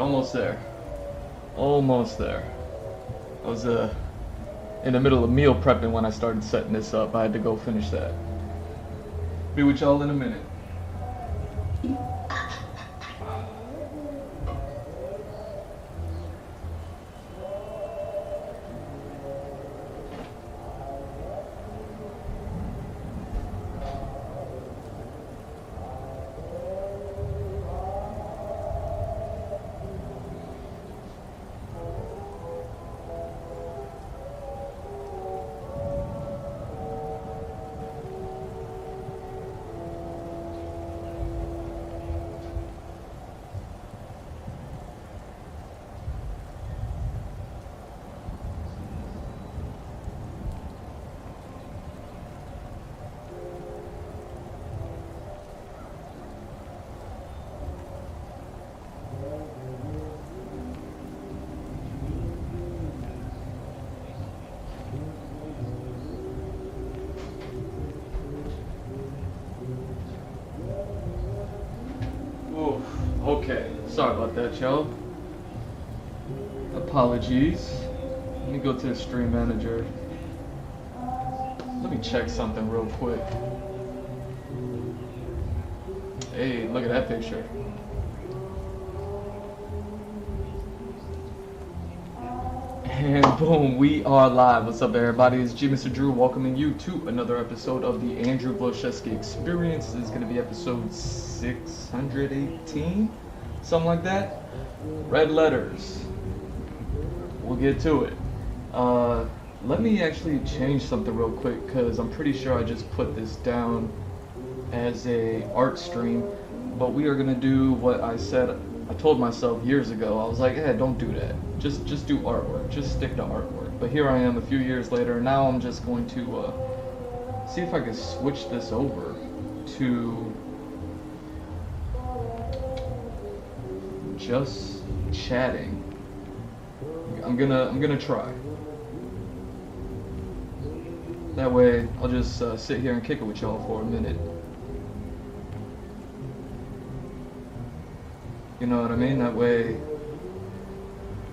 almost there. Almost there. I was in the middle of meal prepping when I started setting this up. I had to go finish that. Be with y'all in a minute. Okay, sorry about that, y'all. Apologies. Let me go to the stream manager. Let me check something real quick. Hey, look at that picture. And boom, we are live. What's up, everybody? It's G Mr. Drew welcoming you to another episode of the Andrew Wloszewski Experience. This is going to be episode 618, something like that. Red letters. We'll get to it. Let me actually change something real quick because I'm pretty sure I just put this down as a art stream, but we are going to do what I told myself years ago. I was like, hey, don't do that. Just do artwork. Just stick to artwork. But here I am a few years later. Now I'm just going to see if I can switch this over to just chatting. I'm gonna try. That way I'll just sit here and kick it with y'all for a minute. You know what I mean? That way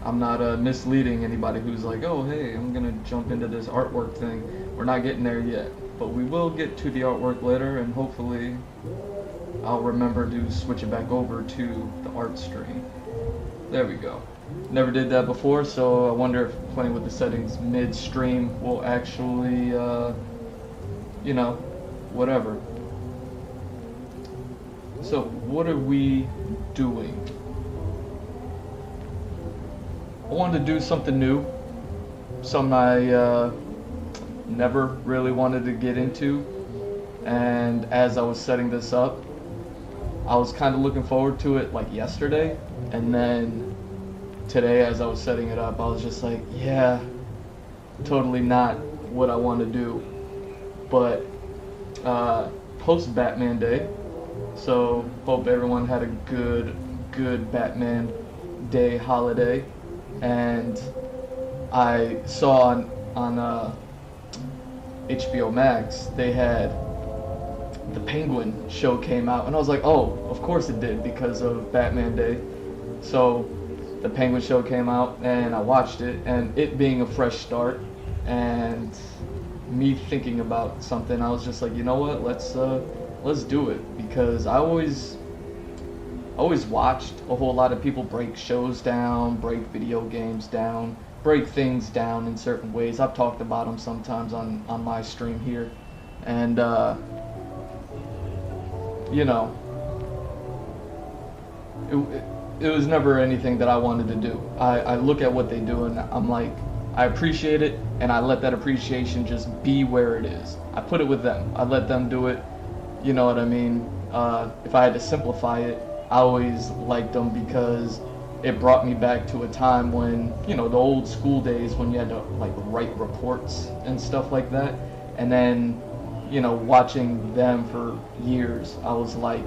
I'm not misleading anybody who's like, oh, hey, I'm going to jump into this artwork thing. We're not getting there yet, but we will get to the artwork later, and hopefully I'll remember to switch it back over to the art stream. There we go. Never did that before, so I wonder if playing with the settings mid-stream will actually, you know, whatever. So, what are we doing? I wanted to do something new, something I never really wanted to get into, and as I was setting this up, I was kind of looking forward to it like yesterday, and then today as I was setting it up, I was just like, yeah, totally not what I want to do. But post Batman Day, so hope everyone had a good Batman Day holiday. And I saw on HBO Max, they had the Penguin show came out, and I was like, oh, of course it did, because of Batman Day. So the Penguin show came out, and I watched it, and it being a fresh start, and me thinking about something, I was just like, you know what, let's do it, because I always watched a whole lot of people break shows down, break video games down, break things down in certain ways. I've talked about them sometimes on my stream here. And, you know, it was never anything that I wanted to do. I look at what they do and I'm like, I appreciate it, and I let that appreciation just be where it is. I put it with them. I let them do it. You know what I mean? If I had to simplify it, I always liked them because it brought me back to a time when, you know, the old school days when you had to like write reports and stuff like that. And then, you know, watching them for years, I was like,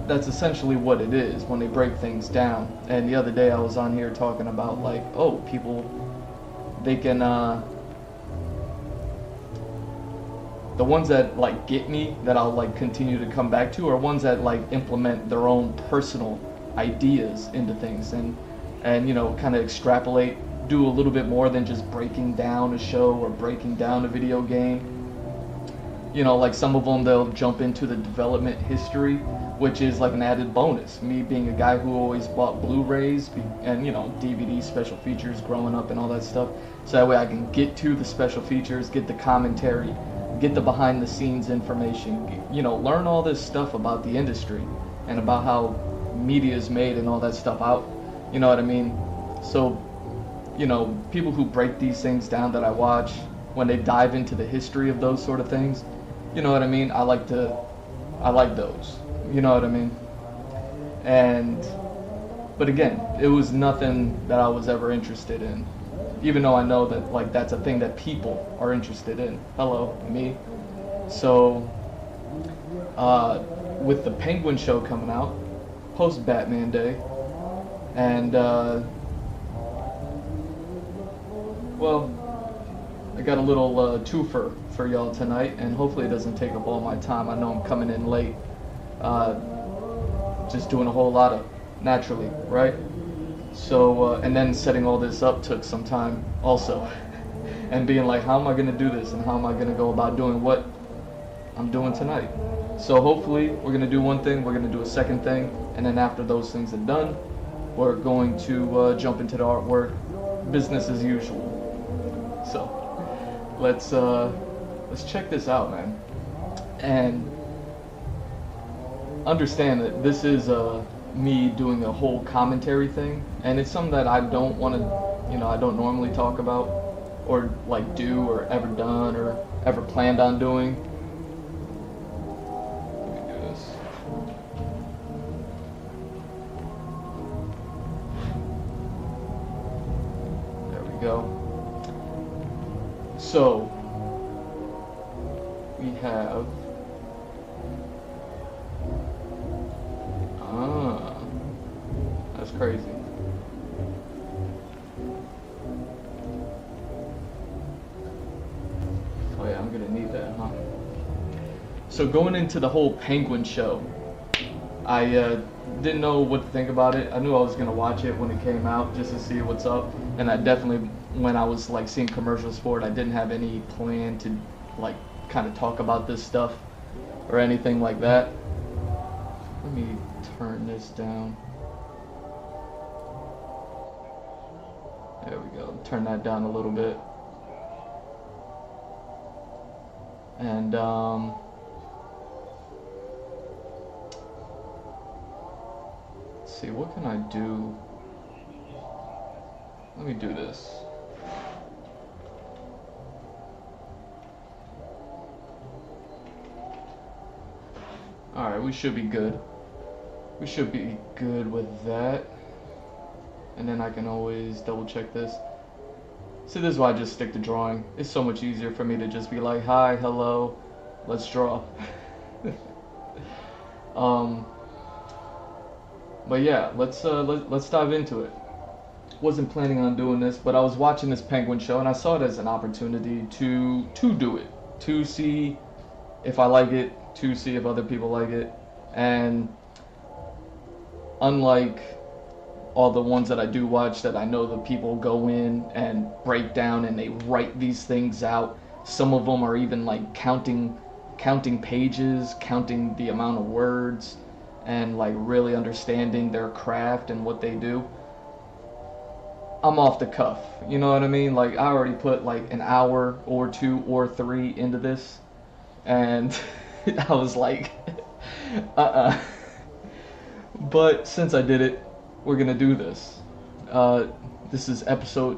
that's essentially what it is when they break things down. And the other day I was on here talking about like, oh, people, they can, the ones that like get me, that I'll like continue to come back to, are ones that like implement their own personal ideas into things, and you know, kind of extrapolate, do a little bit more than just breaking down a show or breaking down a video game. You know, like some of them, they'll jump into the development history, which is like an added bonus. Me being a guy who always bought Blu-rays and, you know, DVD special features growing up and all that stuff, so that way I can get to the special features, get the commentary, get the behind the scenes information, you know, learn all this stuff about the industry and about how media is made and all that stuff out. You know what I mean? So, you know, people who break these things down that I watch, when they dive into the history of those sort of things, you know what I mean? I like those. You know what I mean? But again, it was nothing that I was ever interested in. Even though I know that, like, that's a thing that people are interested in. Hello, me. So, with the Penguin show coming out, post Batman Day, and, well, I got a little twofer for y'all tonight, and hopefully it doesn't take up all my time. I know I'm coming in late, just doing a whole lot of naturally, right? So, and then setting all this up took some time also, and being like, how am I gonna do this, and how am I gonna go about doing what I'm doing tonight? So hopefully we're gonna do one thing, we're gonna do a second thing, and then after those things are done, we're going to jump into the artwork, business as usual. So let's check this out, man, and understand that this is me doing a whole commentary thing, and it's something that I don't want to, you know, I don't normally talk about or like do or ever done or ever planned on doing. Let me do this. There we go. So we have that's crazy. Oh yeah, I'm gonna need that, huh? So going into the whole Penguin show, I didn't know what to think about it. I knew I was gonna watch it when it came out just to see what's up, and I definitely, when I was like seeing commercials for it, I didn't have any plan to like kind of talk about this stuff or anything like that. Let me turn this down. There we go. Turn that down a little bit. And let's see, what can I do? Let me do this. Alright, we should be good. We should be good with that. And then I can always double check this. See, this is why I just stick to drawing. It's so much easier for me to just be like, hi, hello, let's draw. But yeah, let's dive into it. Wasn't planning on doing this, but I was watching this Penguin show and I saw it as an opportunity to do it, to see if I like it, to see if other people like it. And unlike all the ones that I do watch that I know the people go in and break down and they write these things out, some of them are even like counting pages, counting the amount of words, and like really understanding their craft and what they do. I'm off the cuff, you know what I mean? Like, I already put like an hour or 2 or 3 into this, and I was like, But since I did it, we're gonna do this. This is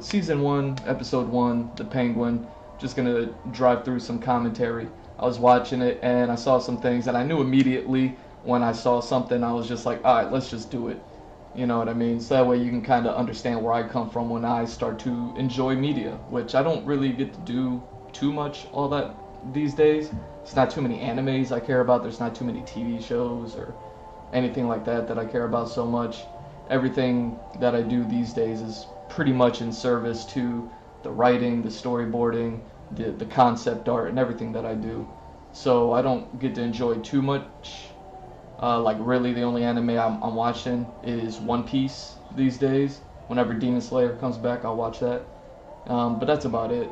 season 1, episode 1, The Penguin. Just gonna drive through some commentary. I was watching it and I saw some things and I knew immediately when I saw something, I was just like, alright, let's just do it. You know what I mean? So that way you can kind of understand where I come from when I start to enjoy media, which I don't really get to do too much all that these days. It's not too many animes I care about. There's not too many TV shows or anything like that I care about so much. Everything that I do these days is pretty much in service to the writing, the storyboarding, the concept art, and everything that I do. So I don't get to enjoy too much Like really, the only anime I'm watching is One Piece these days. Whenever Demon Slayer comes back, I'll watch that. But that's about it.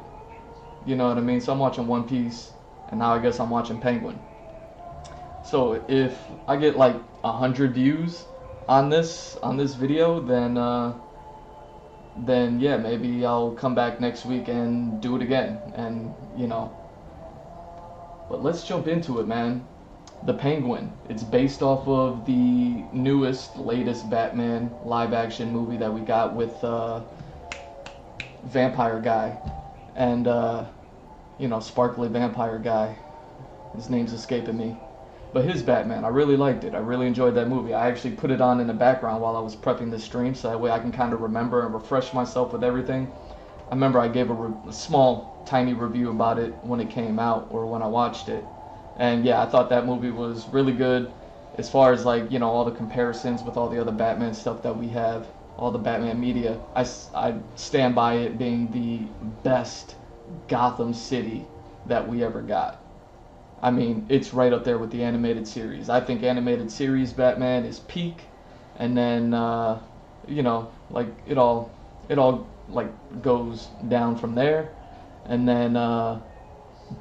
You know what I mean? So I'm watching One Piece, and now I guess I'm watching Penguin. So if I get like 100 views on this video, then yeah, maybe I'll come back next week and do it again. And you know, but let's jump into it, man. The Penguin. It's based off of the newest, latest Batman live-action movie that we got with Vampire Guy and you know, sparkly vampire guy. His name's escaping me. But his Batman, I really liked it. I really enjoyed that movie. I actually put it on in the background while I was prepping this stream, so that way I can kind of remember and refresh myself with everything. I remember I gave a small, tiny review about it when it came out, or when I watched it. And yeah, I thought that movie was really good as far as like, you know, all the comparisons with all the other Batman stuff that we have, all the Batman media. I stand by it being the best Gotham City that we ever got. I mean, it's right up there with the animated series. I think animated series Batman is peak, and then you know, like it all like goes down from there, and then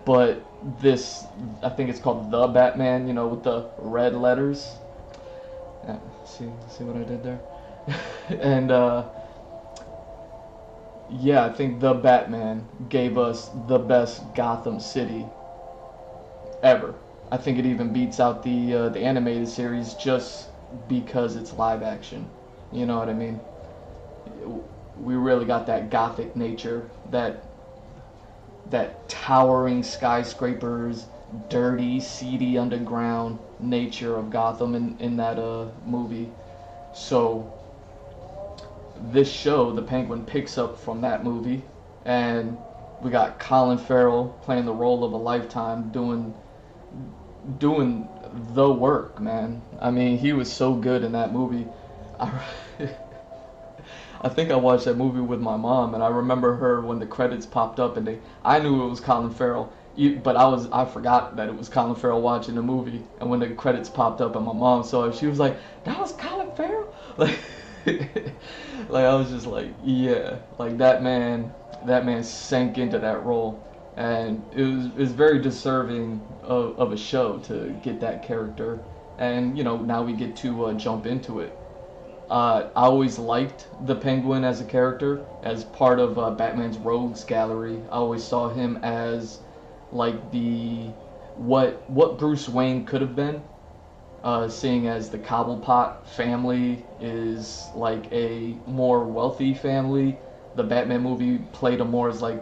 but this, I think it's called The Batman, you know, with the red letters. Yeah, see what I did there? And yeah, I think The Batman gave us the best Gotham City ever. I think it even beats out the animated series just because it's live action. You know what I mean? We really got that gothic nature, that towering skyscrapers, dirty, seedy underground nature of Gotham in that movie. So this show, The Penguin, picks up from that movie, and we got Colin Farrell playing the role of a lifetime, doing the work, man. I mean, he was so good in that movie. I think I watched that movie with my mom, and I remember her when the credits popped up, and I knew it was Colin Farrell, but I forgot that it was Colin Farrell watching the movie, and when the credits popped up and my mom saw it, she was like, "That was Colin Farrell?" Like, like I was just like, yeah, like that man sank into that role, and it was very deserving of a show to get that character, and you know, now we get to jump into it. I always liked the Penguin as a character, as part of Batman's rogues gallery. I always saw him as like what Bruce Wayne could have been, seeing as the Cobblepot family is like a more wealthy family. The Batman movie played him more as like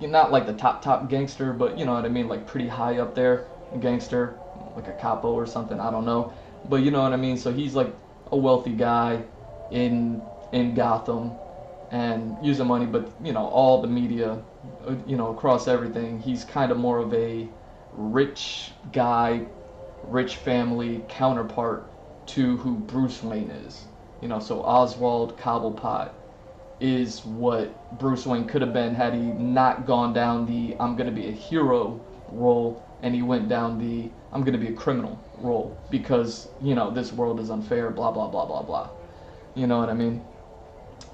not like the top gangster, but you know what I mean, like pretty high up there gangster, like a capo or something. I don't know. But you know what I mean? So he's like a wealthy guy in Gotham and using money, but you know, all the media, you know, across everything, he's kind of more of a rich guy, rich family counterpart to who Bruce Wayne is. You know, so Oswald Cobblepot is what Bruce Wayne could have been had he not gone down the I'm gonna be a hero role, and he went down the I'm gonna be a criminal role because, you know, this world is unfair, blah blah blah blah blah. You know what I mean?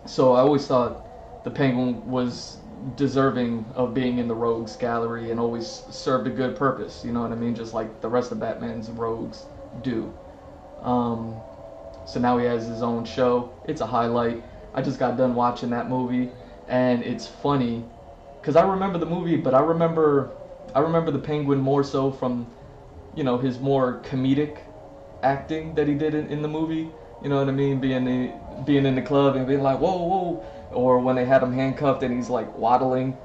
So I always thought the Penguin was deserving of being in the rogues gallery and always served a good purpose, you know what I mean, just like the rest of Batman's rogues do. So now he has his own show. It's a highlight. I just got done watching that movie, and it's funny because I remember the movie, but I remember the Penguin more so from, you know, his more comedic acting that he did in the movie. You know what I mean? Being in the club and being like, whoa, whoa. Or when they had him handcuffed and he's like waddling.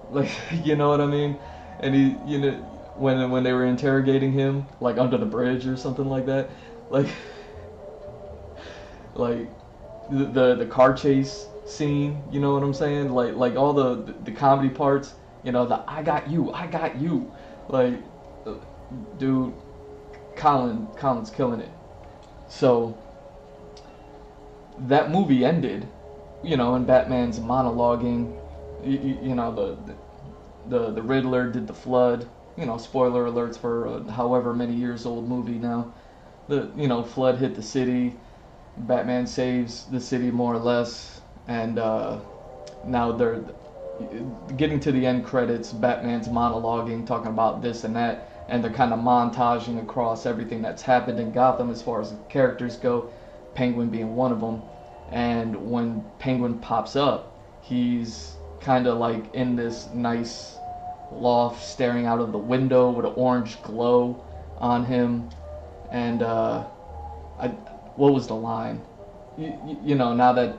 Like, you know what I mean? And he, you know, when they were interrogating him, like under the bridge or something like that. Like, like the car chase scene, you know what I'm saying? Like all the comedy parts, you know, the I got you. Like, dude, Colin's killing it. So that movie ended, you know, and Batman's monologuing. You know, the Riddler did the flood, spoiler alerts for however many years old movie now. The flood hit the city. Batman saves the city more or less, and now they're getting to the end credits. Batman's monologuing, talking about this and that, and they're kind of montaging across everything that's happened in Gotham as far as the characters go. Penguin being one of them, and when Penguin pops up, he's kind of like in this nice loft, staring out of the window with an orange glow on him, and what was the line? Now that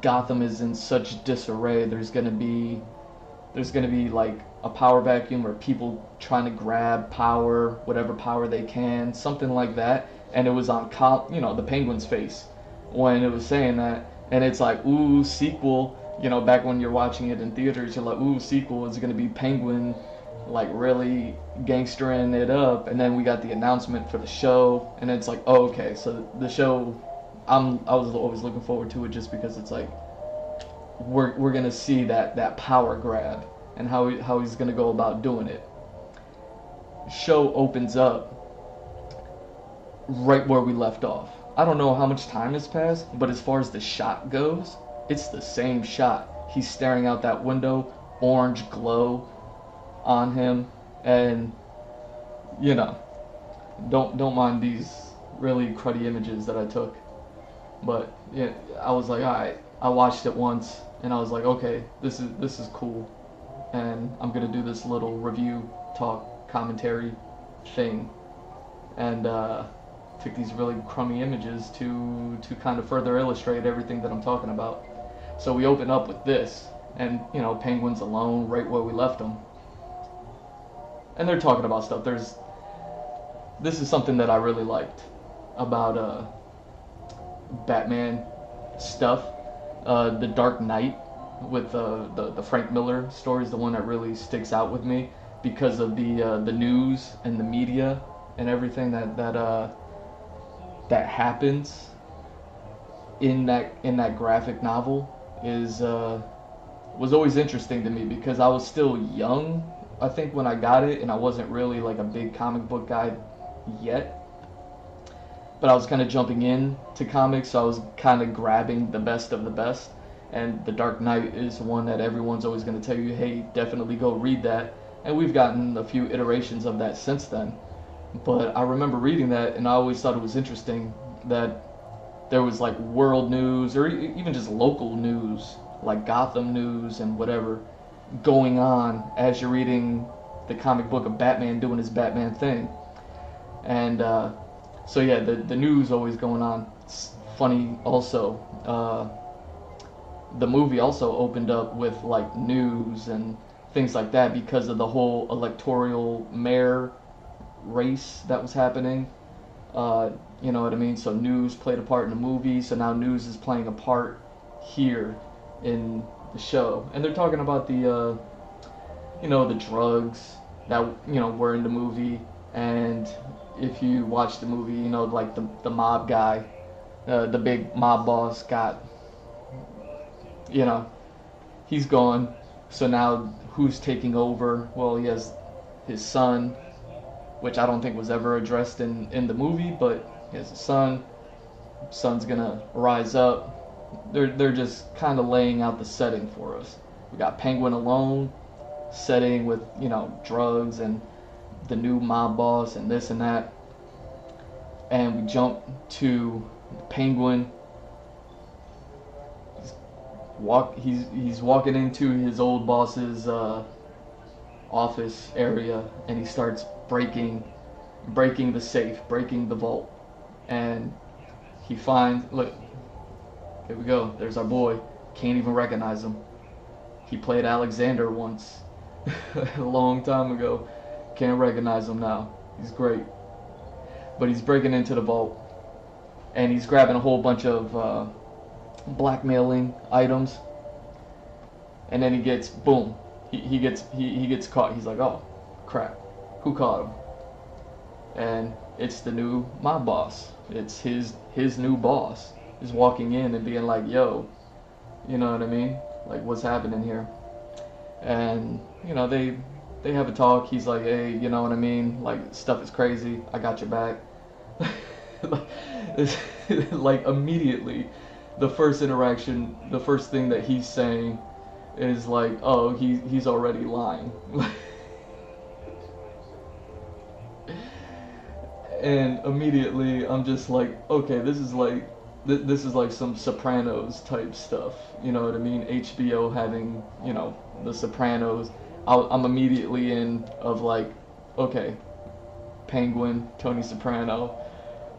Gotham is in such disarray, there's gonna be like a power vacuum or people trying to grab power, whatever power they can, something like that. And it was on the Penguin's face when it was saying that, and it's like, ooh, sequel. Back when you're watching it in theaters, you're like, ooh, sequel is gonna be Penguin, like really gangstering it up. And then we got the announcement for the show, and it's like, oh, okay, so the show, I was always looking forward to it just because it's like we're gonna see that power grab and how he's gonna go about doing it. Show opens up right where we left off. I don't know how much time has passed, but as far as the shot goes, it's the same shot. He's staring out that window, orange glow on him, and don't mind these really cruddy images that I took. But yeah, I was like, all right. I watched it once, and I was like, okay, this is cool, and I'm gonna do this little review, talk, commentary thing, and took these really crummy images to kind of further illustrate everything that I'm talking about. So we open up with this, and Penguin's alone right where we left him, and they're talking about stuff. This is something that I really liked about Batman stuff. The Dark Knight with the Frank Miller story is the one that really sticks out with me because of the news and the media and everything that happens in that graphic novel was always interesting to me because I was still young, I think, when I got it, and I wasn't really like a big comic book guy yet. But I was kind of jumping in to comics, so I was kind of grabbing the best of the best. And The Dark Knight is one that everyone's always going to tell you, hey, definitely go read that. And we've gotten a few iterations of that since then. But I remember reading that, and I always thought it was interesting that there was like world news or even just local news, like Gotham news and whatever, going on as you're reading the comic book of Batman doing his Batman thing. And so yeah, the news always going on. It's funny also. The movie also opened up with like news and things like that because of the whole electoral mayor race that was happening. You know what I mean? So news played a part in the movie, so now news is playing a part here in the show. And they're talking about the the drugs that were in the movie. And if you watch the movie, like the mob guy, the big mob boss got, he's gone. So now who's taking over? Well, he has his son, which I don't think was ever addressed in the movie, but he has a son. Son's gonna rise up. They're just kind of laying out the setting for us. We got Penguin alone, setting with drugs and the new mob boss and this and that, and we jump to Penguin. He's walking into his old boss's office area, and he starts breaking the safe, breaking the vault, and he finds, look, here we go, there's our boy. Can't even recognize him. He played Alexander once a long time ago. Can't recognize him now. He's great. But he's breaking into the vault, and he's grabbing a whole bunch of blackmailing items, and then he gets, boom, he gets caught. He's like, oh crap, who caught him? And it's the new mob boss. It's his new boss is walking in and being like, yo, you know what I mean, like, what's happening here? And they They have a talk. He's like, hey, you know what I mean? Like, stuff is crazy. I got your back. Like, immediately, the first interaction, the first thing that he's saying is like, oh, he's already lying. And immediately, I'm just like, okay, this is like some Sopranos type stuff. You know what I mean? HBO having, you know, The Sopranos. I'm immediately in of like, okay, Penguin, Tony Soprano.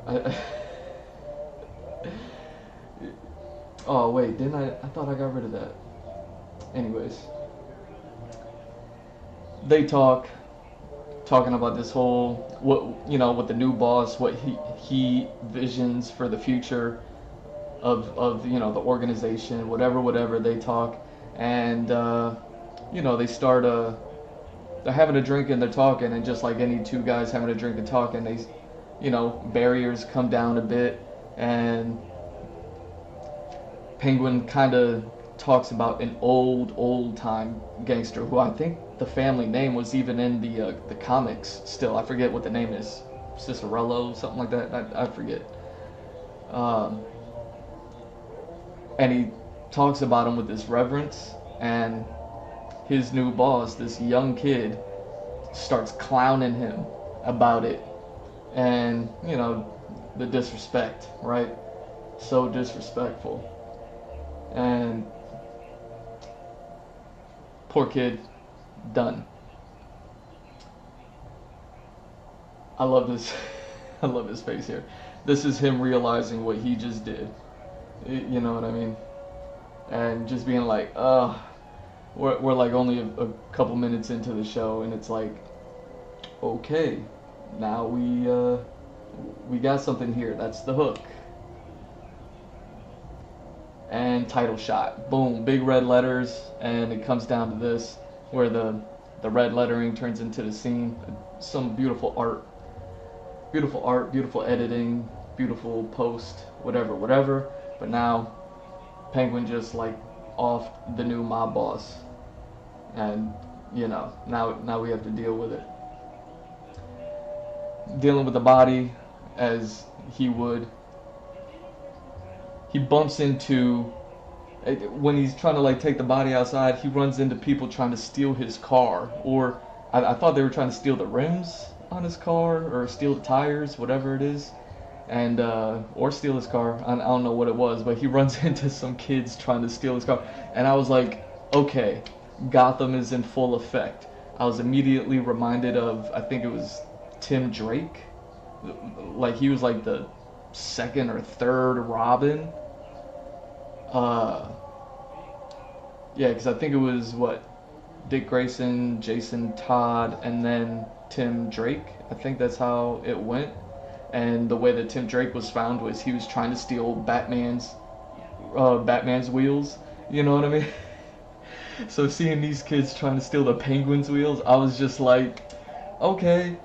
I, oh wait, didn't I? I thought I got rid of that. Anyways, they talking about this whole what you know with the new boss, what he visions for the future of you know the organization, whatever they talk, and you know they start they're having a drink and they're talking, and just like any two guys having a drink and talking, they you know barriers come down a bit, and Penguin kind of talks about an old time gangster who I think the family name was even in the comics still. I forget what the name is, Cicerello, something like that. I forget. Um, and he talks about him with this reverence, and his new boss, this young kid, starts clowning him about it, and you know the disrespect, right? So disrespectful, and poor kid, done. I love this. I love his face here. This is him realizing what he just did. You know what I mean? And just being like, we're like only a couple minutes into the show, and it's like, okay, now we got something here. That's the hook. And title shot, boom, big red letters, and it comes down to this, where the red lettering turns into the scene. Some beautiful art, beautiful editing, beautiful post, whatever. But now, Penguin just like off the new mob boss, and you know now we have to deal with it. Dealing with the body as he would. He bumps into, when he's trying to like take the body outside, he runs into people trying to steal his car, or I thought they were trying to steal the rims on his car or steal the tires, whatever it is, and or steal his car. I don't know what it was, but he runs into some kids trying to steal his car, and I was like, okay, Gotham is in full effect. I was immediately reminded of, I think it was Tim Drake, like he was like the second or third Robin. Yeah, because I think it was what, Dick Grayson, Jason Todd, and then Tim Drake. I think that's how it went. And the way that Tim Drake was found was he was trying to steal Batman's wheels. You know what I mean? So seeing these kids trying to steal the Penguin's wheels, I was just like, okay,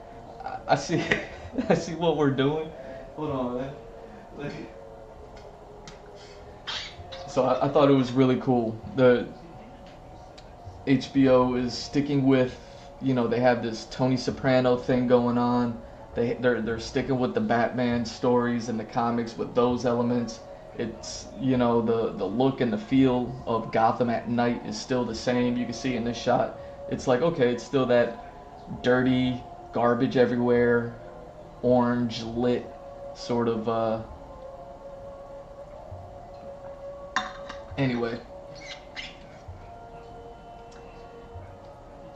I see, I see what we're doing. Hold on, man. Like, so I thought it was really cool. The HBO is sticking with, you know, they have this Tony Soprano thing going on. They're sticking with the Batman stories and the comics with those elements. It's, you know, the look and the feel of Gotham at night is still the same. You can see in this shot. It's like, okay, it's still that dirty, garbage everywhere, orange lit sort of anyway.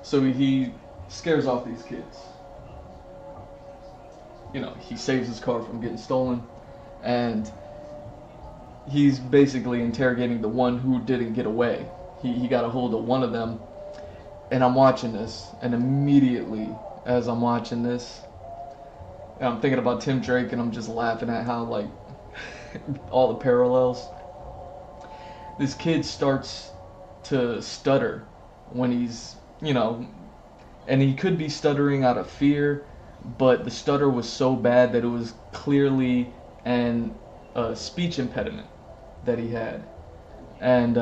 So he scares off these kids. You know, he saves his car from getting stolen, and he's basically interrogating the one who didn't get away. He got a hold of one of them, and I'm watching this, and immediately as I'm watching this, and I'm thinking about Tim Drake, and I'm just laughing at how, like, all the parallels. This kid starts to stutter when he's, you know, and he could be stuttering out of fear, but the stutter was so bad that it was clearly a speech impediment that he had. And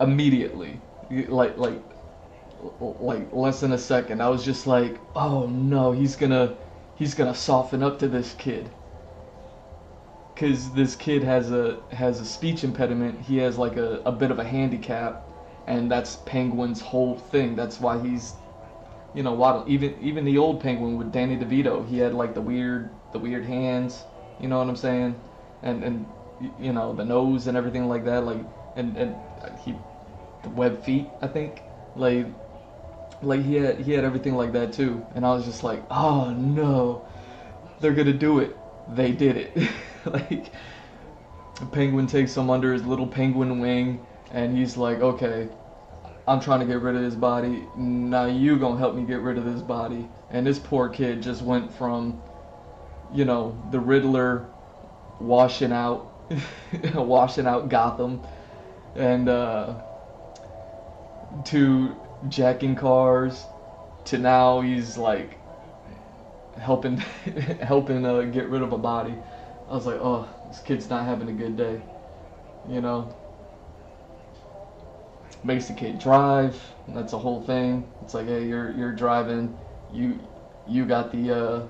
immediately, like like less than a second. I was just like, oh no, he's gonna soften up to this kid, because this kid has a speech impediment. He has like a bit of a handicap, and that's Penguin's whole thing. That's why he's, waddle. Even the old Penguin with Danny DeVito, he had like the weird hands. You know what I'm saying? And the nose and everything like that. Like and he the web feet, I think. Like he had everything like that too. And I was just like, oh no, they're gonna do it. They did it. Like, the Penguin takes him under his little penguin wing, and he's like, okay, I'm trying to get rid of this body. Now you gonna help me get rid of this body. And this poor kid just went from, the Riddler washing out, washing out Gotham, and to jacking cars, to now he's like helping helping get rid of a body. I was like, oh, this kid's not having a good day, you know. Makes the kid drive. That's a whole thing. It's like, hey, you're driving, you got the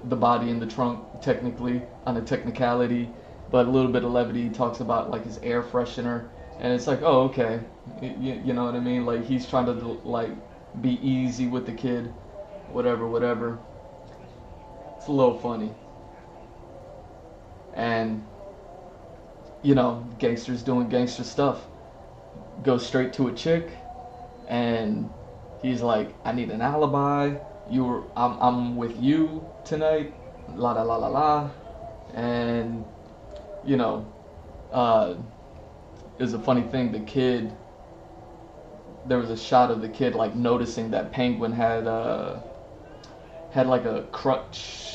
body in the trunk, technically, on a technicality, but a little bit of levity. He talks about like his air freshener, and it's like, oh, okay, you know what I mean? Like, he's trying to like be easy with the kid, whatever. It's a little funny. And gangsters doing gangster stuff. Goes straight to a chick, and he's like, I need an alibi. I'm with you tonight. La la la la la. And it's a funny thing. The kid. There was a shot of the kid like noticing that Penguin had like a crutch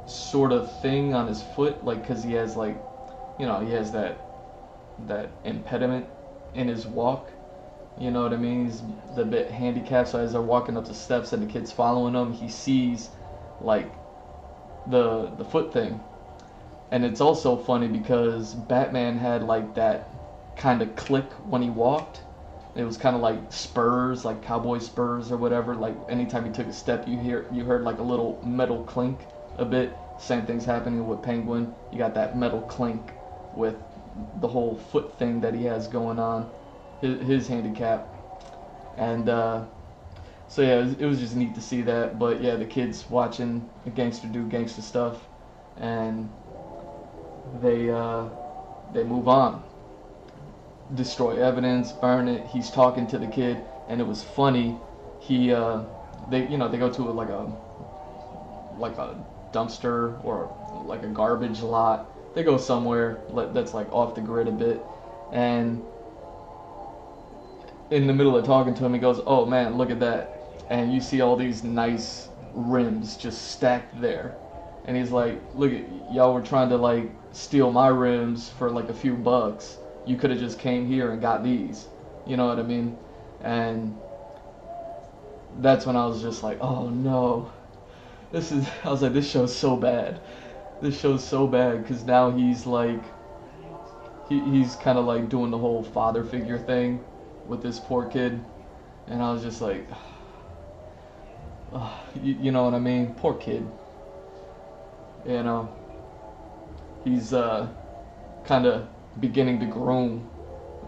sort of thing on his foot, like, because he has like, he has that impediment in his walk. You know what I mean? He's a bit handicapped, so as they're walking up the steps and the kid's following him, he sees like the foot thing. And it's also funny because Batman had like that kind of click when he walked. It was kind of like spurs, like cowboy spurs or whatever. Like anytime he took a step, you heard like a little metal clink a bit. Same thing's happening with Penguin. You got that metal clink with the whole foot thing that he has going on, his handicap. And so yeah, it was just neat to see that. But yeah, the kids watching a gangster do gangster stuff, and they move on, destroy evidence, burn it. He's talking to the kid, and it was funny. They go to like a dumpster or like a garbage lot. They go somewhere that's like off the grid a bit, and in the middle of talking to him, he goes, oh man, look at that. And you see all these nice rims just stacked there, and he's like, look, y'all were trying to like steal my rims for like a few bucks. You could have just came here and got these, you know what I mean? And that's when I was just like, oh no, I was like, this show's so bad. This show's so bad, because now he's like, he's kind of like doing the whole father figure thing with this poor kid. And I was just like, you know what I mean? Poor kid. He's kind of beginning to groom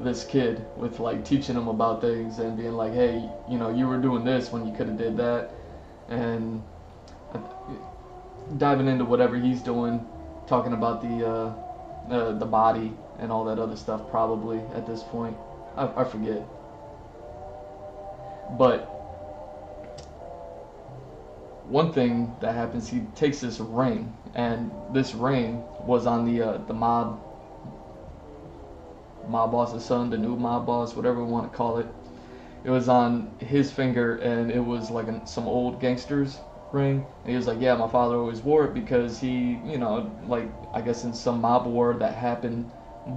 this kid with like teaching him about things and being like, hey, you were doing this when you could have did that. And diving into whatever he's doing, talking about the body and all that other stuff, probably at this point. I forget. But one thing that happens, he takes this ring, and this ring was on the mob boss's son, the new mob boss, whatever we want to call it. It was on his finger, and it was like some old gangster's ring. And he was like, yeah, my father always wore it because he, like, I guess in some mob war that happened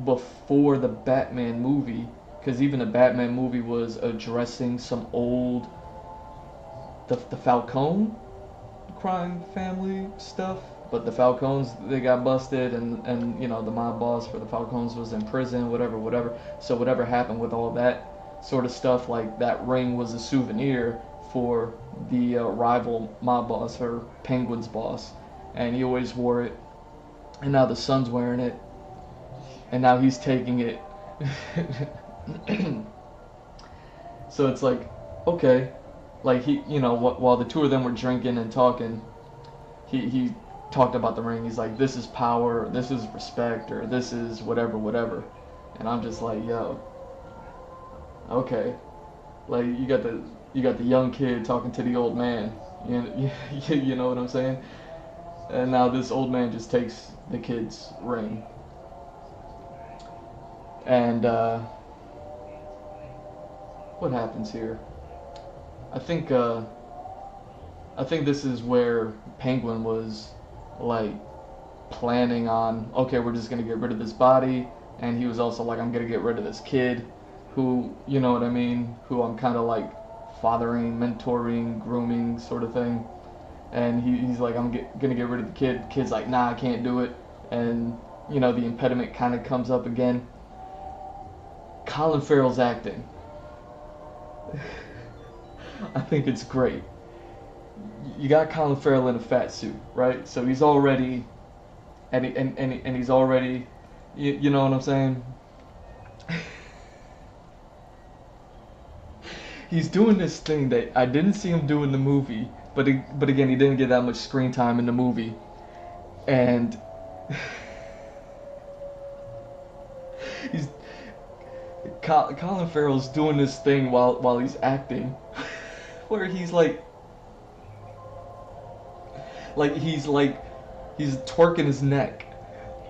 before the Batman movie, because even the Batman movie was addressing some old, the Falcone crime family stuff. But the Falcones, they got busted, and the mob boss for the Falcones was in prison, whatever. So whatever happened with all that sort of stuff. Like that ring was a souvenir for the rival mob boss or Penguin's boss, and he always wore it. And now the son's wearing it, and now he's taking it. So it's like, okay, like he, while the two of them were drinking and talking, he talked about the ring. He's like, this is power, this is respect, or this is whatever, whatever. And I'm just like, yo, okay, like you got the young kid talking to the old man. You know what I'm saying? And now this old man just takes the kid's ring. And what happens here? I think this is where Penguin was like planning on, okay, we're just gonna get rid of this body, and he was also like, I'm gonna get rid of this kid, who, you know what I mean, who I'm kind of like fathering, mentoring, grooming, sort of thing. And he's like, I'm gonna get rid of the kid. The kid's like, nah, I can't do it. And the impediment kind of comes up again. Colin Farrell's acting. I think it's great. You got Colin Farrell in a fat suit, right? So he's already, and he's already, you know what I'm saying? He's doing this thing that I didn't see him do in the movie, but again, he didn't get that much screen time in the movie, and Colin Farrell's doing this thing while he's acting, where he's he's twerking his neck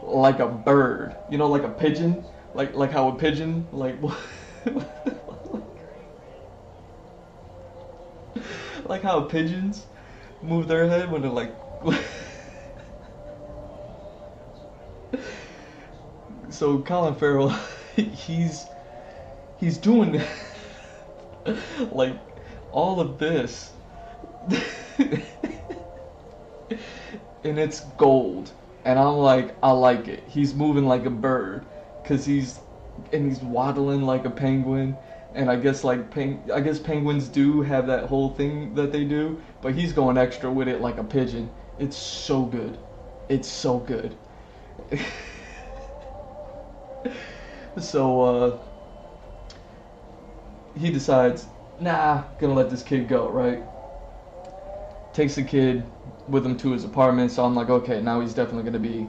like a bird, like a pigeon, like how a pigeon like how pigeons move their head when they're like. So Colin Farrell, he's doing like all of this, and it's gold, and I'm like, I like it. He's moving like a bird, cause he's waddling like a penguin. And I guess penguins do have that whole thing that they do, but he's going extra with it like a pigeon. It's so good. It's so good. So he decides, nah, gonna let this kid go, right? Takes the kid with him to his apartment. So I'm like, okay, now he's definitely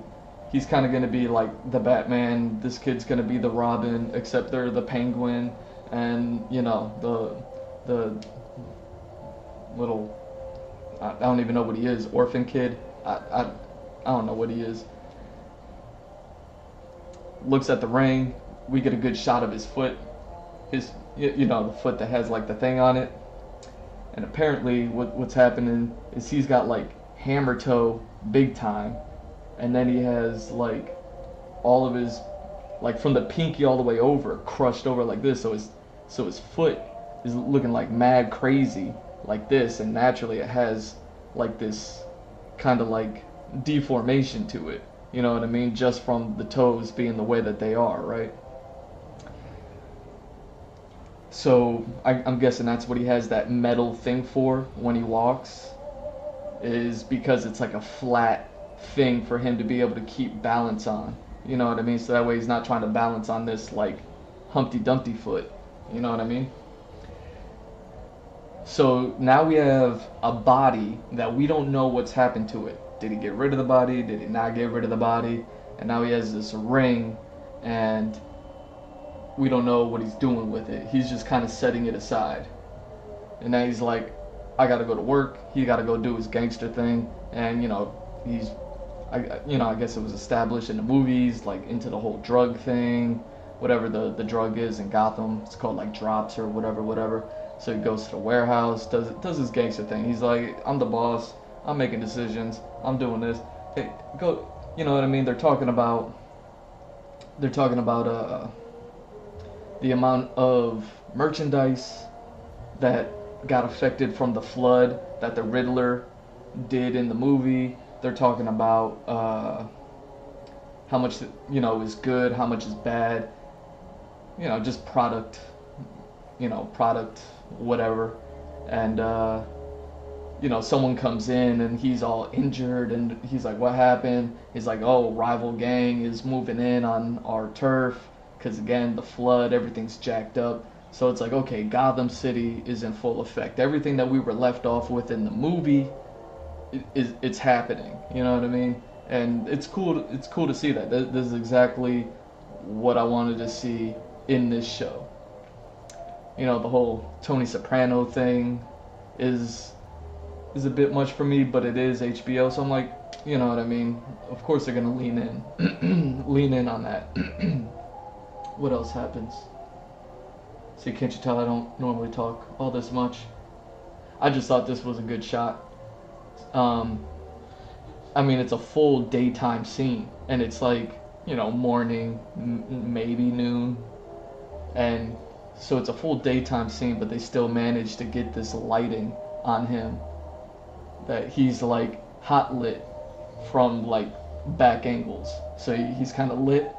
he's kind of gonna be like the Batman. This kid's gonna be the Robin, except they're the Penguin. And the little, I don't even know what he is, orphan kid. I don't know what he is. Looks at the ring. We get a good shot of his foot, the foot that has like the thing on it. And apparently, what's happening is he's got like hammer toe big time, and then he has like all of his, like from the pinky all the way over, crushed over like this. So his foot is looking like mad crazy like this, and naturally it has like this kind of like deformation to it, you know what I mean, just from the toes being the way that they are, right? So I'm guessing that's what he has that metal thing for when he walks, is because it's like a flat thing for him to be able to keep balance on, you know what I mean, so that way he's not trying to balance on this like Humpty Dumpty foot. You know what I mean? So now we have a body that we don't know what's happened to it. Did he get rid of the body? Did he not get rid of the body? And now he has this ring, and we don't know what he's doing with it. He's just kind of setting it aside. And now he's like, I gotta go to work. He gotta go do his gangster thing. And I guess it was established in the movies, like into the whole drug thing. Whatever the drug is in Gotham, it's called like drops or whatever. So he goes to the warehouse, does his gangster thing. He's like, I'm the boss, I'm making decisions, I'm doing this. Hey, go, you know what I mean? They're talking about the amount of merchandise that got affected from the flood that the Riddler did in the movie. They're talking about how much is good, how much is bad. Just product product, whatever, and someone comes in and he's all injured and he's like, what happened? He's like, oh, rival gang is moving in on our turf because again, the flood, everything's jacked up. So it's like, okay, Gotham City is in full effect. Everything that we were left off with in the movie it's happening. You know what I mean? And it's cool. It's cool to see that. This is exactly what I wanted to see in this show. The whole Tony Soprano thing is a bit much for me, but it is HBO, so I'm like, you know what I mean? Of course they're gonna lean in on that. What else happens? See, can't you tell I don't normally talk all this much? I just thought this was a good shot. I mean, it's a full daytime scene, and it's like, morning, maybe noon, and so it's a full daytime scene, but they still manage to get this lighting on him that he's like hot lit from like back angles. So he's kind of lit,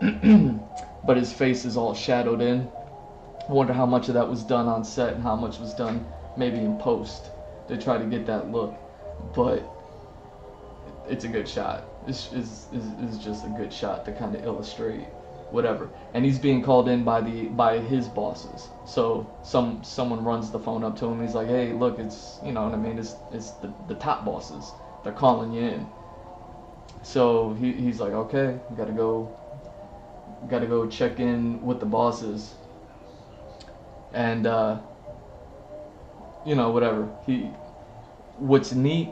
but his face is all shadowed in. I wonder how much of that was done on set and how much was done maybe in post to try to get that look. But it's a good shot. It's just a good shot to kind of illustrate whatever. And he's being called in by his bosses. So someone runs the phone up to him. He's like, hey, look, it's, you know what I mean? It's the top bosses. They're calling you in. So he's like, okay, gotta go check in with the bosses. And whatever. What's neat,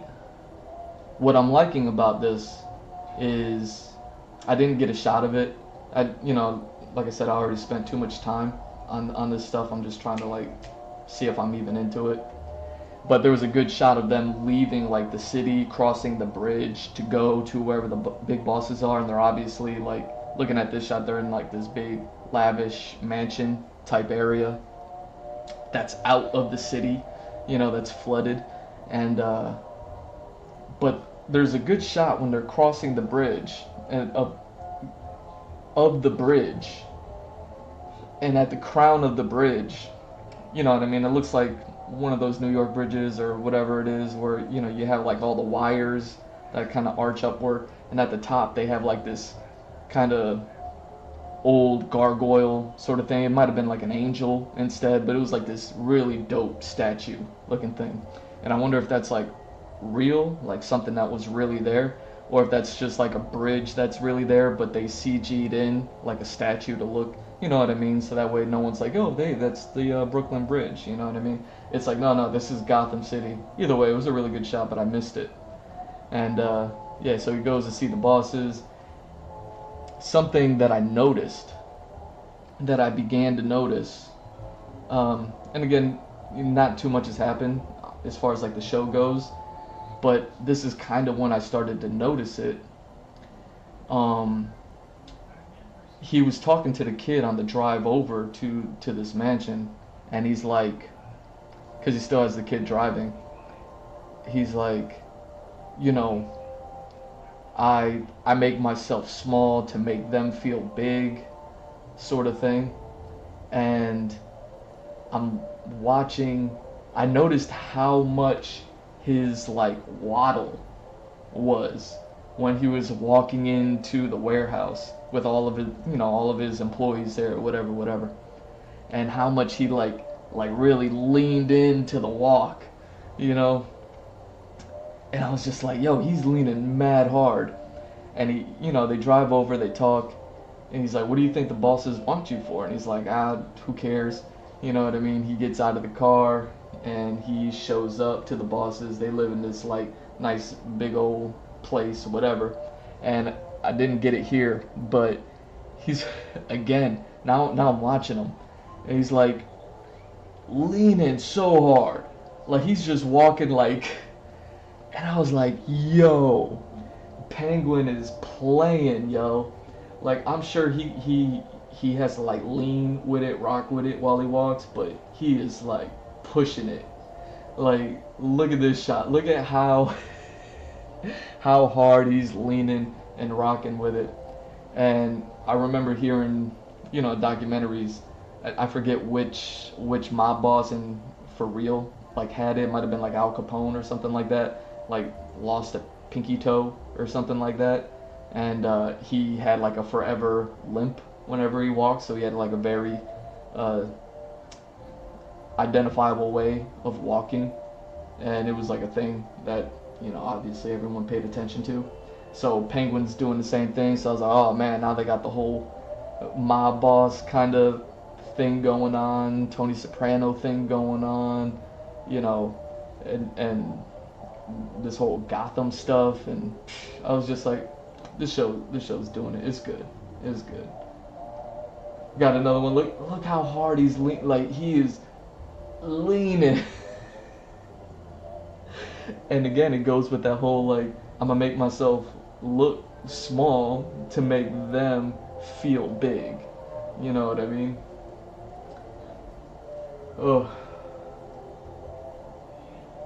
what I'm liking about this is I didn't get a shot of it. Like I said, I already spent too much time on this stuff. I'm just trying to like see if I'm even into it. But there was a good shot of them leaving like the city, crossing the bridge to go to wherever the big bosses are, and they're obviously like looking at this shot. They're in like this big lavish mansion type area that's out of the city, that's flooded, and but there's a good shot when they're crossing the bridge and of the bridge, and at the crown of the bridge, you know what I mean? It looks like one of those New York bridges or whatever it is where, you have like all the wires that kind of arch upward, and at the top they have like this kind of old gargoyle sort of thing. It might have been like an angel instead, but it was like this really dope statue looking thing. And I wonder if that's like real, like something that was really there, or if that's just like a bridge that's really there, but they CG'd in like a statue to look, you know what I mean? So that way no one's like, oh, hey, that's the Brooklyn Bridge, you know what I mean? It's like, no, this is Gotham City. Either way, it was a really good shot, but I missed it. And yeah, so he goes to see the bosses. Something that I noticed, that I began to notice, and again, not too much has happened as far as like the show goes, but this is kind of when I started to notice it. He was talking to the kid on the drive over to this mansion, and he's like, because he still has the kid driving, he's like, I make myself small to make them feel big, sort of thing. And I'm watching, I noticed how much his like waddle was when he was walking into the warehouse with all of his, all of his employees there, whatever, and how much he like really leaned into the walk, And I was just like, yo, he's leaning mad hard. And he, they drive over, they talk, and he's like, what do you think the bosses want you for? And he's like, who cares? You know what I mean? He gets out of the car and he shows up to the bosses. They live in this like nice big old place, whatever. And I didn't get it here, but he's, again, now I'm watching him, and he's like leaning so hard. Like he's just walking like, and I was like, yo, Penguin is playing, yo. Like, I'm sure he has to like lean with it, rock with it while he walks, but he is like pushing it. Like, look at this shot. Look at how hard he's leaning and rocking with it. And I remember hearing, documentaries I forget which mob boss in for real like had it. It might have been like Al Capone or something like that. Like lost a pinky toe or something like that, and he had like a forever limp whenever he walked. So he had like a very uh, identifiable way of walking, and it was like a thing that obviously everyone paid attention to. So Penguin's doing the same thing. So I was like, oh man, now they got the whole mob boss kind of thing going on, Tony Soprano thing going on, you know, and this whole Gotham stuff, and I was just like, this show's doing it. It's good. It's good. Got another one. Look how hard he's like he is leaning. And again, it goes with that whole like I'm gonna make myself look small to make them feel big. You know what I mean? Oh.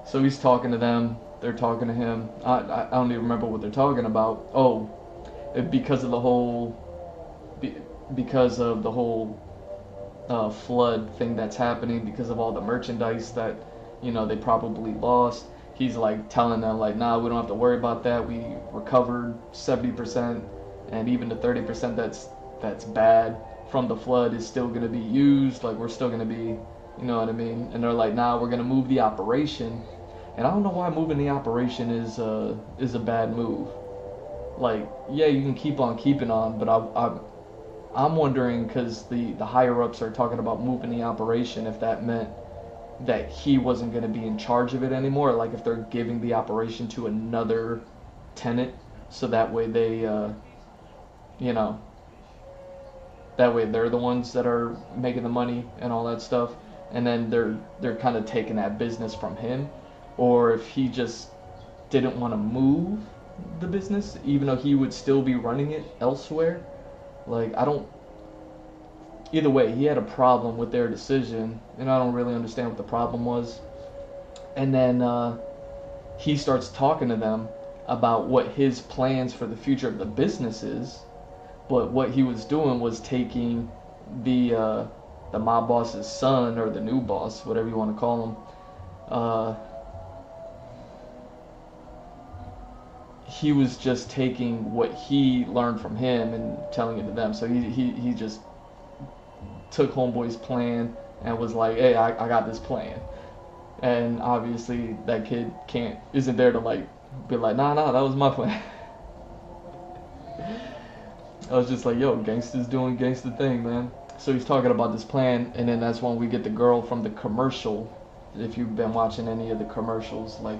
So he's talking to them. They're talking to him. I don't even remember what they're talking about. Oh, because of the whole because of the whole flood thing that's happening, because of all the merchandise that they probably lost. He's like telling them like, nah, we don't have to worry about that. We recovered 70%, and even the 30% that's bad from the flood is still gonna be used. Like we're still gonna be, you know what I mean? And they're like, nah, we're gonna move the operation. And I don't know why moving the operation is a bad move. Like, yeah, you can keep on keeping on, but I'm wondering because the higher ups are talking about moving the operation, if that meant that he wasn't going to be in charge of it anymore, like if they're giving the operation to another tenant, so that way they, you know, that way they're the ones that are making the money and all that stuff, and then they're kind of taking that business from him, or if he just didn't want to move the business, even though he would still be running it elsewhere. Like I don't. Either way, he had a problem with their decision, and I don't really understand what the problem was. And then he starts talking to them about what his plans for the future of the business is. But what he was doing was taking the mob boss's son, or the new boss, whatever you want to call him. He was just taking what he learned from him and telling it to them. So he just took Homeboy's plan and was like, hey, I got this plan. And obviously that kid isn't there to like be like, nah, that was my plan. I was just like, yo, gangsta's doing gangsta thing, man. So he's talking about this plan, and then that's when we get the girl from the commercial. If you've been watching any of the commercials, like,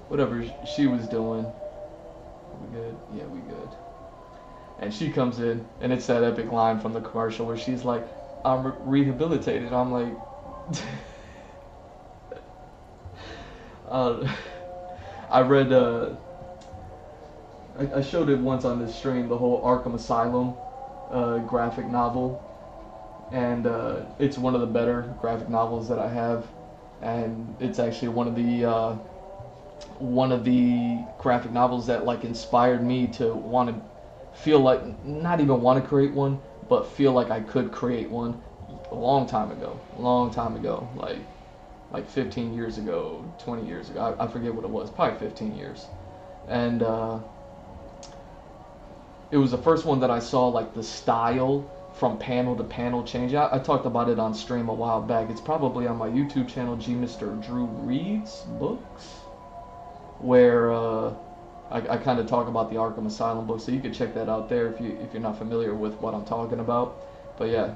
whatever she was doing. We good? Yeah, we good. And she comes in, and it's that epic line from the commercial where she's like, I'm rehabilitated. I'm like, I read, I showed it once on this stream, the whole Arkham Asylum graphic novel. And it's one of the better graphic novels that I have. And it's actually one of the graphic novels that like inspired me to want to feel like, not even want to create one, but feel like I could create one a long time ago, like 15 years ago, 20 years ago, I forget what it was, probably 15 years. And it was the first one that I saw like the style from panel to panel change. I talked about it on stream a while back. It's probably on my YouTube channel, Mr. Drew Reads Books, where I kind of talk about the Arkham Asylum book, so you can check that out there if you're not familiar with what I'm talking about. But yeah,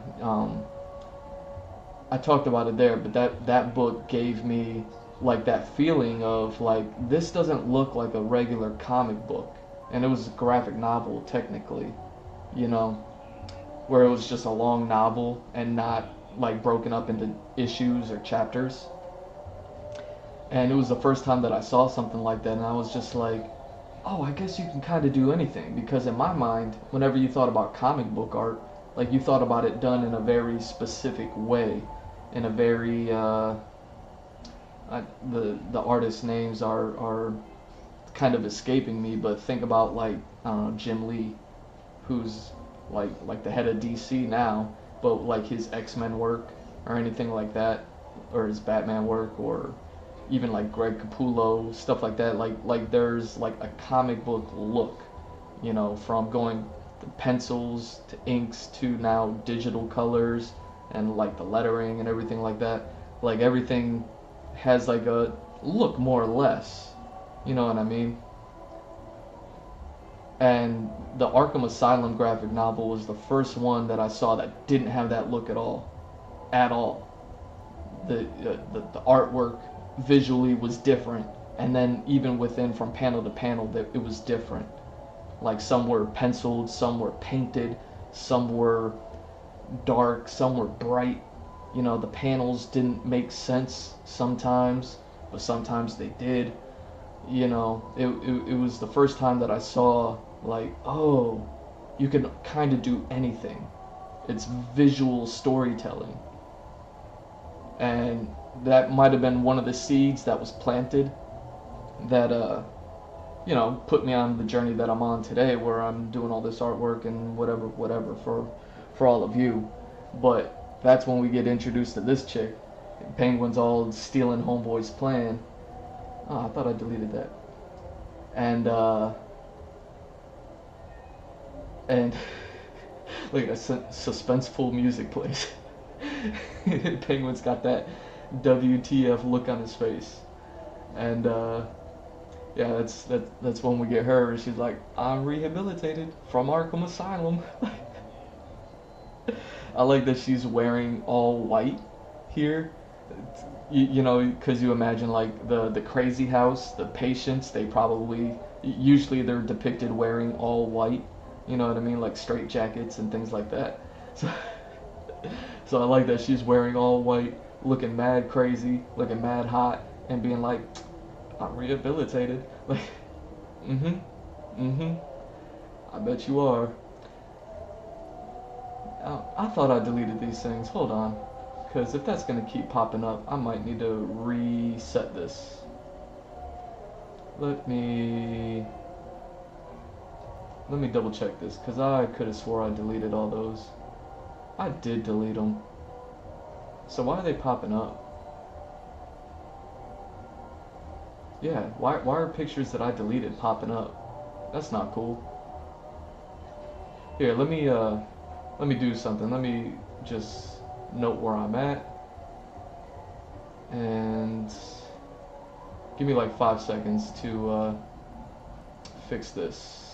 I talked about it there. But that book gave me like that feeling of like, this doesn't look like a regular comic book, and it was a graphic novel technically, where it was just a long novel and not like broken up into issues or chapters. And it was the first time that I saw something like that, and I was just like, oh, I guess you can kind of do anything. Because in my mind, whenever you thought about comic book art, like you thought about it done in a very specific way, in a very the artists' names are kind of escaping me, but think about like Jim Lee, who's like the head of DC now, but like his X-Men work or anything like that, or his Batman work, or even like Greg Capullo, stuff like that. Like there's like a comic book look, you know, from going to pencils to inks to now digital colors and like the lettering and everything like that. Like everything has like a look more or less, you know what I mean? And the Arkham Asylum graphic novel was the first one that I saw that didn't have that look at all. The artwork visually was different, and then even within from panel to panel, that it was different. Like some were penciled, some were painted, some were dark, some were bright. You know, the panels didn't make sense sometimes, but sometimes they did. You know, it was the first time that I saw, like, oh, you can kind of do anything. It's visual storytelling. And that might have been one of the seeds that was planted that, you know, put me on the journey that I'm on today, where I'm doing all this artwork and whatever for all of you. But that's when we get introduced to this chick. Penguin's all stealing Homeboy's plan. Oh, I thought I deleted that. And look at that suspenseful music plays. Penguin's got that WTF look on his face. And yeah, that's when we get her. She's like, I'm rehabilitated from Arkham Asylum. I like that she's wearing all white here. You know, because you imagine like the crazy house, the patients, they probably, usually they're depicted wearing all white. You know what I mean? Like straight jackets and things like that. So, so I like that she's wearing all white, looking mad crazy, looking mad hot, and being like, I'm rehabilitated. Like, I bet you are. I thought I deleted these things. Hold on. Because if that's going to keep popping up, I might need to reset this. Let me double check this, because I could have swore I deleted all those. I did delete them. So why are they popping up? Yeah, why are pictures that I deleted popping up? That's not cool. Here, let me do something. Let me just note where I'm at, and give me like 5 seconds to fix this.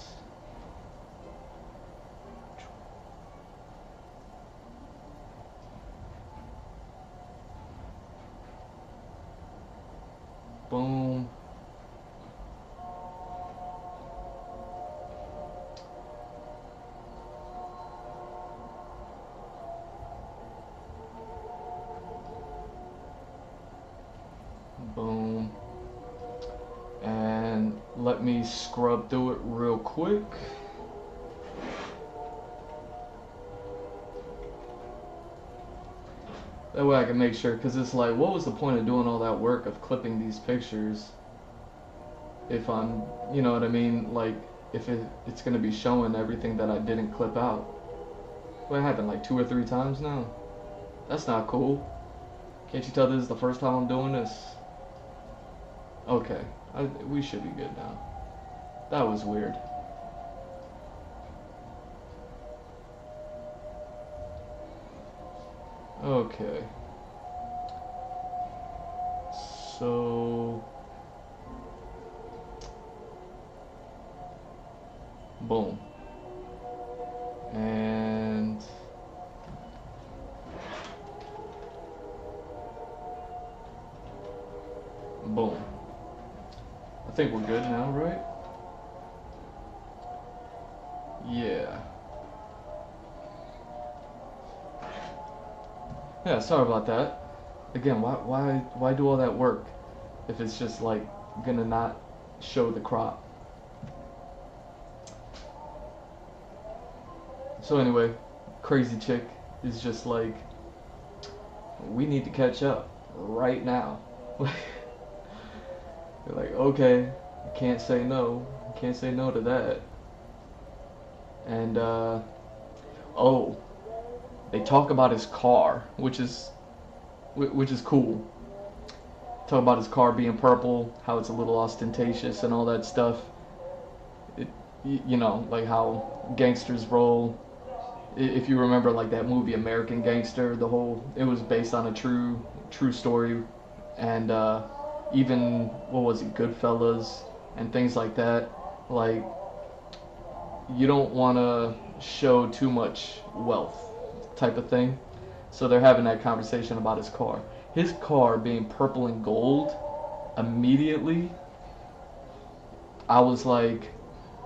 Boom. Boom. And let me scrub through it real quick. That way I can make sure, because it's like, what was the point of doing all that work of clipping these pictures if I'm, you know what I mean, like, if it's going to be showing everything that I didn't clip out. What happened, like 2 or 3 times now? That's not cool. Can't you tell this is the first time I'm doing this? Okay, we should be good now. That was weird. Okay. So, boom. And boom. I think we're good now, right? Yeah. Yeah, sorry about that. Again, why do all that work if it's just like gonna not show the crop? So anyway, crazy chick is just like, we need to catch up right now. You're like, okay, can't say no. Can't say no to that. And oh, they talk about his car, which is cool. Talk about his car being purple, how it's a little ostentatious and all that stuff. It, like how gangsters roll. If you remember, like that movie American Gangster, it was based on a true story, and even what was it, Goodfellas and things like that. Like, you don't want to show too much wealth, type of thing. So they're having that conversation about his car. His car being purple and gold, immediately, I was like,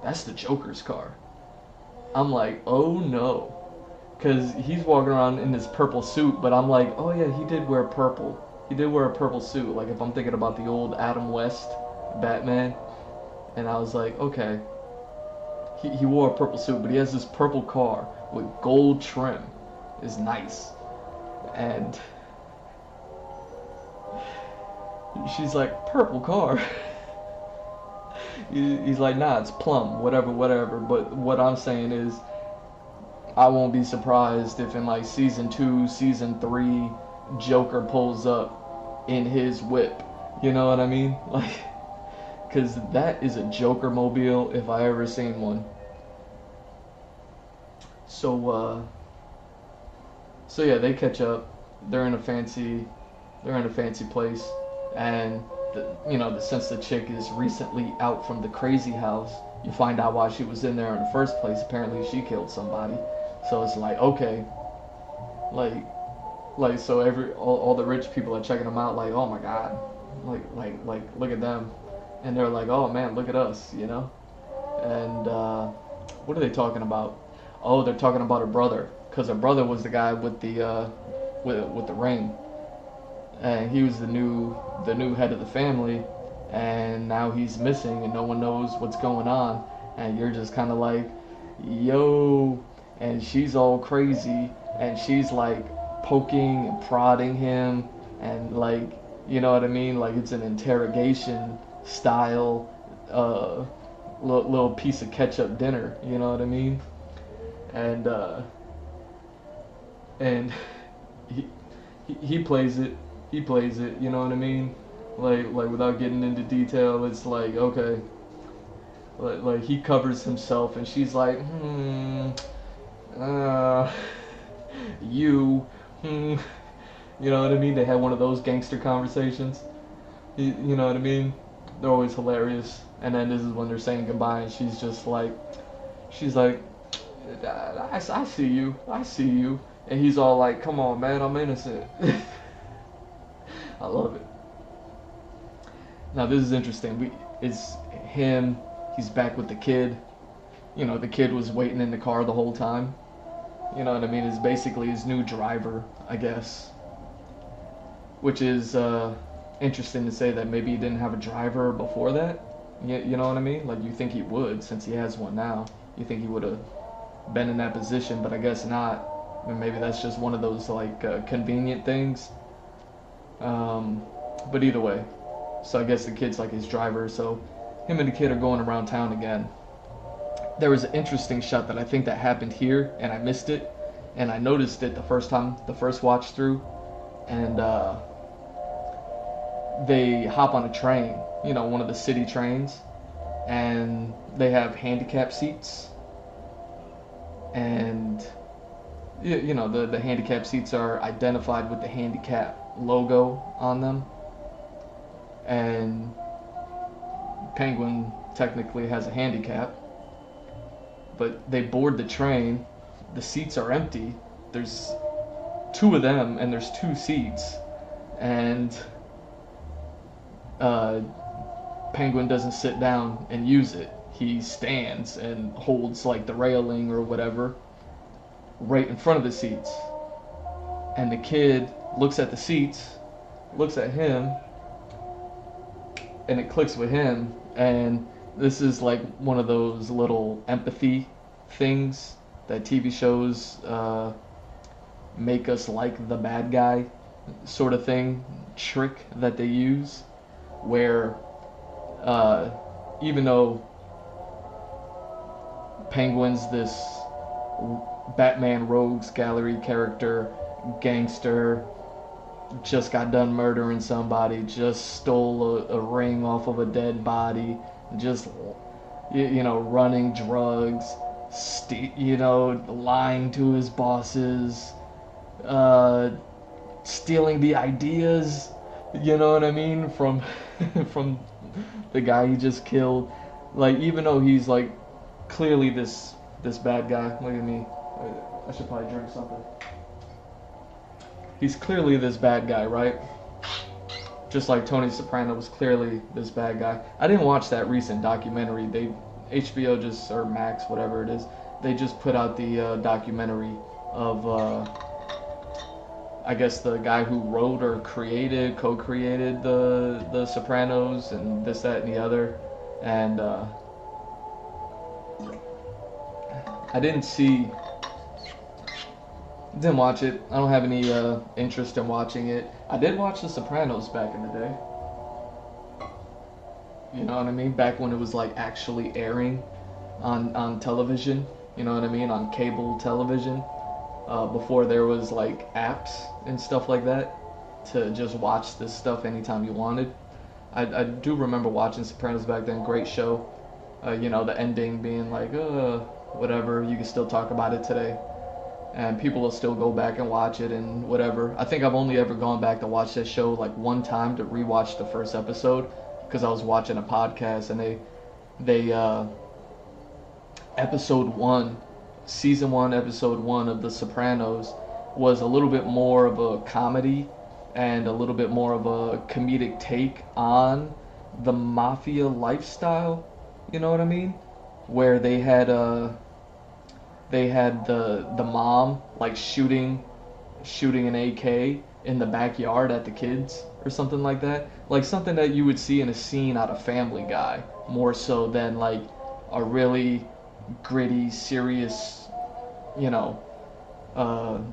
that's the Joker's car. I'm like, oh no. Because he's walking around in this purple suit, but I'm like, oh yeah, he did wear purple. He did wear a purple suit. Like, if I'm thinking about the old Adam West Batman, and I was like, okay, he wore a purple suit, but he has this purple car with gold trim. It's nice. And she's like, purple car? He's like, nah, it's plum, whatever. But what I'm saying is, I won't be surprised if in like season 2, season 3, Joker pulls up in his whip. You know what I mean? Like, because that is a Joker mobile if I ever seen one. So yeah, they catch up. They're in a fancy place, and since the chick is recently out from the crazy house, you find out why she was in there in the first place. Apparently, she killed somebody. So it's like, okay, like so all the rich people are checking them out, like, oh my god, like look at them, and they're like, oh man, look at us, And what are they talking about? Oh, they're talking about her brother, because her brother was the guy with the with the ring, and he was the new head of the family, and now he's missing, and no one knows what's going on, and you're just kind of like, yo, and she's all crazy, and she's like poking and prodding him, and like, you know what I mean, like it's an interrogation style little piece of ketchup dinner, you know what I mean, and he plays it. He plays it, you know what I mean? Like without getting into detail, it's like, okay. Like he covers himself, and she's like, you, you know what I mean? They had one of those gangster conversations. You know what I mean? They're always hilarious. And then this is when they're saying goodbye, and she's like, I see you. And he's all like, come on, man, I'm innocent. I love it. Now this is interesting. It's him. He's back with the kid. The kid was waiting in the car the whole time. You know what I mean? It's basically his new driver, I guess. Which is interesting to say that maybe he didn't have a driver before that. You know what I mean? Like, you think he would, since he has one now. You think he would have been in that position, but I guess not. And maybe that's just one of those like convenient things. But either way, so I guess the kid's like his driver. So him and the kid are going around town again. There was an interesting shot that I think that happened here, and I missed it, and I noticed it the first watch through, and they hop on a train, one of the city trains, and they have handicap seats, and the handicap seats are identified with the handicap logo on them, and Penguin technically has a handicap, but they board the train, the seats are empty, there's 2 of them, and there's 2 seats, and Penguin doesn't sit down and use it. He stands and holds like the railing or whatever right in front of the seats, and the kid looks at the seats, looks at him, and it clicks with him. And this is like one of those little empathy things that TV shows make us like the bad guy sort of thing, trick that they use, where even though Penguin's this Batman Rogues Gallery character, gangster, just got done murdering somebody, just stole a ring off of a dead body, just running drugs, lying to his bosses, uh, stealing the ideas, you know what I mean, from from the guy he just killed. Like, even though he's like clearly this bad guy. Look at me. I should probably drink something. He's clearly this bad guy, right? Just like Tony Soprano was clearly this bad guy. I didn't watch that recent documentary. HBO just, or Max, whatever it is, they just put out the documentary of I guess the guy who wrote or co-created the Sopranos and this, that, and the other. And I didn't watch it. I don't have any interest in watching it. I did watch The Sopranos back in the day. You know what I mean? Back when it was like actually airing on television. You know what I mean? On cable television. Before there was like apps and stuff like that to just watch this stuff anytime you wanted. I do remember watching Sopranos back then. Great show. The ending being like, whatever. You can still talk about it today. And people will still go back and watch it and whatever. I think I've only ever gone back to watch that show like one time to rewatch the first episode because I was watching a podcast and they episode 1, season 1, episode 1 of The Sopranos was a little bit more of a comedy and a little bit more of a comedic take on the mafia lifestyle. You know what I mean? Where they had the mom like shooting an AK in the backyard at the kids or something like that. Like something that you would see in a scene out of Family Guy, more so than like a really gritty, serious,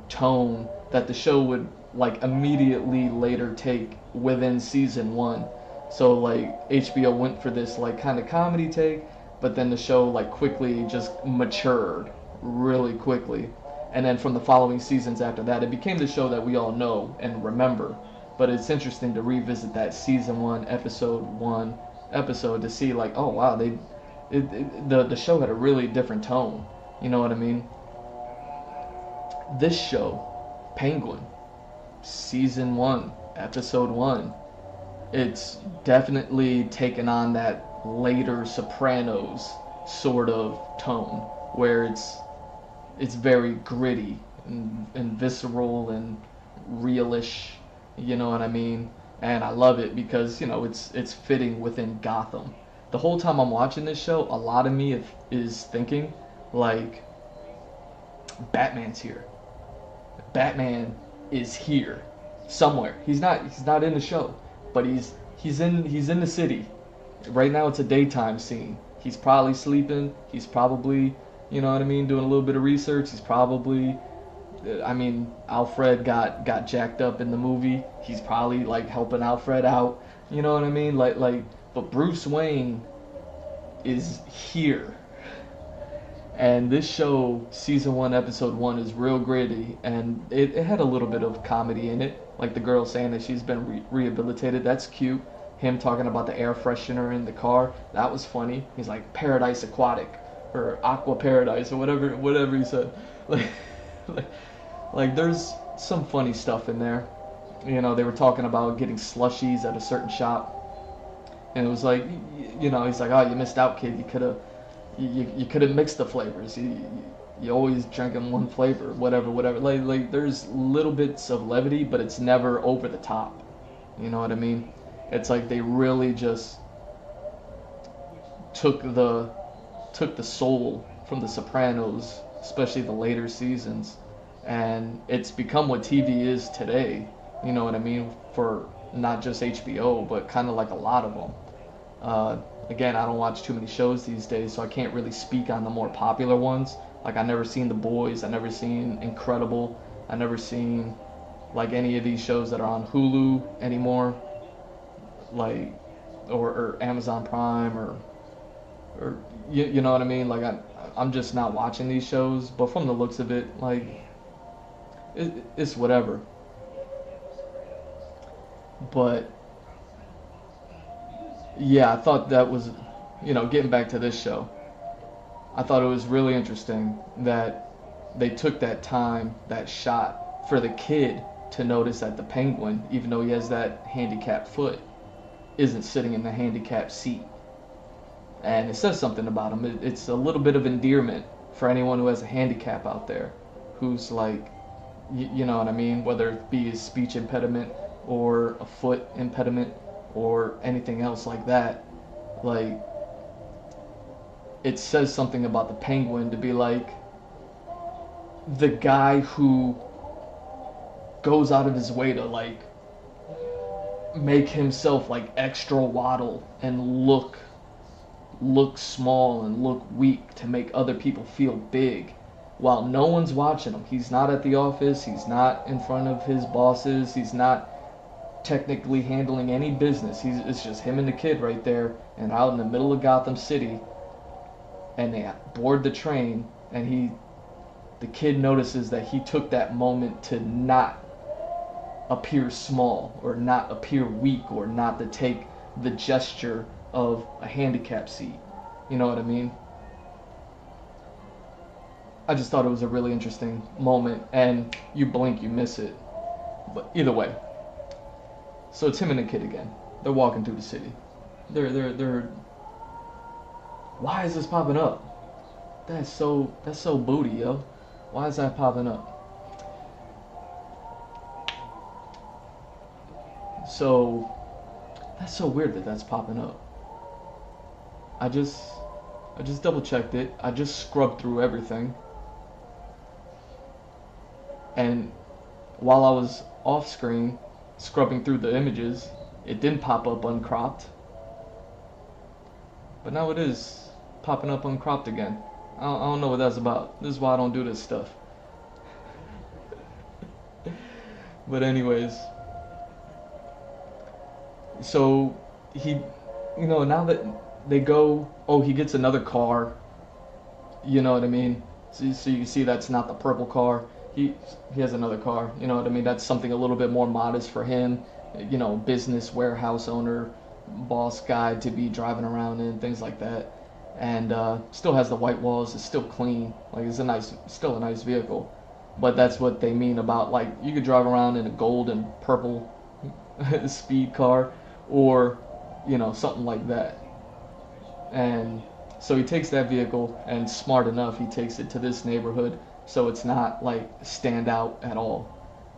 tone that the show would like immediately later take within season 1. So like HBO went for this like kind of comedy take, but then the show like quickly just matured really quickly. And then from the following seasons after that, it became the show that we all know and remember. But it's interesting to revisit that season 1, episode 1 episode to see like, oh wow, the show had a really different tone. You know what I mean? This show, Penguin, season 1, episode 1, it's definitely taken on that later Sopranos sort of tone, where it's very gritty and visceral and realish, you know what I mean? And I love it because, it's fitting within Gotham. The whole time I'm watching this show, a lot of me is thinking, like, Batman's here. Batman is here somewhere. He's not in the show, but he's in the city. Right now it's a daytime scene. He's probably sleeping. He's probably, you know what I mean, doing a little bit of research. He's probably, Alfred got jacked up in the movie. He's probably like helping Alfred out. You know what I mean? But Bruce Wayne is here. And this show, season 1, episode 1, is real gritty, and it had a little bit of comedy in it. Like the girl saying that she's been rehabilitated. That's cute. Him talking about the air freshener in the car. That was funny. He's like Paradise Aquatic or Aqua Paradise or whatever he said. Like there's some funny stuff in there. They were talking about getting slushies at a certain shop, and it was like, he's like, oh, you missed out, kid. You could have mixed the flavors. You always drinking one flavor, whatever. Like there's little bits of levity, but it's never over the top. You know what I mean? It's like they really just took the soul from the Sopranos, especially the later seasons, and it's become what TV is today. You know what I mean? For not just HBO, but kind of like a lot of them. Again, I don't watch too many shows these days, so I can't really speak on the more popular ones. Like, I never seen The Boys, I never seen Incredible, I never seen like any of these shows that are on Hulu anymore, or Amazon Prime, or you know what I mean? Like, I'm just not watching these shows. But from the looks of it, like it's whatever. But yeah, I thought that was, getting back to this show, I thought it was really interesting that they took that time, that shot, for the kid to notice that the penguin, even though he has that handicapped foot, isn't sitting in the handicapped seat. And it says something about him. It's a little bit of endearment for anyone who has a handicap out there, who's like, you know what I mean? Whether it be a speech impediment or a foot impediment or anything else like that. Like, it says something about the penguin to be like the guy who goes out of his way to like make himself like extra waddle and look small and look weak to make other people feel big while no one's watching him. He's not at the office, he's not in front of his bosses, he's not technically handling any business. It's just him and the kid right there and out in the middle of Gotham City, and they board the train, and the kid notices that he took that moment to not appear small or not appear weak or not to take the gesture of a handicap seat. You know what I mean? I just thought it was a really interesting moment, and you blink, you miss it. But either way, so it's him and the kid again. They're walking through the city. They're. Why is this popping up? That's so booty, yo. Why is that popping up? So that's so weird that that's popping up. I just double checked it. I just scrubbed through everything. And while I was off screen scrubbing through the images, it didn't pop up uncropped. But now it is popping up uncropped again. I don't know what that's about. This is why I don't do this stuff. But anyways, so he, now that they go, oh, he gets another car. You know what I mean? So you can see that's not the purple car. He has another car. You know what I mean? That's something a little bit more modest for him. Business warehouse owner, boss guy to be driving around in, things like that. And still has the white walls. It's still clean. Like, it's still a nice vehicle. But that's what they mean about, like, you could drive around in a gold and purple speed car, or something like that. And so he takes that vehicle, and smart enough, he takes it to this neighborhood, so it's not like stand out at all.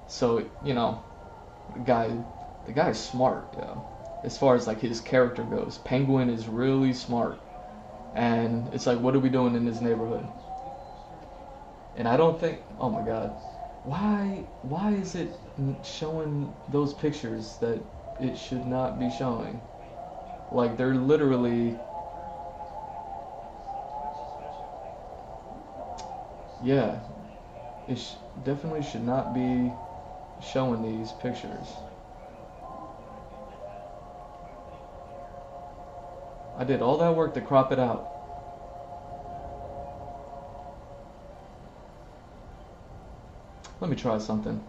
So the guy's smart, as far as like his character goes. Penguin is really smart, and it's like, what are we doing in this neighborhood? And I don't think, oh my god, why is it showing those pictures that it should not be showing? Like, they're literally, yeah, it definitely should not be showing these pictures. I did all that work to crop it out. Let me try something.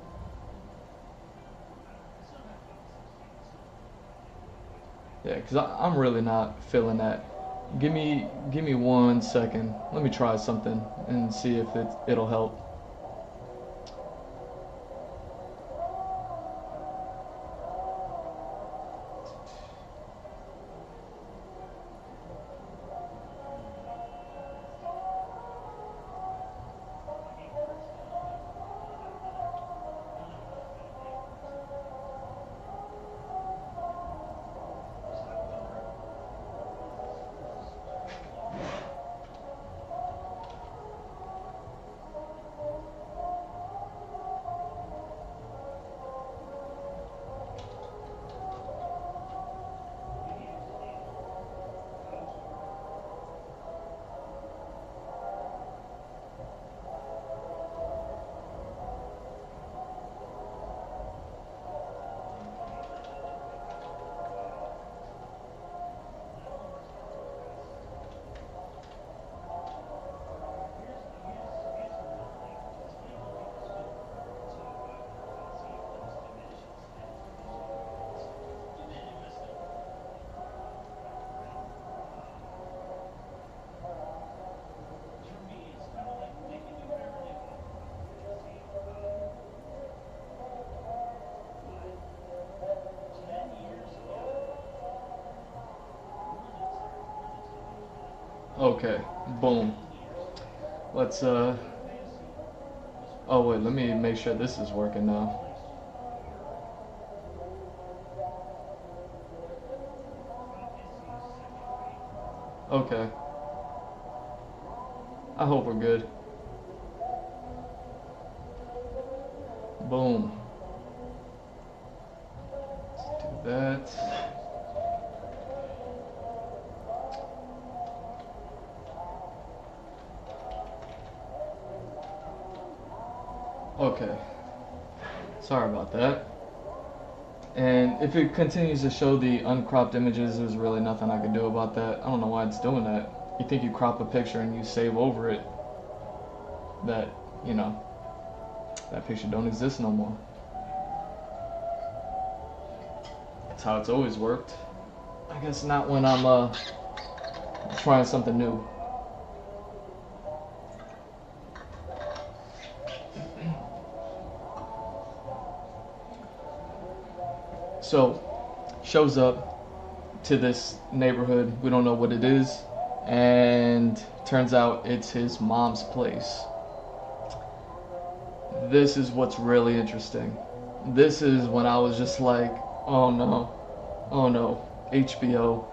Yeah, because I'm really not feeling that. Give me 1 second. Let me try something and see if it'll help. Okay, boom. Let's oh wait, let me make sure this is working now. Okay. I hope we're good. Boom. Let's do that. Okay. Sorry about that. And if it continues to show the uncropped images, there's really nothing I can do about that. I don't know why it's doing that. You think you crop a picture and you save over it, that, you know, that picture don't exist no more. That's how it's always worked. I guess not when I'm trying something new. So, shows up to this neighborhood. We don't know what it is, and turns out it's his mom's place. This is what's really interesting. This is when I was just like, oh no, HBO,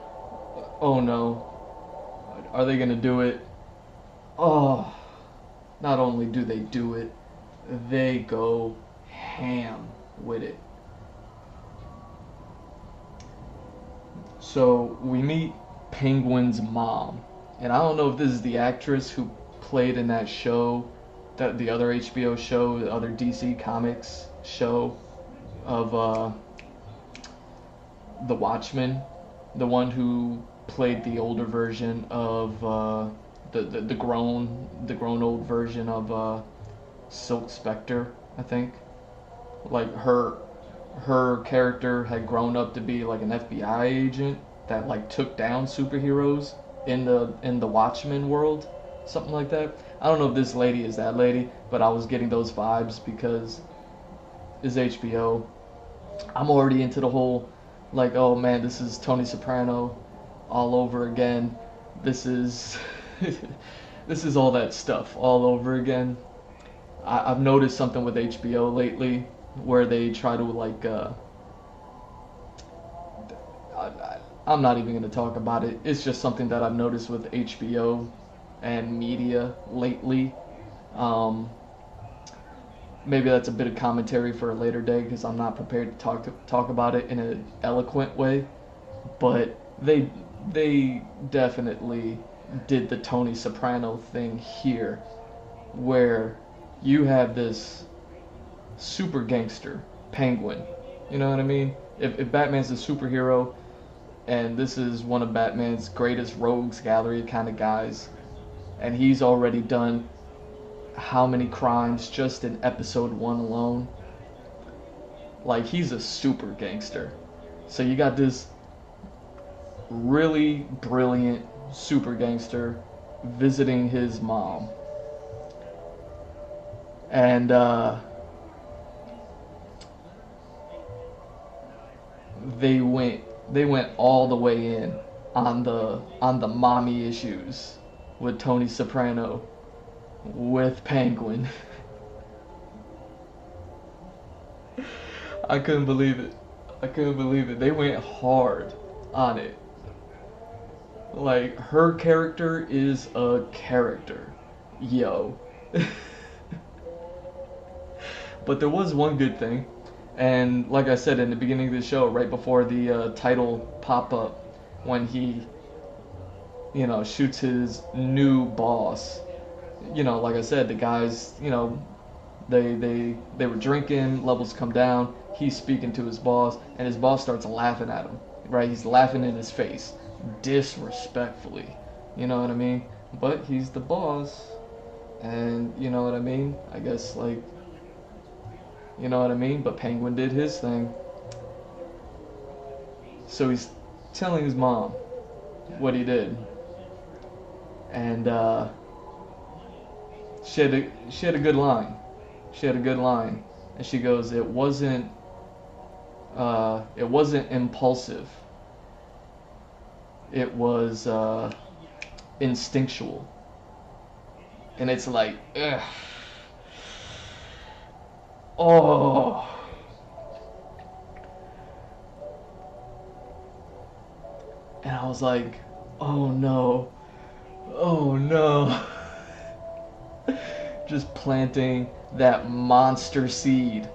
oh no, are they gonna do it? Oh, not only do they do it, they go ham with it. So we meet Penguin's mom, and I don't know if this is the actress who played in that show, that the other HBO show, the other DC Comics show of The Watchmen, the one who played the older version of the grown old version of Silk Spectre, I think. Like her character had grown up to be like an FBI agent that like took down superheroes in the Watchmen world, something like that. I don't know if this lady is that lady, but I was getting those vibes because it's HBO. I'm already into the whole like, oh man, this is Tony Soprano all over again. This is this is all that stuff all over again. I've noticed something with HBO lately where they try to like I'm not even going to talk about it. It's just something that I've noticed with HBO and media lately. Um, Maybe that's a bit of commentary for a later day because I'm not prepared to talk about it in an eloquent way. But they definitely did the Tony Soprano thing here, where you have this super gangster Penguin. You know what I mean? If Batman's a superhero, and this is one of Batman's greatest rogues gallery kind of guys, and he's already done how many crimes just in episode 1 alone. Like, he's a super gangster. So you got this really brilliant super gangster visiting his mom. And they went all the way in on the mommy issues with Tony Soprano with Penguin. I couldn't believe it. I couldn't believe it. They went hard on it. Like, her character is a character. Yo. But there was one good thing. And like I said in the beginning of the show, right before the title pop up, when he, shoots his new boss, like I said, the guys, they were drinking, levels come down, he's speaking to his boss, and his boss starts laughing at him, right? He's laughing in his face, disrespectfully, you know what I mean? But he's the boss, and you know what I mean? I guess, like, you know what I mean? But Penguin did his thing. So he's telling his mom what he did. And she had a good line. She had a good line. And she goes, it wasn't impulsive. It was instinctual. And it's like, ugh. Oh. And I was like, oh no. Oh no. Just planting that monster seed.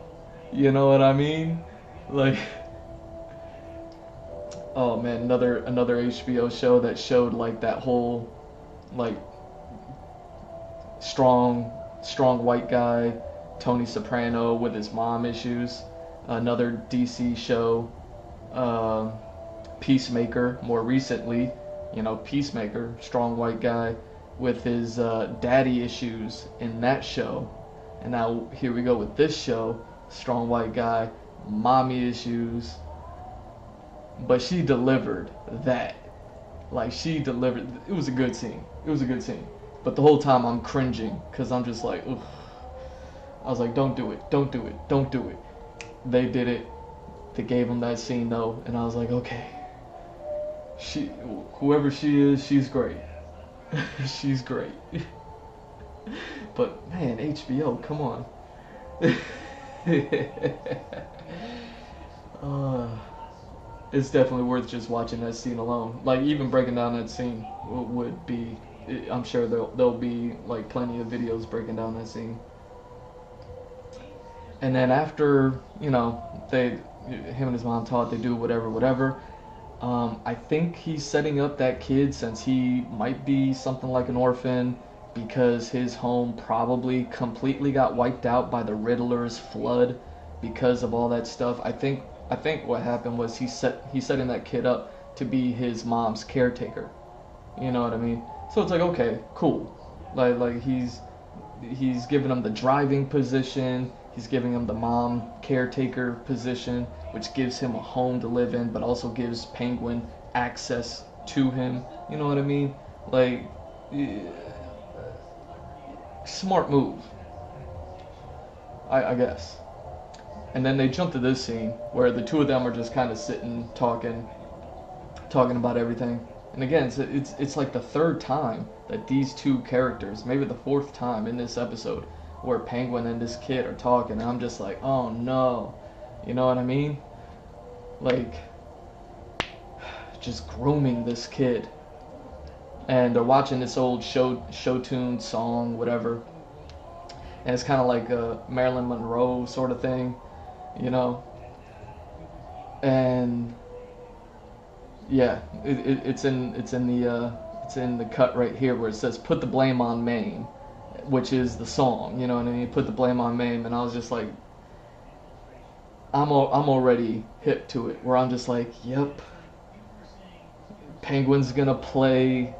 You know what I mean? Like, oh man, another HBO show that showed like that whole like strong white guy, Tony Soprano with his mom issues. Another DC show, uh, Peacemaker. More recently, Peacemaker, strong white guy with his daddy issues in that show. And now here we go with this show, strong white guy, mommy issues. But she delivered that. Like, she delivered. It was a good scene. It was a good scene. But the whole time I'm cringing because I'm just like, ugh. I was like, don't do it. Don't do it. Don't do it. They did it. They gave him that scene though. And I was like, okay. Whoever she is, she's great. She's great. But man, HBO, come on. It's definitely worth just watching that scene alone. Like, even breaking down that scene would be. I'm sure there'll be like plenty of videos breaking down that scene. And then after him and his mom talk, they do whatever. I think he's setting up that kid since he might be something like an orphan because his home probably completely got wiped out by the Riddler's flood because of all that stuff. I think what happened was he's setting that kid up to be his mom's caretaker. You know what I mean? So it's like, okay, cool. Like he's giving him the driving position. He's giving him the mom caretaker position, which gives him a home to live in, but also gives Penguin access to him. You know what I mean? Like, smart move, I guess. And then they jump to this scene where the two of them are just kind of sitting, talking about everything. And again, it's like the third time that these two characters, maybe the fourth time in this episode, where Penguin and this kid are talking, and I'm just like, oh no. You know what I mean? Like, just grooming this kid. And they're watching this old show tune song, whatever. And it's kind of like a Marilyn Monroe sort of thing, And yeah, it's in the cut right here where it says "Put the blame on Maine," which is the song. You know what I mean? Put the blame on Maine, and I was just like, I'm already hip to it. Where I'm just like, yep, Penguin's gonna play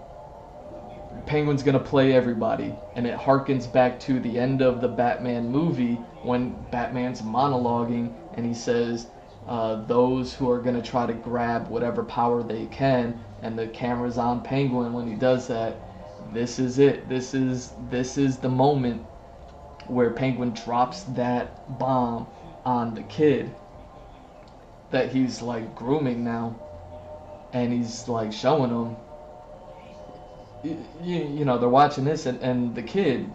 everybody, and it harkens back to the end of the Batman movie when Batman's monologuing and he says, those who are going to try to grab whatever power they can, and the camera's on Penguin when he does that. This is it. This is the moment where Penguin drops that bomb on the kid that he's like grooming now, and he's like showing him. They're watching this, and the kid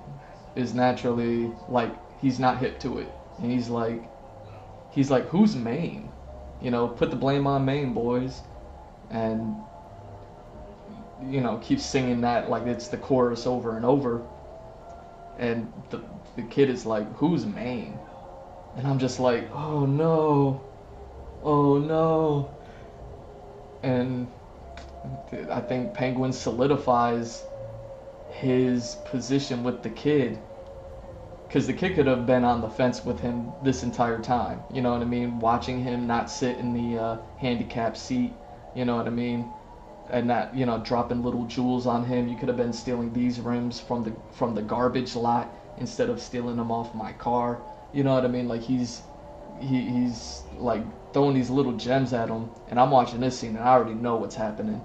is naturally like, he's not hip to it, and he's like, who's Maine? Put the blame on Maine, boys. And keeps singing that like it's the chorus over and over. And the kid is like, who's Maine? And I'm just like, oh no. And I think Penguin solidifies his position with the kid, because the kid could have been on the fence with him this entire time. You know what I mean? Watching him not sit in the handicap seat. You know what I mean? And not, dropping little jewels on him. You could have been stealing these rims from the garbage lot instead of stealing them off my car. You know what I mean? Like, he's like throwing these little gems at him, and I'm watching this scene and I already know what's happening.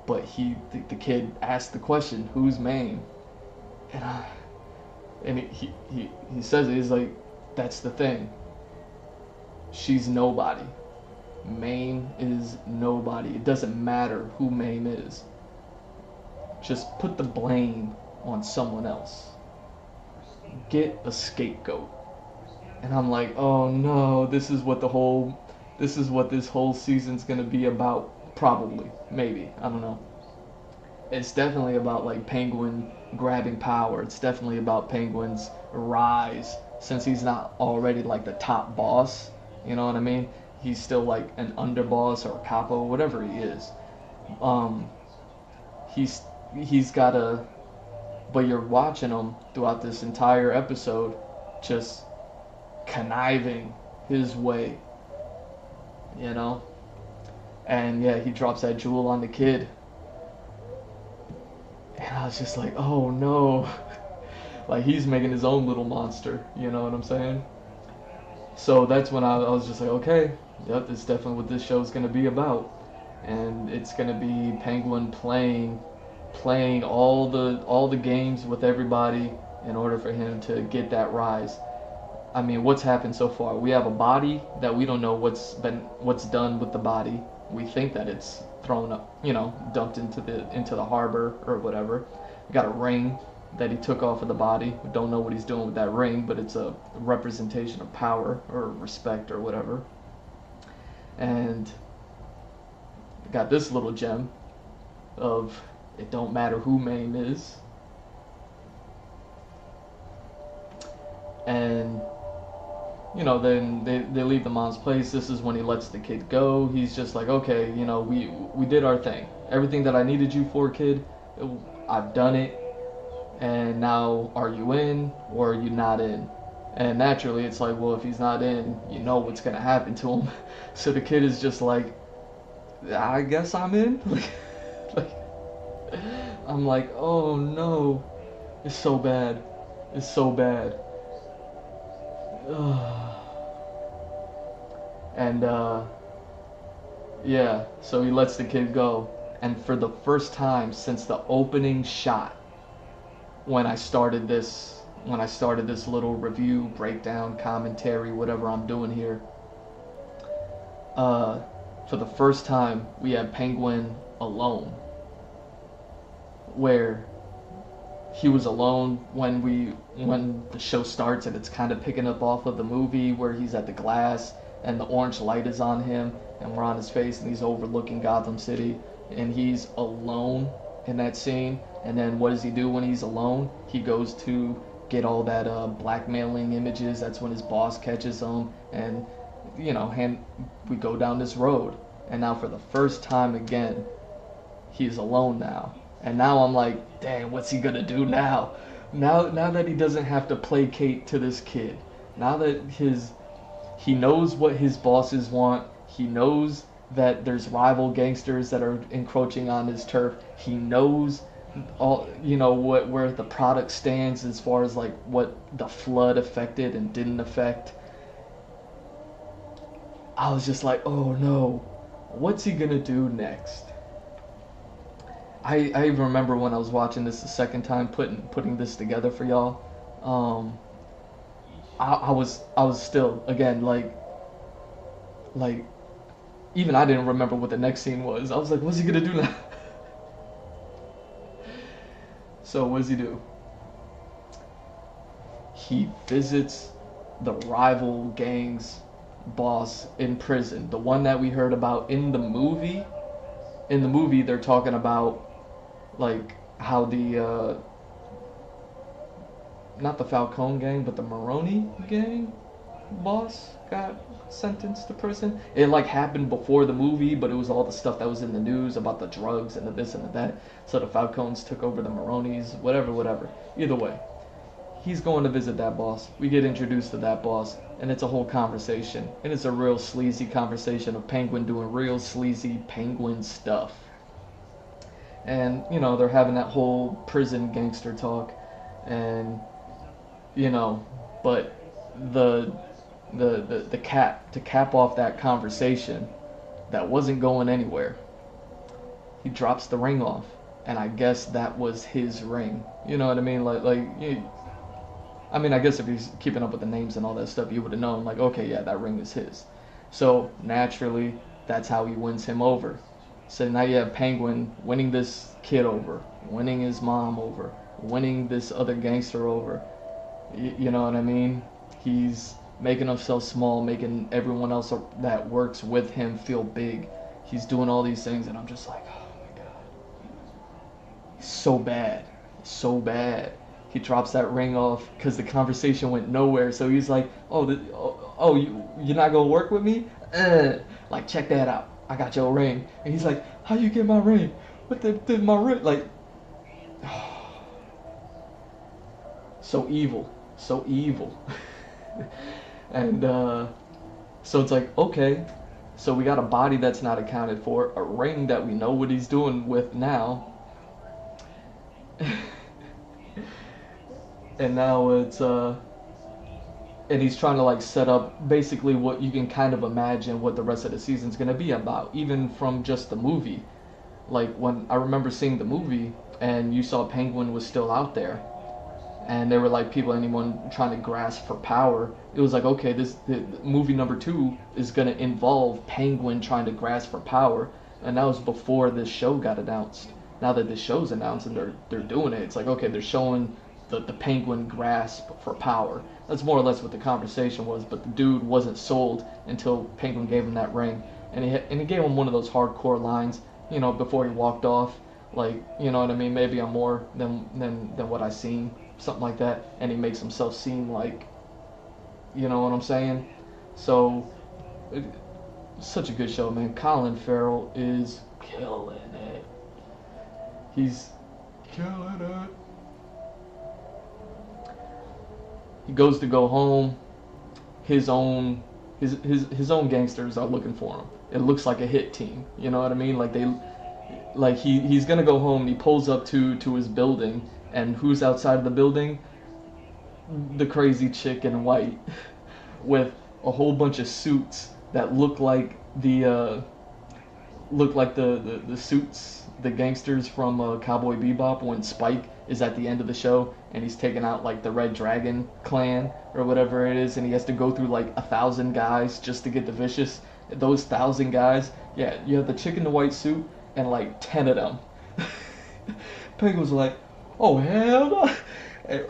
But the kid asked the question, who's Maine? And he says it, he's like, that's the thing. She's nobody. Maine is nobody. It doesn't matter who Maine is. Just put the blame on someone else. Get a scapegoat. And I'm like, oh no, this is what this whole season's gonna be about. Probably, maybe, I don't know. It's definitely about like Penguin grabbing power. It's definitely about Penguin's rise, since he's not already like the top boss. You know what I mean? He's still like an underboss or a capo, whatever he is. Um, he's he's got a, but you're watching him throughout this entire episode, just conniving his way, you know? And yeah, he drops that jewel on the kid. And I was just like, oh no. Like he's making his own little monster, you know what I'm saying? So that's when I was just like, okay, yep, that's definitely what this show's gonna be about. And it's gonna be Penguin playing all the games with everybody in order for him to get that rise. I mean, what's happened so far? We have a body that we don't know what's done with the body. We think that it's thrown up, dumped into the harbor or whatever. We got a ring that he took off of the body. We don't know what he's doing with that ring, but it's a representation of power or respect or whatever. And got this little gem of it don't matter who Mame is. And then they leave the mom's place. This is when he lets the kid go. He's just like, okay, we did our thing. Everything that I needed you for, kid, I've done it. And now, are you in or are you not in? And naturally, it's like, well, if he's not in, you know what's gonna happen to him. So the kid is just like, I guess I'm in. like, I'm like, oh no, it's so bad. It's so bad. And yeah, so he lets the kid go, and for the first time since the opening shot, when I started this little review, breakdown, commentary, whatever I'm doing here, for the first time we have Penguin alone, where he was alone when the show starts, and it's kind of picking up off of the movie where he's at the glass and the orange light is on him and we're on his face and he's overlooking Gotham City, and he's alone in that scene. And then what does he do when he's alone? He goes to get all that blackmailing images. That's when his boss catches him, and we go down this road. And now for the first time again, he's alone now. And now I'm like, dang, what's he gonna do now? Now that he doesn't have to placate to this kid. Now that he knows what his bosses want. He knows that there's rival gangsters that are encroaching on his turf. He knows where the product stands as far as like what the flood affected and didn't affect. I was just like, oh no, what's he gonna do next? I even remember when I was watching this the second time, putting this together for y'all. I was still again like even I didn't remember what the next scene was. I was like, what's he gonna do now? So what does he do? He visits the rival gang's boss in prison, the one that we heard about in the movie. In the movie, they're talking about like how the not the Falcone gang, but the Maroni gang boss got sentenced to prison. It like happened before the movie, but it was all the stuff that was in the news about the drugs and the this and the that. So the Falcones took over the Maronis, whatever. Either way, he's going to visit that boss. We get introduced to that boss, and it's a whole conversation. And it's a real sleazy conversation of Penguin doing real sleazy Penguin stuff. And, they're having that whole prison gangster talk. And, but the cap, to cap off that conversation that wasn't going anywhere, he drops the ring off. And I guess that was his ring. You know what I mean? I guess if he's keeping up with the names and all that stuff, you would have known, like, okay, yeah, that ring is his. So naturally, that's how he wins him over. So now you have Penguin winning this kid over, winning his mom over, winning this other gangster over. You know what I mean? He's making himself small, making everyone else that works with him feel big. He's doing all these things, and I'm just like, oh my god, he's so bad, so bad. He drops that ring off because the conversation went nowhere. So he's like, you're not gonna work with me? Like, check that out. I got your ring. And he's like, how you get my ring? What did my ring? Like, so evil, so evil. And so it's like, okay, so we got a body that's not accounted for, a ring that we know what he's doing with now. And now it's and he's trying to like set up basically what you can kind of imagine what the rest of the season's gonna be about, even from just the movie. Like, when I remember seeing the movie and you saw Penguin was still out there, and there were like anyone trying to grasp for power. It was like, okay, the movie number 2 is gonna involve Penguin trying to grasp for power, and that was before this show got announced. Now that this show's announced and they're doing it, it's like, okay, they're showing the Penguin grasp for power. That's more or less what the conversation was, but the dude wasn't sold until Penguin gave him that ring, and he gave him one of those hardcore lines, you know, before he walked off, like, you know what I mean, maybe I'm more than what I seen, something like that, and he makes himself seem like, you know what I'm saying? So, such a good show, man. Colin Farrell is killing it. He's killing it. He goes to go home. His own gangsters are looking for him. It looks like a hit team. You know what I mean? Like he's gonna go home. And he pulls up to his building, and who's outside of the building? The crazy chick in white, with a whole bunch of suits that look like the suits, the gangsters from Cowboy Bebop, when Spike is at the end of the show and he's taking out like the Red Dragon clan or whatever it is, and he has to go through like 1,000 guys just to get the Vicious. Those 1,000 guys, yeah, you have the chick in the white suit and like 10 of them. Penguin's like, oh hell no. And,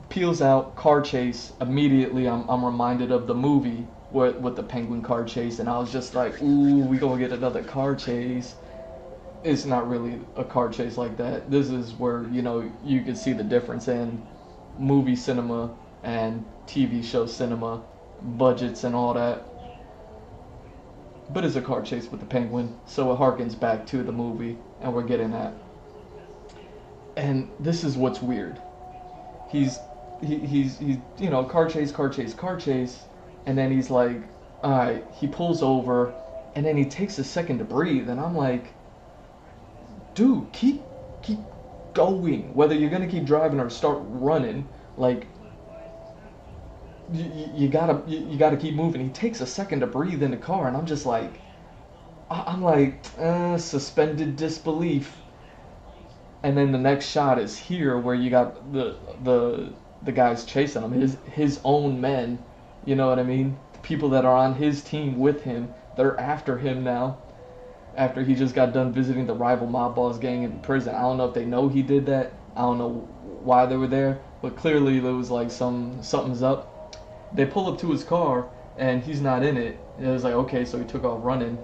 peels out, car chase. Immediately I'm reminded of the movie with the Penguin car chase, and I was just like, ooh, we gonna get another car chase. It's not really a car chase like that. This is where, you know, you can see the difference in movie cinema and TV show cinema, budgets and all that. But it's a car chase with the Penguin, so it harkens back to the movie, and we're getting that. And this is what's weird. He's you know, car chase, and then he's like, alright, he pulls over, and then he takes a second to breathe, and I'm like, dude, keep going. Whether you're gonna keep driving or start running, like, you gotta keep moving. He takes a second to breathe in the car, and I'm just like, suspended disbelief. And then the next shot is here, where you got the guys chasing him, his own men. You know what I mean? The people that are on his team with him, they're after him now. After he just got done visiting the rival mob boss gang in prison. I don't know if they know he did that. I don't know why they were there, but clearly there was like something's up. They pull up to his car and he's not in it. And it was like, okay, so he took off running.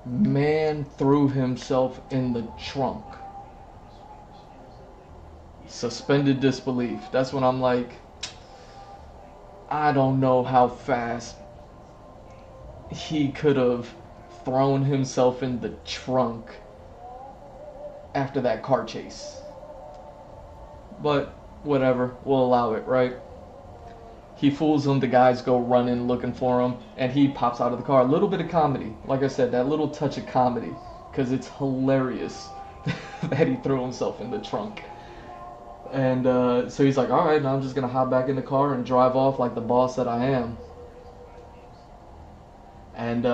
Man threw himself in the trunk. Suspended disbelief. That's when I'm like, I don't know how fast he could have thrown himself in the trunk after that car chase. But whatever, we'll allow it, right? He fools them, the guys go running looking for him, and he pops out of the car. A little bit of comedy. Like I said, that little touch of comedy, because it's hilarious that he threw himself in the trunk. And so he's like, alright, now I'm just going to hop back in the car and drive off like the boss that I am. And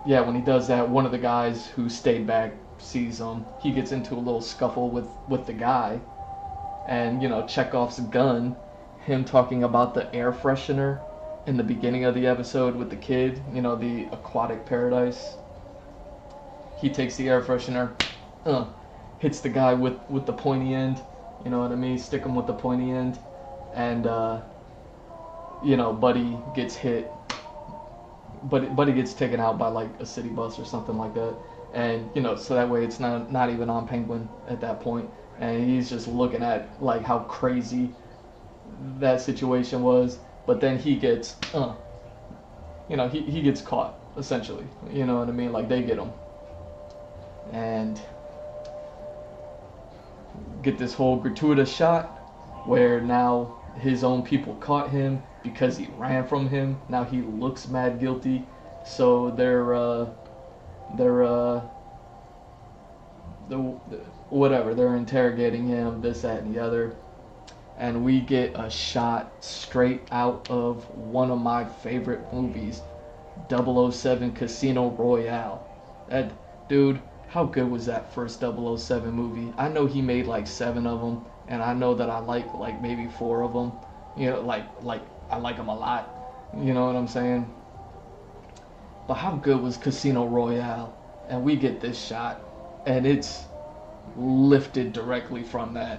yeah, when he does that, one of the guys who stayed back sees him. He gets into a little scuffle with the guy. And, you know, Chekhov's gun, him talking about the air freshener in the beginning of the episode with the kid, you know, the aquatic paradise. He takes the air freshener, uh, hits the guy with the pointy end. You know what I mean? Stick him with the pointy end, and Buddy gets hit. Buddy gets taken out by like a city bus or something like that, and so that way it's not even on Penguin at that point, and he's just looking at like how crazy that situation was. But then he gets, he gets caught essentially. You know what I mean? Like they get him, and get this whole gratuitous shot where now his own people caught him because he ran from him. Now he looks mad guilty, so they're whatever, they're interrogating him, this, that, and the other, and we get a shot straight out of one of my favorite movies, 007 Casino Royale. That dude, how good was that first 007 movie? I know he made like 7 of them, and I know that I like maybe 4 of them. Like I like them a lot. You know what I'm saying? But how good was Casino Royale? And we get this shot, and it's lifted directly from that.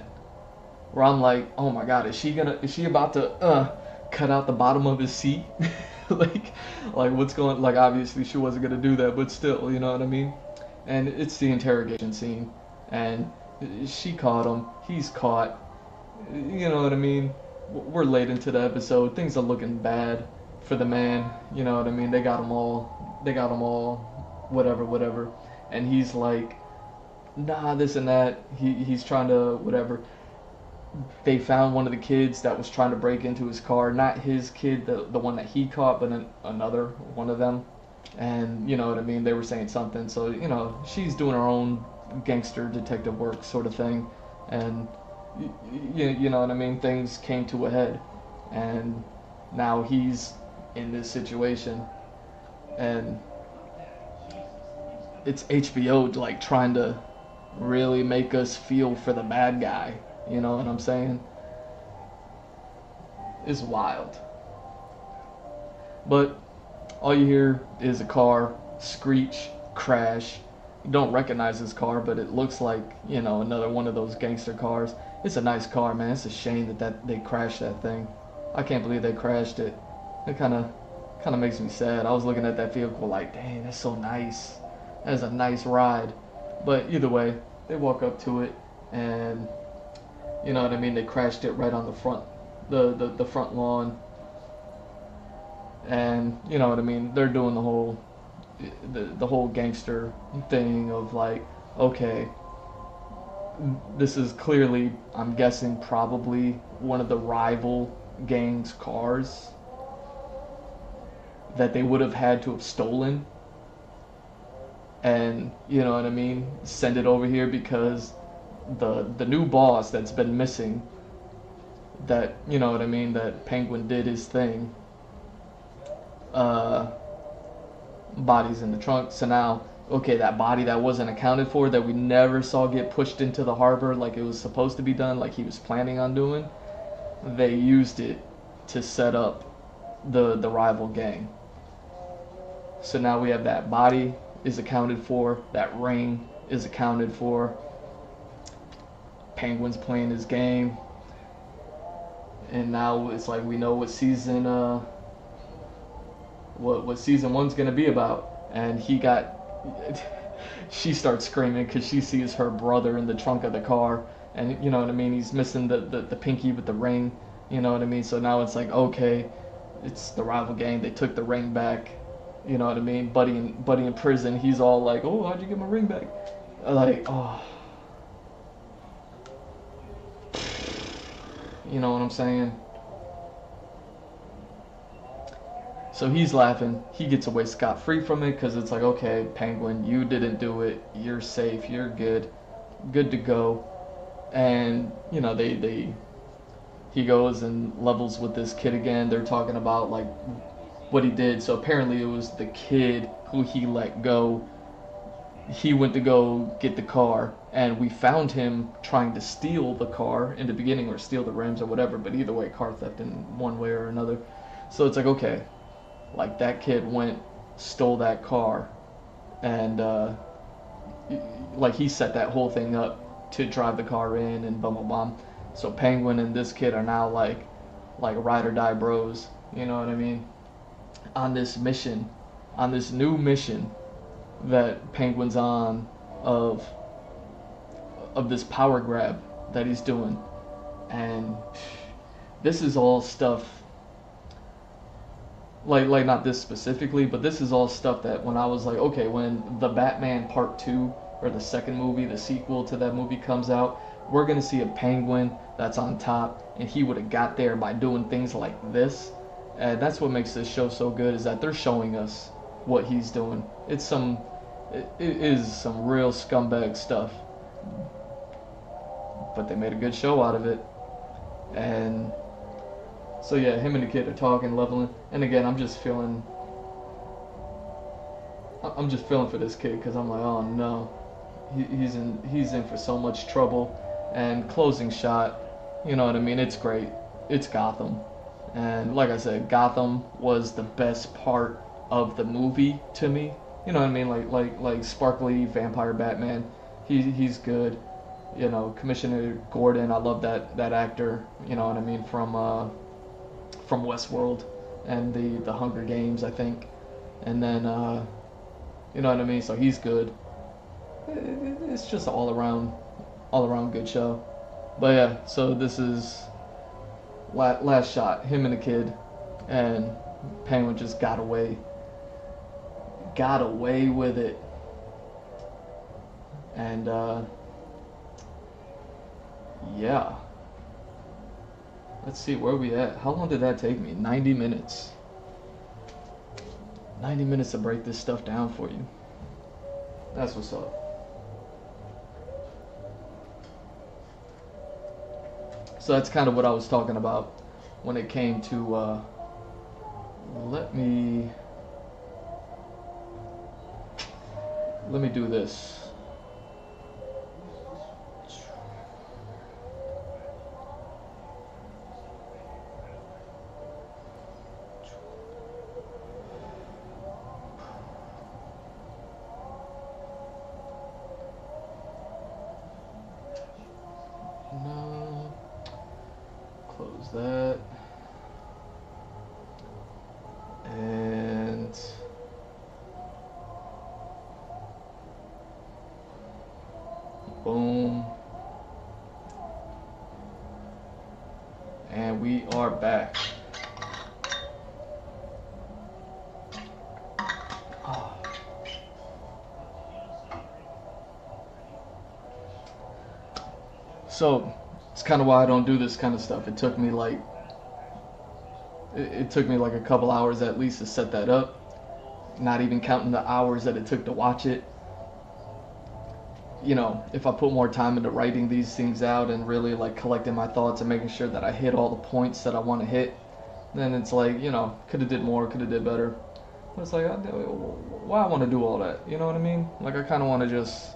Where I'm like, oh my god, is she about to cut out the bottom of his seat? like what's going? Like obviously she wasn't gonna do that, but still, you know what I mean? And it's the interrogation scene, and she caught him, he's caught. You know what I mean? We're late into the episode. Things are looking bad for the man. You know what I mean? They got him all. Whatever. And he's like, nah, this and that. He's trying to whatever. They found one of the kids that was trying to break into his car. Not his kid, the one that he caught, but another one of them. And you know what I mean? They were saying something. So she's doing her own gangster detective work sort of thing, and. You know what I mean? Things came to a head, and now he's in this situation, and it's HBO like trying to really make us feel for the bad guy. You know what I'm saying? It's wild. But all you hear is a car screech, crash. You don't recognize this car, but it looks like, another one of those gangster cars. It's a nice car, man. It's a shame that they crashed that thing. I can't believe they crashed it. It kind of makes me sad. I was looking at that vehicle like, dang, that's so nice. That's a nice ride. But either way, they walk up to it, and you know what I mean. They crashed it right on the front, the front lawn, and you know what I mean. They're doing the whole gangster thing of like, okay, this is clearly, I'm guessing, probably one of the rival gang's cars that they would have had to have stolen, and you know what I mean, send it over here because the new boss that's been missing, that, you know what I mean, that Penguin did his thing, body's in the trunk. So now, okay, that body that wasn't accounted for, that we never saw get pushed into the harbor like it was supposed to be done, like he was planning on doing, they used it to set up the rival gang. So now we have that body is accounted for, that ring is accounted for, Penguin's playing his game, and now it's like we know what season what season 1's gonna be about. And she starts screaming because she sees her brother in the trunk of the car, and you know what I mean, he's missing the pinky with the ring, you know what I mean. So now it's like, okay, it's the rival gang, they took the ring back, you know what I mean. Buddy in prison, he's all like, oh, how'd you get my ring back? Like, oh, you know what I'm saying. So he's laughing. He gets away scot-free from it because it's like, okay, Penguin, you didn't do it. You're safe. You're good to go. And you know, he goes and levels with this kid again. They're talking about like what he did. So apparently it was the kid who he let go. He went to go get the car, and we found him trying to steal the car in the beginning, or steal the rims or whatever. But either way, car theft in one way or another. So it's like, okay. Like that kid went, stole that car, and like he set that whole thing up to drive the car in and bum bum bum. So Penguin and this kid are now like ride or die bros. You know what I mean? On this mission, on this new mission that Penguin's on of this power grab that he's doing, and this is all stuff like not this specifically, but this is all stuff that when I was like, okay, when the Batman Part 2 or the second movie, the sequel to that movie comes out, we're going to see a Penguin that's on top, and he would have got there by doing things like this. And that's what makes this show so good, is that they're showing us what he's doing. It is some real scumbag stuff, but they made a good show out of it. And so yeah, him and the kid are talking, leveling, and again, I'm just feeling for this kid, because I'm like, oh no, he's in for so much trouble. And closing shot, you know what I mean? It's great. It's Gotham, and like I said, Gotham was the best part of the movie to me. You know what I mean? Like sparkly vampire Batman. He's good. You know, Commissioner Gordon, I love that actor. You know what I mean, from Westworld and the Hunger Games, I think. And then you know what I mean? So he's good. It's just all around good show. But yeah, so this is last shot, him and the kid, and Penguin just got away with it. And yeah, let's see where we at. How long did that take me? 90 minutes. 90 minutes to break this stuff down for you. That's what's up. So that's kind of what I was talking about when it came to let me do this. No. Close that. And boom. And we are back. So it's kind of why I don't do this kind of stuff. It took me like a couple hours at least to set that up, not even counting the hours that it took to watch it. You know, if I put more time into writing these things out and really like collecting my thoughts and making sure that I hit all the points that I want to hit, then it's like, you know, could have did more, could have did better. But it's like, why I want to do all that? You know what I mean? Like I kind of want to just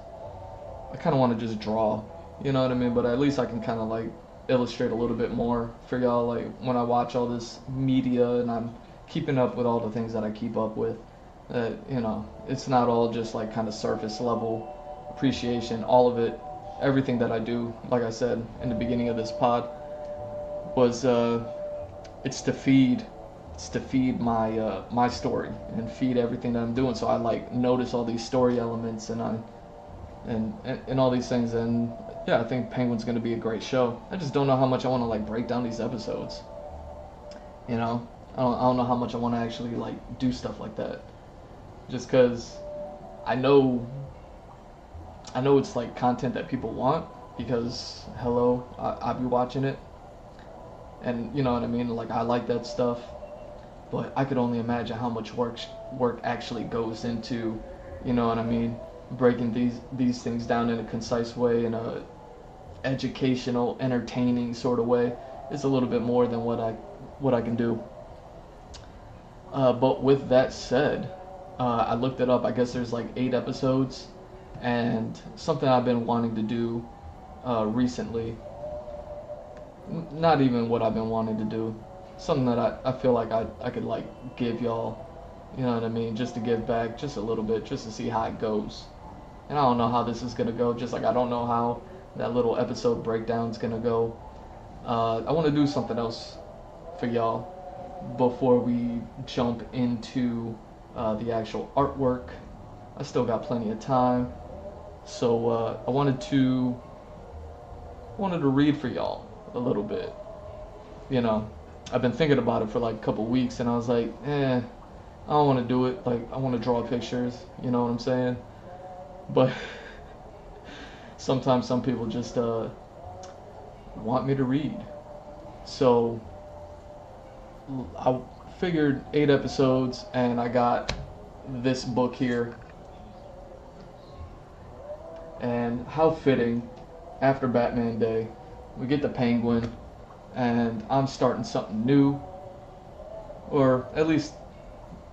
draw. You know what I mean? But at least I can kind of like illustrate a little bit more for y'all. Like when I watch all this media and I'm keeping up with all the things that I keep up with, that, you know, it's not all just like kind of surface level appreciation. All of it, everything that I do, like I said in the beginning of this pod, was it's to feed my my story and feed everything that I'm doing. So I like notice all these story elements and all these things. And yeah, I think Penguin's going to be a great show. I just don't know how much I want to like break down these episodes. You know, I don't know how much I want to actually like do stuff like that. Just because I know it's like content that people want, because hello, I'll be watching it. And you know what I mean? Like I like that stuff. But I could only imagine how much work actually goes into, you know what I mean, breaking these things down in a concise way, in a educational, entertaining sort of way. It's a little bit more than what I can do. But with that said, I looked it up. I guess there's like 8 episodes, and something I've been wanting to do recently. Not even what I've been wanting to do. Something that I feel like I could like give y'all, you know what I mean, just to give back just a little bit, just to see how it goes. And I don't know how this is gonna go. Just like I don't know how that little episode breakdown is gonna go. I want to do something else for y'all before we jump into the actual artwork. I still got plenty of time, so I wanted to read for y'all a little bit. You know, I've been thinking about it for like a couple weeks, and I was like, I don't want to do it. Like, I want to draw pictures. You know what I'm saying? But sometimes some people just want me to read. So I figured 8 episodes, and I got this book here. And how fitting, after Batman Day, we get the Penguin, and I'm starting something new, or at least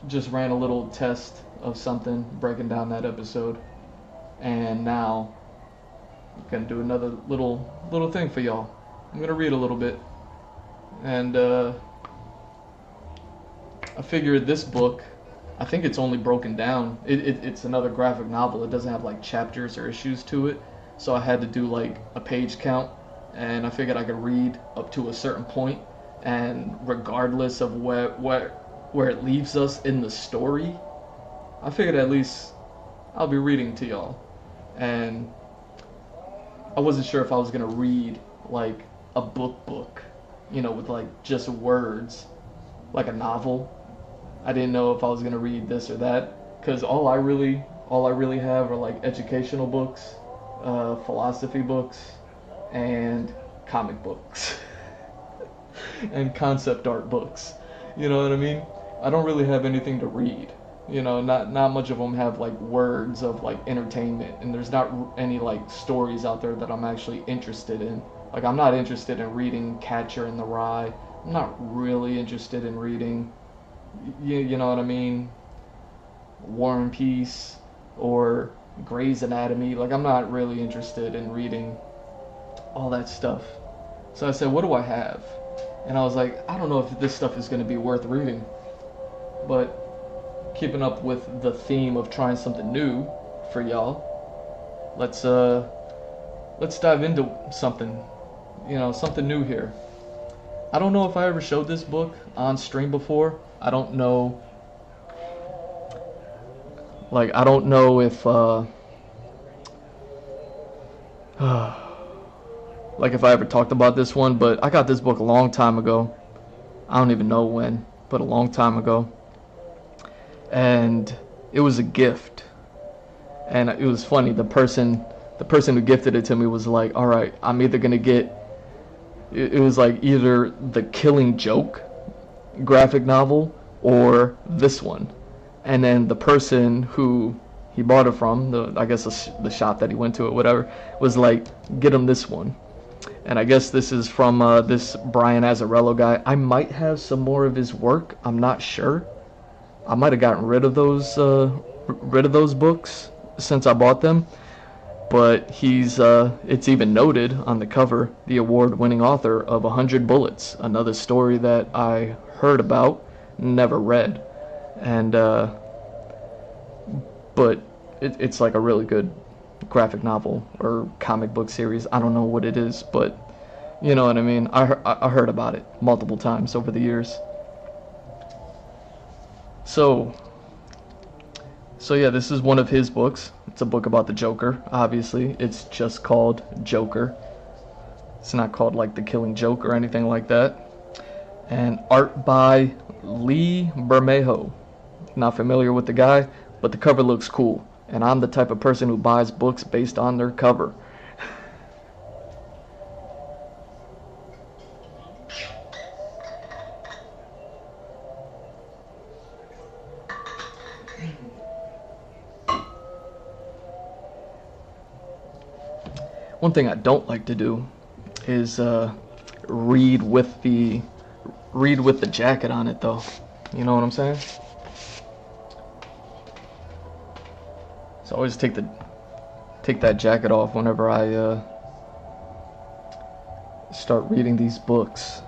just ran a little test of something, breaking down that episode, and now I'm gonna do another little thing for y'all. I'm gonna read a little bit, and I figured this book, I think it's only broken down. It's another graphic novel. It doesn't have like chapters or issues to it, so I had to do like a page count, and I figured I could read up to a certain point, and regardless of where it leaves us in the story, I figured at least I'll be reading to y'all. And I wasn't sure if I was gonna read like a book, you know, with like just words, like a novel. I didn't know if I was gonna read this or that, because all I really have are like educational books, philosophy books, and comic books, and concept art books. You know what I mean? I don't really have anything to read. You know, not much of them have like words of like entertainment, and there's not any like stories out there that I'm actually interested in. Like, I'm not interested in reading Catcher in the Rye. I'm not really interested in reading, you know what I mean, War and Peace or Grey's Anatomy. Like, I'm not really interested in reading all that stuff. So I said, what do I have? And I was like, I don't know if this stuff is going to be worth reading. But keeping up with the theme of trying something new for y'all, let's dive into something, you know, something new here. I don't know if I ever showed this book on stream before. I don't know. Like, I don't know if like if I ever talked about this one, but I got this book a long time ago. I don't even know when, but a long time ago. And it was a gift. And it was funny, the person who gifted it to me was like, all right, I'm either gonna get, it was like either the Killing Joke graphic novel or this one. And then the person who he bought it from, I guess the shop that he went to or whatever, was like, get him this one. And I guess this is from this Brian Azzarello guy. I might have some more of his work, I'm not sure. I might have gotten rid of those books since I bought them, but it's even noted on the cover, the award-winning author of 100 Bullets, another story that I heard about, never read, and but it's like a really good graphic novel or comic book series. I don't know what it is, but you know what I mean. I heard about it multiple times over the years. So yeah, this is one of his books. It's a book about the Joker, obviously. It's just called Joker. It's not called like The Killing Joke or anything like that. And art by Lee Bermejo. Not familiar with the guy, but the cover looks cool. And I'm the type of person who buys books based on their cover. One thing I don't like to do is read with the jacket on it, though. You know what I'm saying? So I always take that jacket off whenever I start reading these books.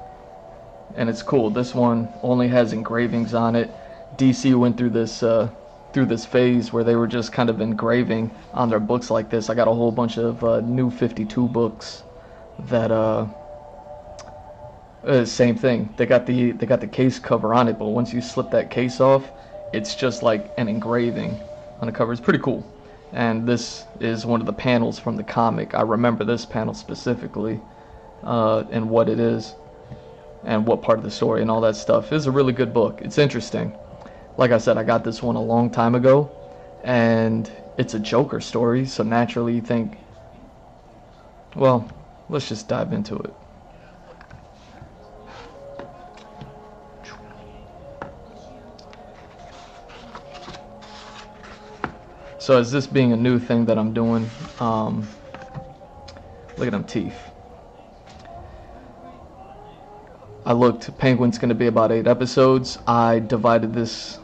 And it's cool. This one only has engravings on it. DC went through this through this phase where they were just kind of engraving on their books like this. I got a whole bunch of new 52 books that same thing. They got the case cover on it, but once you slip that case off, it's just like an engraving on the cover. It's pretty cool. And this is one of the panels from the comic. I remember this panel specifically, and what it is, and what part of the story and all that stuff. It's a really good book. It's interesting. Like I said, I got this one a long time ago, and it's a Joker story, so naturally you think, well, let's just dive into it. So as this being a new thing that I'm doing, look at them teeth. I looked, Penguin's going to be about 8 episodes. I divided this,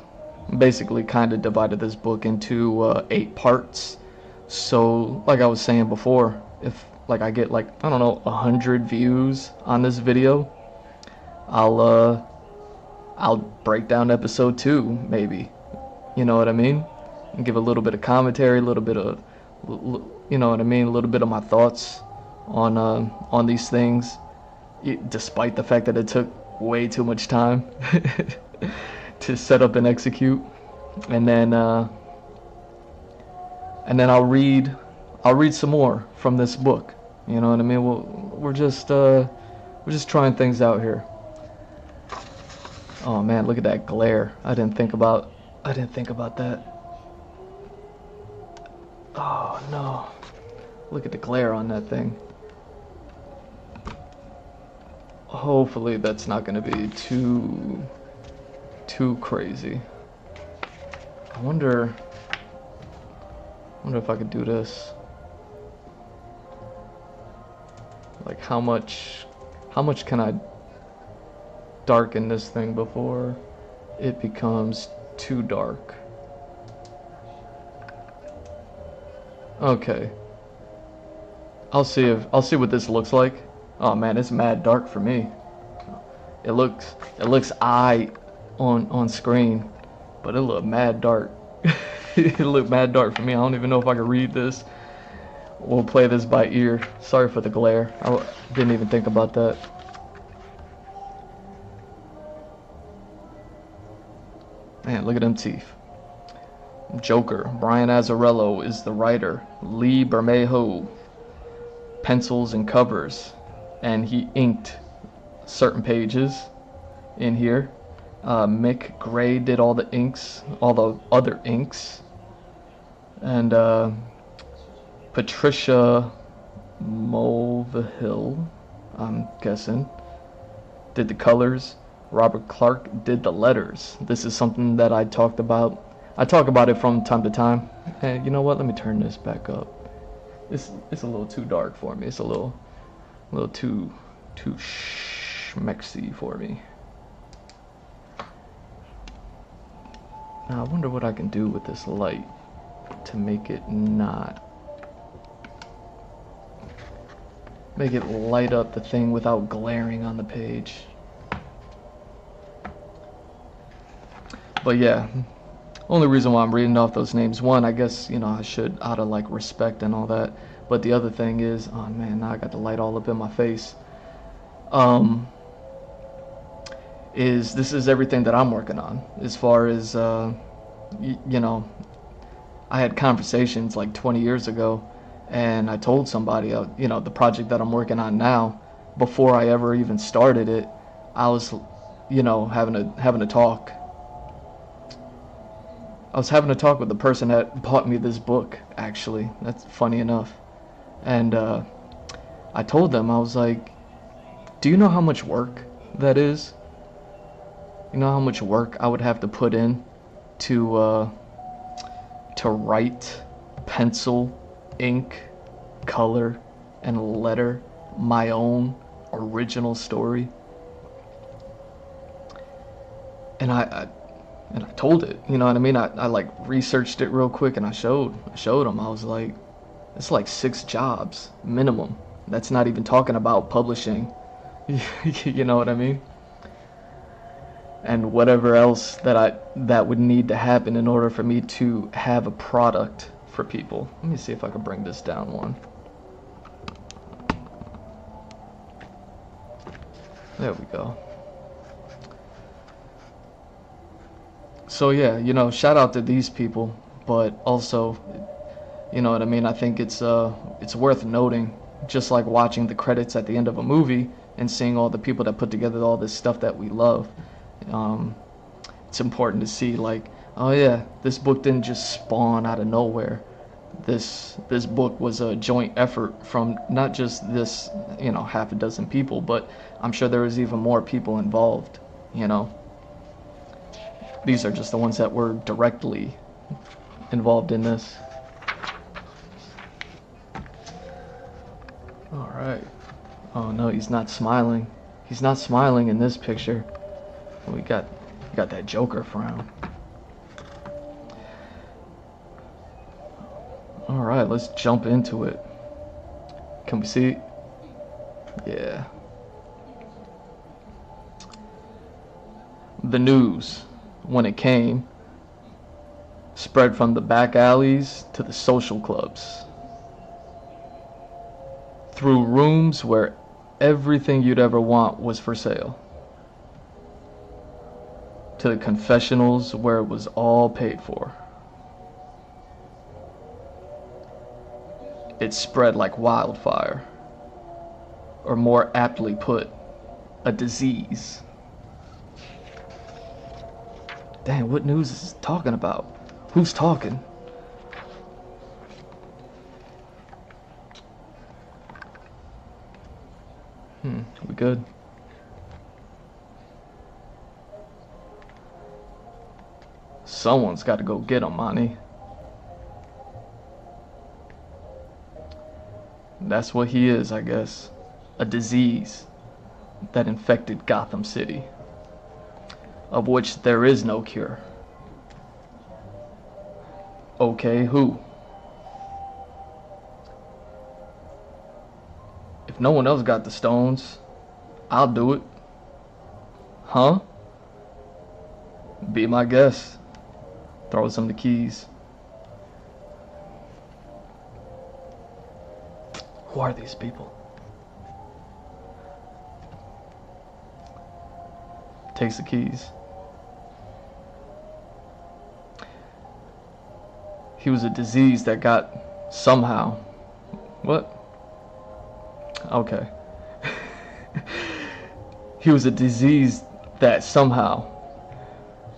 basically kind of divided this book into 8 parts. So like I was saying before, if like I get like, I don't know, 100 views on this video, I'll break down episode 2 maybe. You know what I mean? And give a little bit of commentary, a little bit of, you know what I mean, a little bit of my thoughts on these things, despite the fact that it took way too much time to set up and execute. And then I'll read some more from this book. You know what I mean? We're just trying things out here. Oh man, look at that glare. I didn't think about that. Oh no. Look at the glare on that thing. Hopefully that's not going to be too crazy. I wonder if I could do this. Like how much can I darken this thing before it becomes too dark? Okay. I'll see what this looks like. Oh man, it's mad dark for me. It looks eye on screen, but it look mad dark. It look mad dark for me. I don't even know if I can read this. We'll play this by ear. Sorry for the glare. I didn't even think about that. Man, look at them teeth. Joker. Brian Azzarello is the writer. Lee Bermejo pencils and covers, and he inked certain pages in here. Mick Gray did all the inks, all the other inks, and Patricia Mulvihill, I'm guessing, did the colors. Robert Clark did the letters. This is something that I talk about it from time to time. And you know what? Let me turn this back up. It's a little too dark for me. It's a little too schmexy for me. Now I wonder what I can do with this light to make it light up the thing without glaring on the page. But yeah, only reason why I'm reading off those names, one, I guess, you know, I should, out of like respect and all that, but the other thing is, oh man, now I got the light all up in my face, is this is everything that I'm working on, as far as, you know, I had conversations like 20 years ago, and I told somebody, you know, the project that I'm working on now, before I ever even started it, I was, you know, having a talk. I was having a talk with the person that bought me this book, actually. That's funny enough. And I told them, I was like, do you know how much work that is? You know how much work I would have to put in to write, pencil, ink, color, and letter my own original story? And I told it, you know what I mean? I like researched it real quick, and I showed them. I was like, it's like 6 jobs minimum. That's not even talking about publishing. You know what I mean? and whatever else that would need to happen in order for me to have a product for people. Let me see if I can bring this down one. There we go. So yeah, you know, shout out to these people, but also, you know what I mean, I think it's worth noting, just like watching the credits at the end of a movie and seeing all the people that put together all this stuff that we love. It's important to see, like, oh yeah, this book didn't just spawn out of nowhere. This book was a joint effort from not just this, you know, half a dozen people, but I'm sure there was even more people involved, you know. These are just the ones that were directly involved in this. All right. Oh no, he's not smiling. He's not smiling in this picture. We got that Joker frown. All right, let's jump into it. Can we see? Yeah. The news, when it came, spread from the back alleys to the social clubs, through rooms where everything you'd ever want was for sale, to the confessionals where it was all paid for. It spread like wildfire, or more aptly put, a disease. Dang, what news is it talking about? Who's talking? We good? Someone's got to go get him, Monty. That's what he is, I guess. A disease that infected Gotham City, of which there is no cure. Okay, who? If no one else got the stones, I'll do it. Huh? Be my guest. Throw some of the keys. Who are these people? Takes the keys. He was a disease that got somehow. What? Okay. He was a disease that somehow,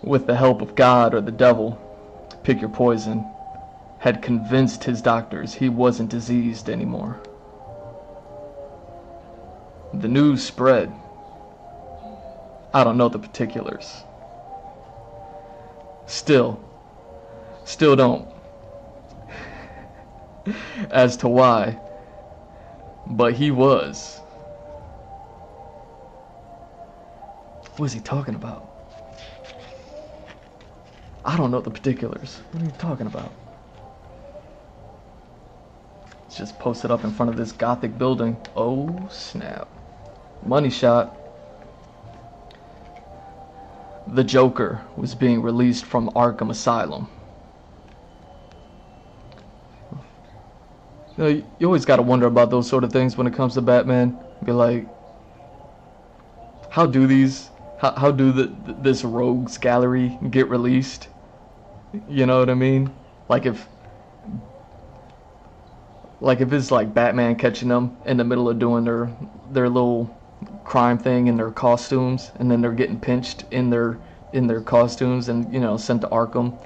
with the help of God or the devil, pick your poison, had convinced his doctors he wasn't diseased anymore. The news spread. I don't know the particulars. Still don't. As to why. But he was. What is he talking about? I don't know the particulars. What are you talking about? It's just posted up in front of this gothic building. Oh, snap. Money shot. The Joker was being released from Arkham Asylum. You know, you always gotta wonder about those sort of things when it comes to Batman. Be like, how do this rogues gallery get released? You know what I mean? Like if it's like Batman catching them in the middle of doing their little crime thing in their costumes, and then they're getting pinched in their costumes and, you know, sent to Arkham.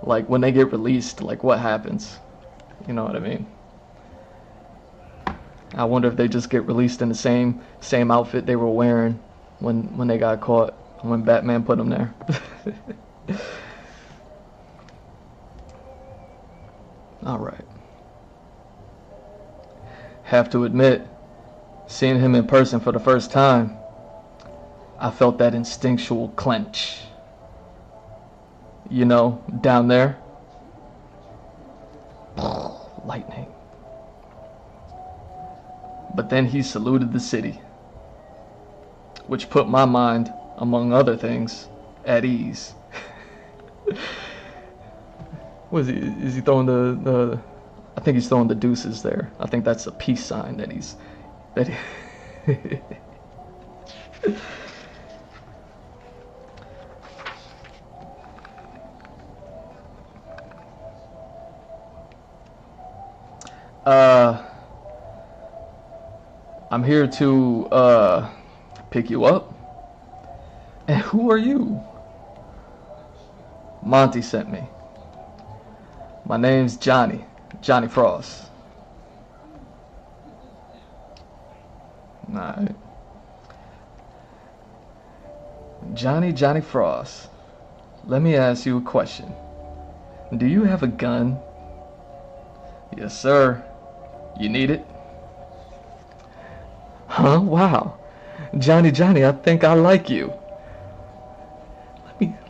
Like when they get released, like what happens? You know what I mean? I wonder if they just get released in the same outfit they were wearing when they got caught, when Batman put them there. All right. Have to admit, seeing him in person for the first time, I felt that instinctual clench. You know, down there. Lightning. But then he saluted the city, which put my mind among other things, at ease. What is he? Is he throwing the? I think he's throwing the deuces there. I think that's a peace sign that he's that. He I'm here to pick you up. And who are you? Monty sent me. My name's Johnny Frost. Alright. Johnny Frost. Let me ask you a question. Do you have a gun? Yes, sir. You need it? Huh? Wow. Johnny, I think I like you.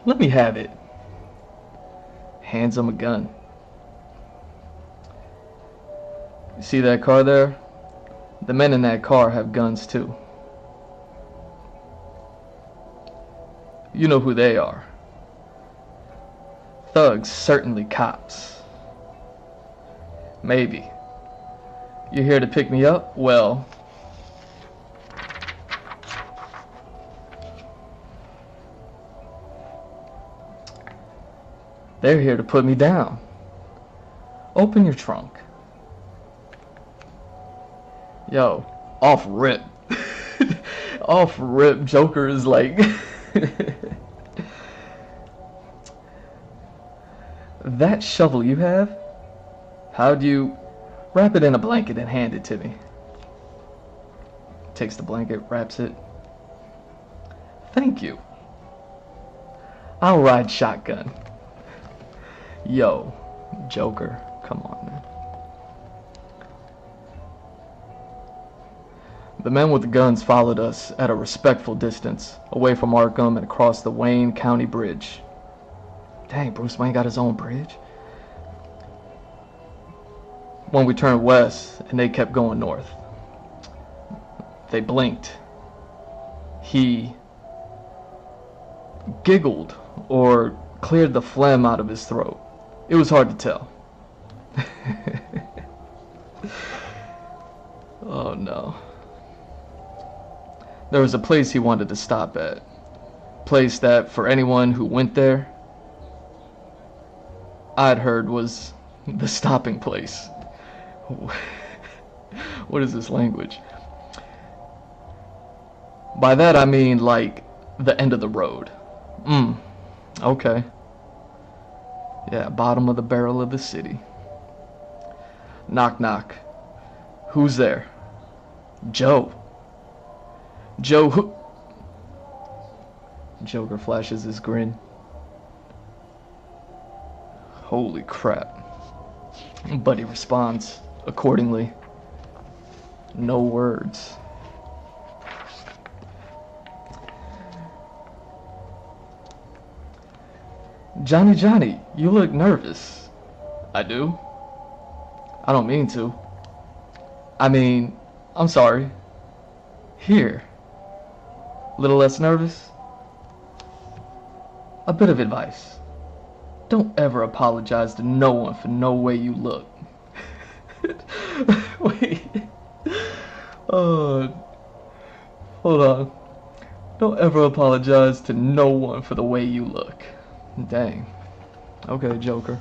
Let me have it. Hands him a gun. You see that car there? The men in that car have guns too. You know who they are. Thugs, certainly cops. Maybe. You're here to pick me up? Well, they're here to put me down. Open your trunk. Yo, off rip. Off rip, Joker is like... That shovel you have? How'd you... Wrap it in a blanket and hand it to me. Takes the blanket, wraps it. Thank you. I'll ride shotgun. Yo, Joker, come on, man. The men with the guns followed us at a respectful distance, away from Arkham and across the Wayne County Bridge. Dang, Bruce Wayne got his own bridge. When we turned west, and they kept going north. They blinked. He giggled, or cleared the phlegm out of his throat. It was hard to tell. Oh no. There was a place he wanted to stop at. Place that, for anyone who went there, I'd heard was the stopping place. What is this language? By that I mean like the end of the road. Okay. Yeah, bottom of the barrel of the city. Knock knock. Who's there? Joe. Joe who? Joker flashes his grin. Holy crap. But he responds accordingly. No words. Johnny, you look nervous. I do? I don't mean to. I mean, I'm sorry. Here. Little less nervous? A bit of advice. Don't ever apologize to no one for no way you look. Wait. Hold on. Don't ever apologize to no one for the way you look. Dang. Okay, Joker.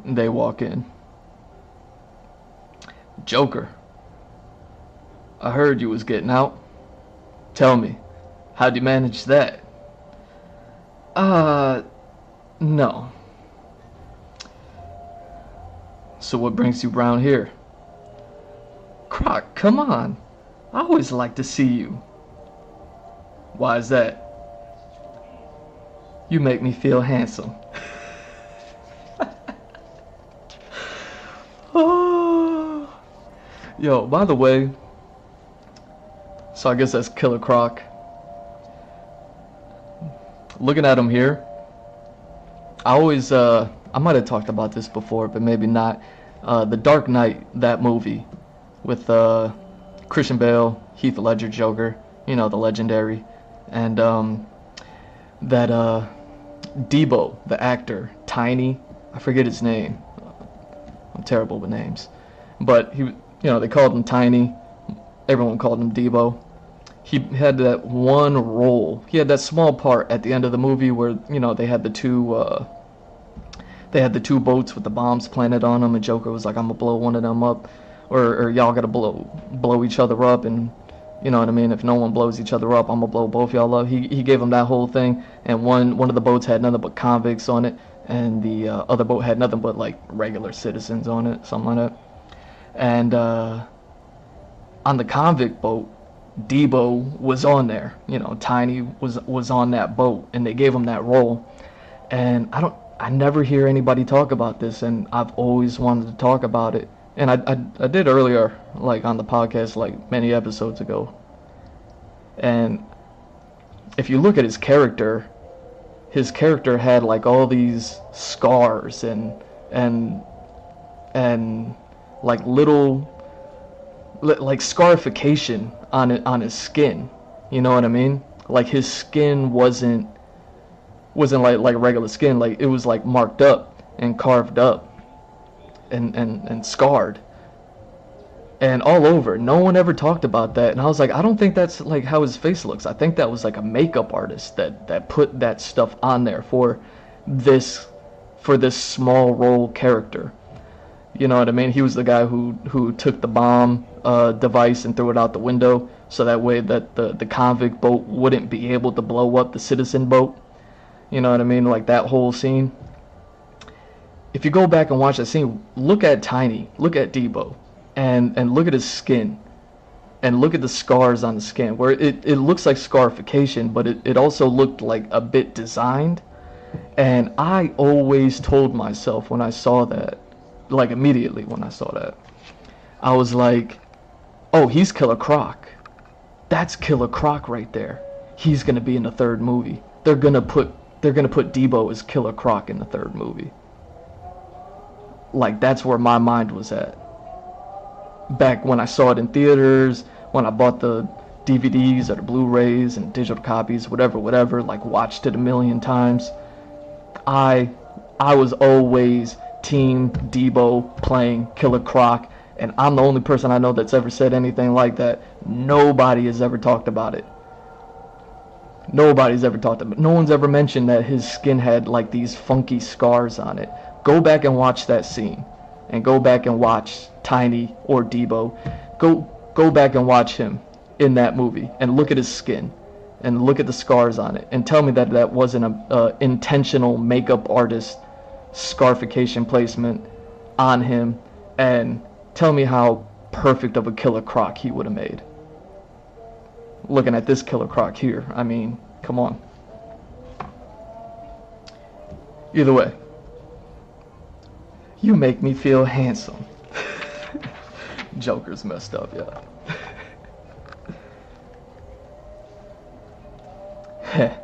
They walk in. Joker. I heard you was getting out. Tell me, how'd you manage that? No. So what brings you round here? Croc, come on. I always like to see you. Why is that? You make me feel handsome. Oh. Yo, by the way, so I guess that's Killer Croc. Looking at him here, I always, I might have talked about this before, but maybe not. The Dark Knight, that movie, with Christian Bale, Heath Ledger Joker, you know, the legendary, and that Debo, the actor, Tiny, I forget his name. I'm terrible with names, but they called him Tiny. Everyone called him Debo. He had that one role. He had that small part at the end of the movie where they had the two boats with the bombs planted on them, and Joker was like, "I'm gonna blow one of them up," or y'all gotta blow each other up, and you know what I mean. If no one blows each other up, I'm gonna blow both y'all up. He gave him that whole thing, and one of the boats had nothing but convicts on it, and the other boat had nothing but like regular citizens on it, something like that. And on the convict boat, Debo was on there. Tiny was on that boat, and they gave him that role. And I never hear anybody talk about this, and I've always wanted to talk about it. And I did earlier, like on the podcast, like many episodes ago. And if you look at his character had like all these scars and like little like scarification on his skin. You know what I mean? Like his skin wasn't like regular skin. Like it was like marked up and carved up and scarred and all over. No one ever talked about that, and I was like, I don't think that's like how his face looks. I think that was like a makeup artist that put that stuff on there for this small role character. You know what I mean? He was the guy who took the bomb device and threw it out the window, so that way that the convict boat wouldn't be able to blow up the citizen boat. You know what I mean? Like that whole scene. If you go back and watch that scene, look at Tiny, look at Debo, and look at his skin, and look at the scars on the skin, where it looks like scarification, but it also looked like a bit designed. And I always told myself when I saw that, like immediately when I saw that, I was like, oh, he's Killer Croc. That's Killer Croc right there. He's gonna be in the third movie. They're gonna put Debo as Killer Croc in the third movie. Like that's where my mind was at. Back when I saw it in theaters, when I bought the DVDs or the Blu-rays and digital copies, whatever, like watched it a million times. I was always Team Debo playing Killer Croc, and I'm the only person I know that's ever said anything like that. Nobody has ever talked about it. Nobody's ever talked about it. No one's ever mentioned that his skin had like these funky scars on it. Go back and watch that scene, and go back and watch Tiny or Debo. Go back and watch him in that movie, and look at his skin, and look at the scars on it, and tell me that wasn't a intentional makeup artist scarification placement on him, and tell me how perfect of a Killer Croc he would have made. Looking at this Killer Croc here, I mean, come on. Either way, you make me feel handsome. Joker's messed up, yeah. Heh.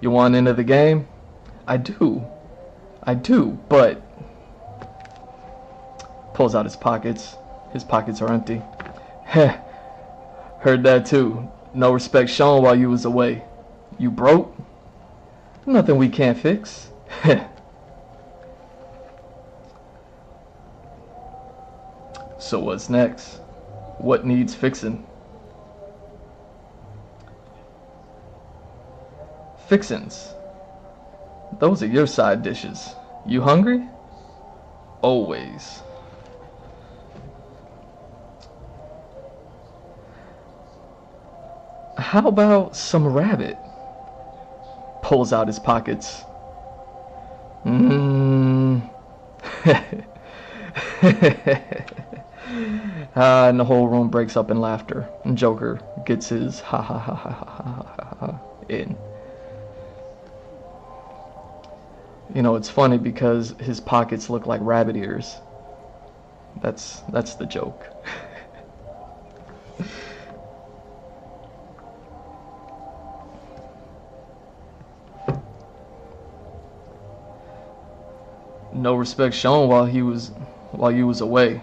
You want into the game? I do, but pulls out his pockets. His pockets are empty. Heh. Heard that too. No respect shown while you was away. You broke? Nothing we can't fix. Heh. So what's next? What needs fixing? Fixins. Those are your side dishes. You hungry? Always. How about some rabbit? Pulls out his pockets. And the whole room breaks up in laughter. And Joker gets his ha ha ha ha ha ha ha in. You know, it's funny because his pockets look like rabbit ears. That's the joke. No respect shown while you was away.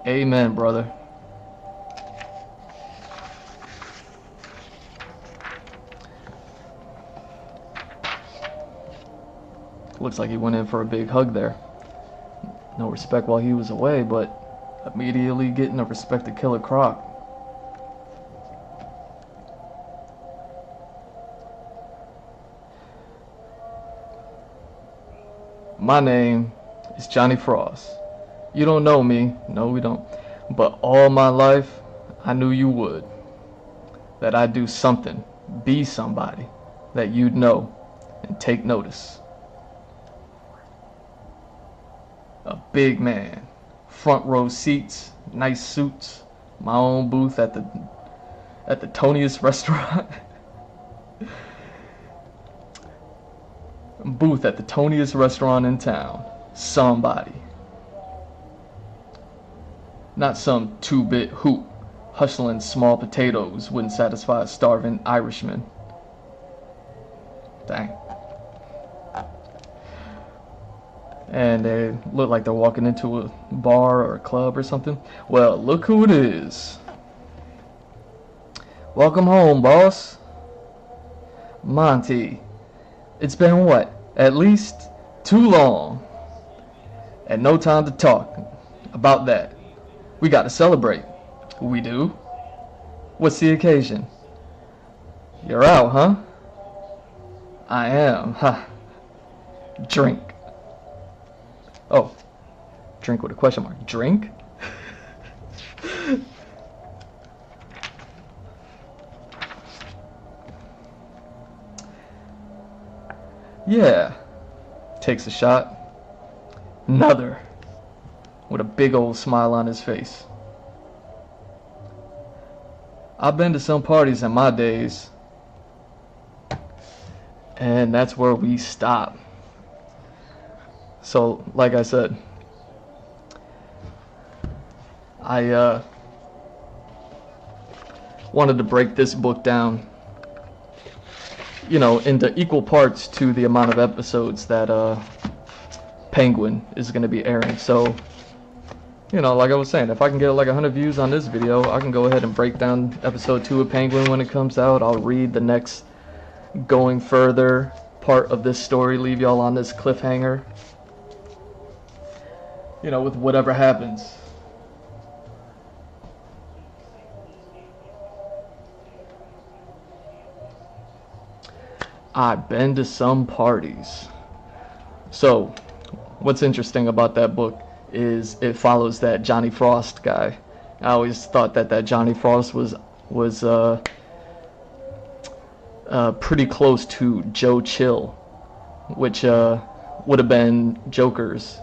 Amen, brother. Looks like he went in for a big hug there. No respect while he was away, but immediately getting a respect to Killer Croc. My name is Johnny Frost. You don't know me, no we don't, but all my life I knew you would. That I'd do something, be somebody that you'd know and take notice. A big man, front row seats, nice suits, my own booth at the Toniest restaurant. Booth at the Toniest restaurant in town. Somebody. Not some two-bit hoop hustling small potatoes wouldn't satisfy a starving Irishman. Dang. And they look like they're walking into a bar or a club or something. Well, look who it is. Welcome home, boss. Monty. It's been what? At least too long. And no time to talk about that. We gotta celebrate. We do? What's the occasion? You're out, huh? I am, ha. Drink. Oh, drink with a question mark. Drink? Yeah. Takes a shot. Another. With a big old smile on his face. I've been to some parties in my days. And that's where we stop. So, like I said, I wanted to break this book down, you know, into equal parts to the amount of episodes that Penguin is going to be airing. So, you know, like I was saying, if I can get like 100 views on this video, I can go ahead and break down episode 2 of Penguin when it comes out. I'll read the next going further part of this story, leave y'all on this cliffhanger. You know, with whatever happens. I've been to some parties. So, what's interesting about that book is it follows that Johnny Frost guy. I always thought that Johnny Frost was pretty close to Joe Chill, which would have been Joker's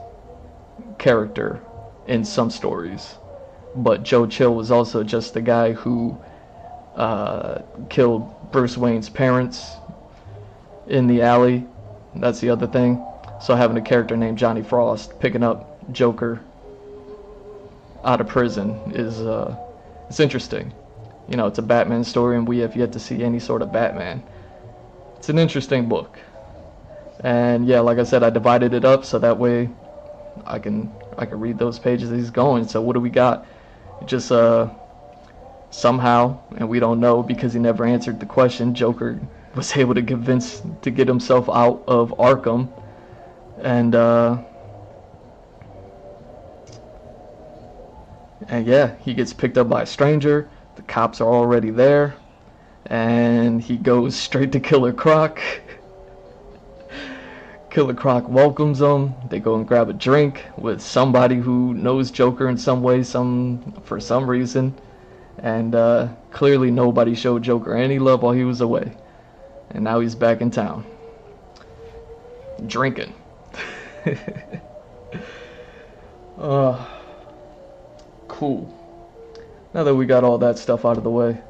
character in some stories. But Joe Chill was also just the guy who killed Bruce Wayne's parents in the alley. That's the other thing. So having a character named Johnny Frost picking up Joker out of prison is it's interesting. You know, it's a Batman story and we have yet to see any sort of Batman. It's an interesting book. And yeah, like I said, I divided it up so that way I can read those pages as he's going. So what do we got? Just somehow, and we don't know because he never answered the question, Joker was able to convince to get himself out of Arkham, and yeah, he gets picked up by a stranger. The cops are already there, and he goes straight to Killer Croc. Killer Croc welcomes him. They go and grab a drink with somebody who knows Joker in some way, for some reason. And clearly nobody showed Joker any love while he was away. And now he's back in town. Drinking. Cool. Now that we got all that stuff out of the way.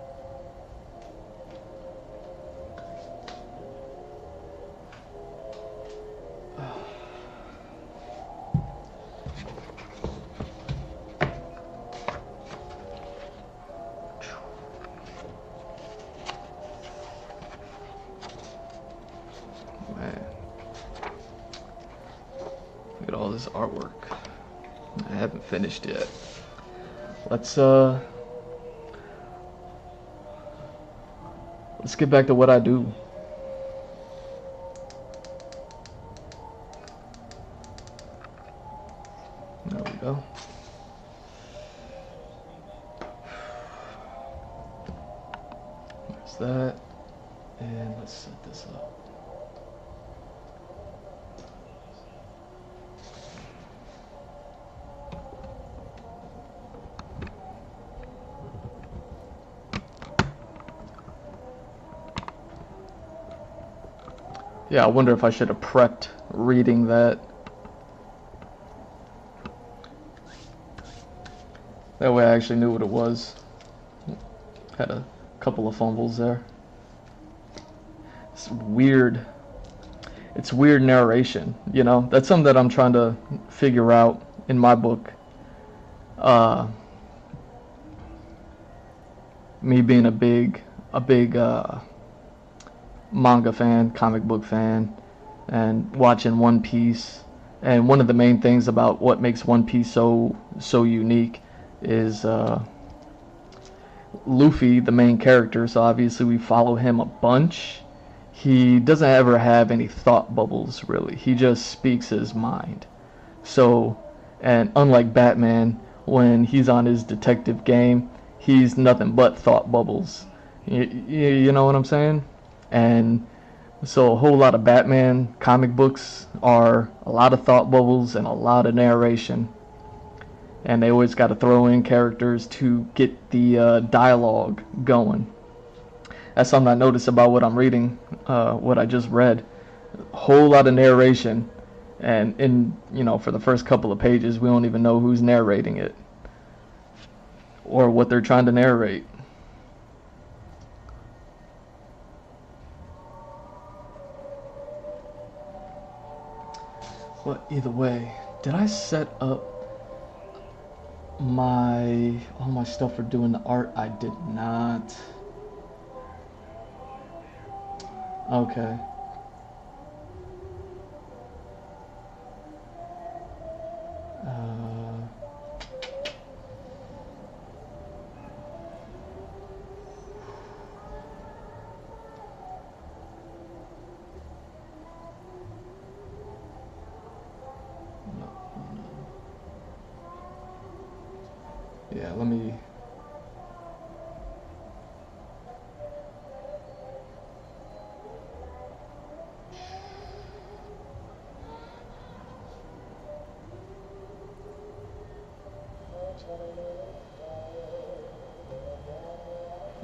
Look at all this artwork. I haven't finished yet. let's get back to what I do. There we go. There's that. And let's set this up. Yeah, I wonder if I should have prepped reading that. That way I actually knew what it was. Had a couple of fumbles there. It's weird. It's weird narration, you know? That's something that I'm trying to figure out in my book. Me being a big manga fan, comic book fan, and watching One Piece. And one of the main things about what makes One Piece so unique is Luffy, the main character. So obviously we follow him a bunch. He doesn't ever have any thought bubbles, really. He just speaks his mind. So, and unlike Batman, when he's on his detective game, he's nothing but thought bubbles. You know what I'm saying? And so a whole lot of Batman comic books are a lot of thought bubbles and a lot of narration. And they always got to throw in characters to get the dialogue going. That's something I noticed about what I'm reading, what I just read. A whole lot of narration. And for the first couple of pages, we don't even know who's narrating it or what they're trying to narrate. But either way, did I set up all my stuff for doing the art? I did not. Okay. Yeah, let me.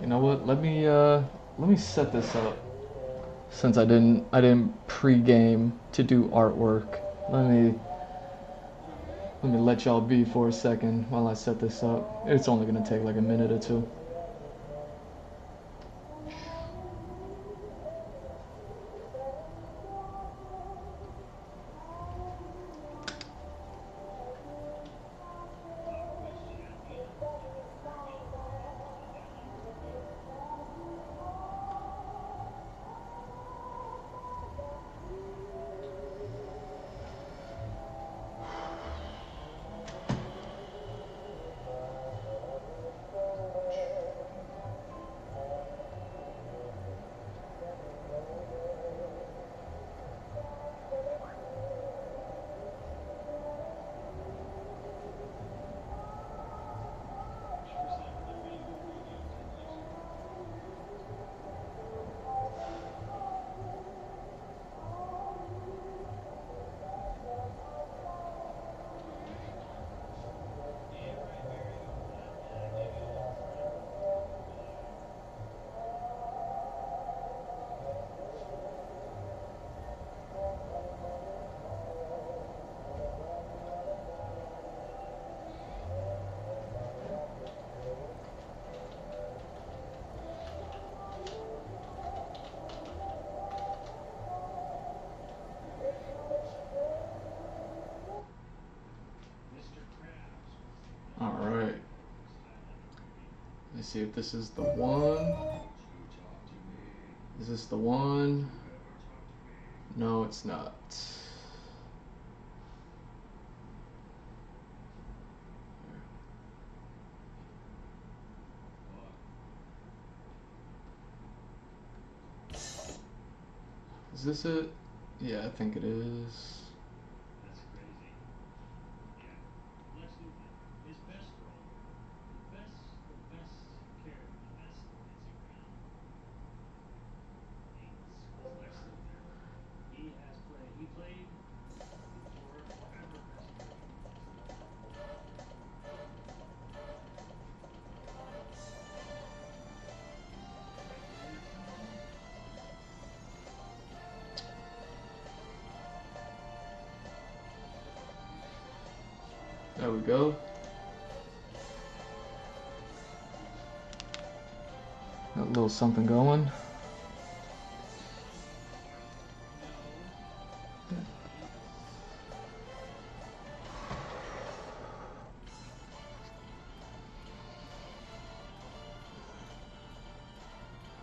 You know what? Let me set this up. Since I didn't pre-game to do artwork. Let me let y'all be for a second while I set this up. It's only gonna take like a minute or two. Alright. Let's see if this is the one. Is this the one? No, it's not. Is this it? Yeah, I think it is. There we go. Got a little something going.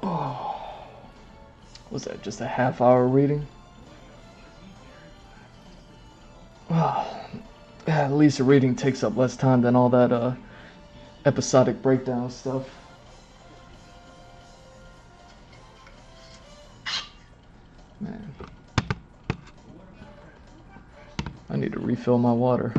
Oh, was that just a half-hour reading? Oh, at least a reading takes up less time than all that episodic breakdown stuff. Man, I need to refill my water.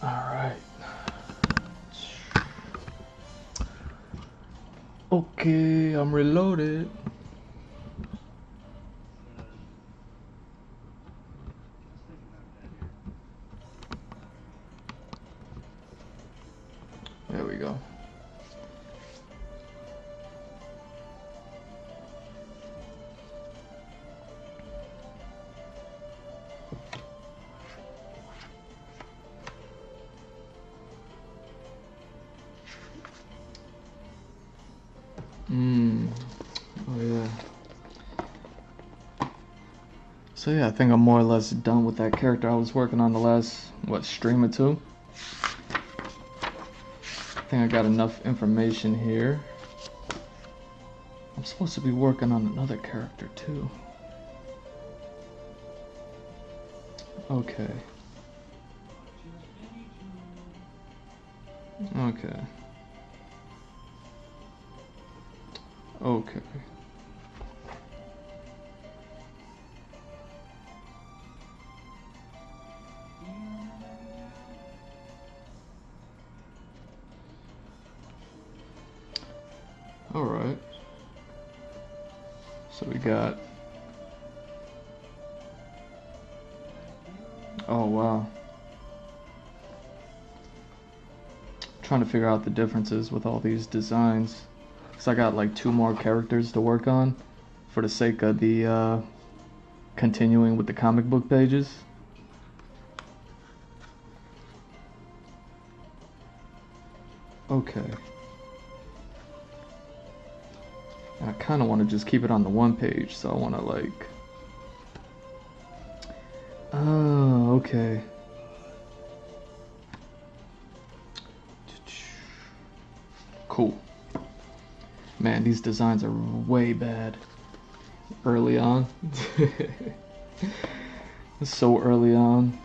Alright. Okay, I'm reloaded. There we go. Oh yeah. So yeah, I think I'm more or less done with that character I was working on the last, stream or two. I think I got enough information here. I'm supposed to be working on another character too. Okay. Okay. Okay. Alright. So we got... Oh wow. Trying to figure out the differences with all these designs. Cause I got like 2 more characters to work on for the sake of the continuing with the comic book pages. Okay. And I kind of want to just keep it on the 1 page, so I want to like... Oh, okay. Cool. Man, these designs are way bad. Early on. So early on.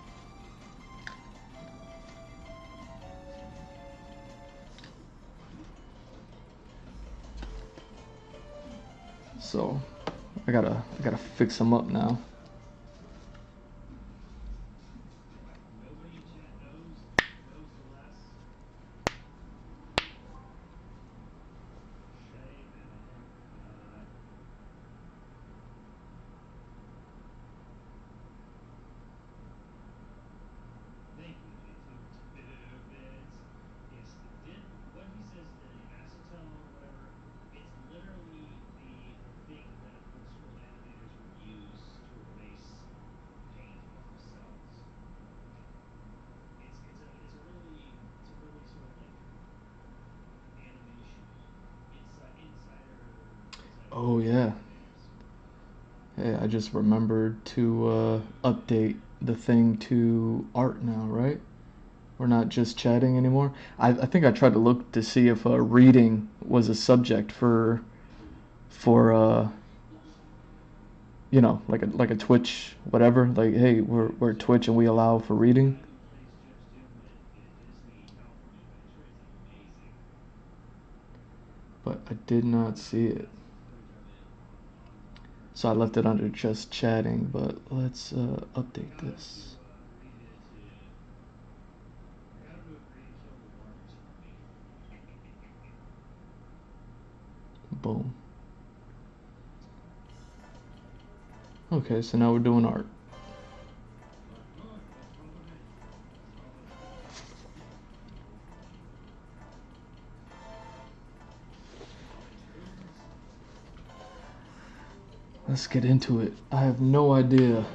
So I gotta fix them up now. Oh yeah. Hey, I just remembered to update the thing to art now, right? We're not just chatting anymore. I think I tried to look to see if reading was a subject for you know, like a Twitch whatever. Like, hey, we're Twitch and we allow for reading. But I did not see it. So I left it under just chatting, but let's update this. Boom. Okay, so now we're doing art. Let's get into it. I have no idea.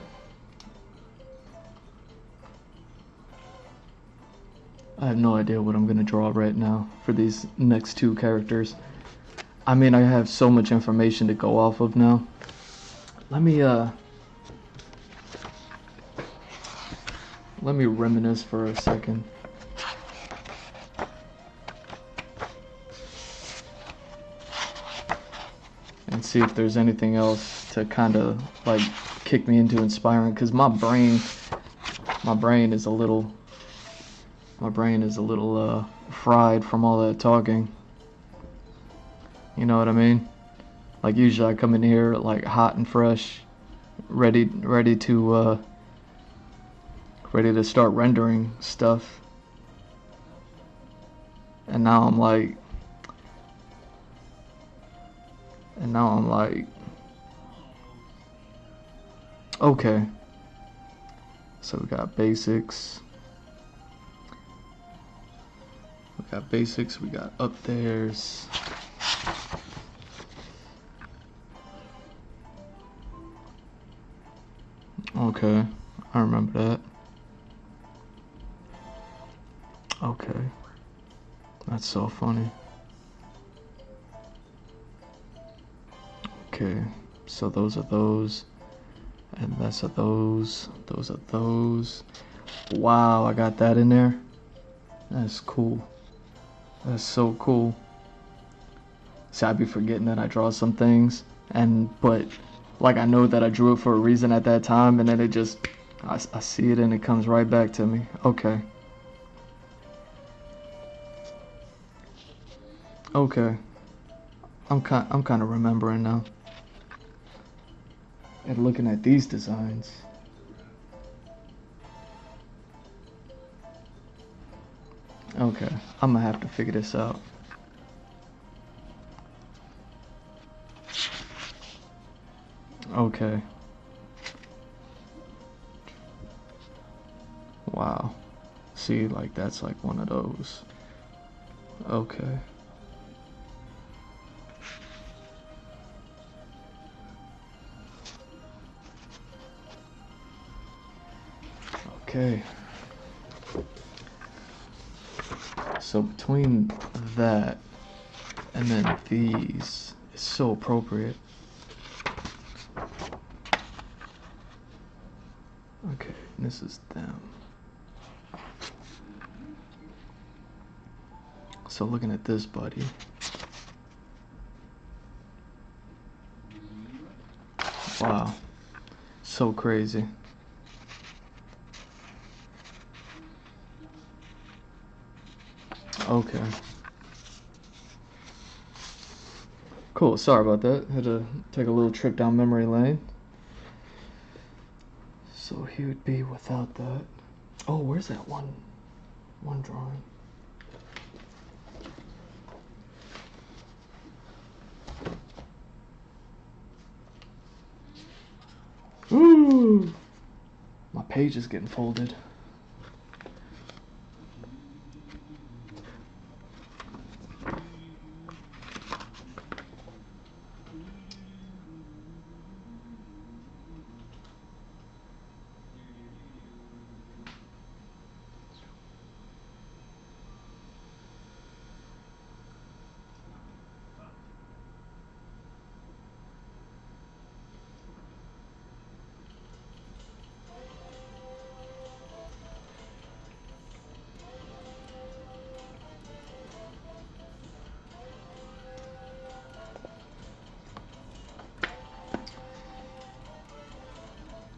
I have no idea what I'm gonna draw right now for these next two characters. I mean, I have so much information to go off of now. Let me reminisce for a second. And see if there's anything else to kind of like kick me into inspiring, because my brain is a little fried from all that talking. You know what I mean? Like, usually I come in here like hot and fresh, ready to start rendering stuff. And now I'm like okay. So we got basics. We got up there's. Okay, I remember that. Okay, that's so funny. Okay, so those are those, and that's are those are those. Wow, I got that in there. That's cool. That's so cool. See, I be forgetting that I draw some things, but like I know that I drew it for a reason at that time, and then it just I see it and it comes right back to me. Okay. Okay. I'm kind of remembering now. And looking at these designs. Okay, I'm gonna have to figure this out. Okay. Wow. See, like that's like one of those. Okay. Okay. So between that and then these, it's so appropriate. Okay, and this is them. So looking at this buddy. Wow. So crazy. Okay. Cool, sorry about that. Had to take a little trip down memory lane. So he would be without that. Oh, where's that one drawing? Ooh! My page is getting folded.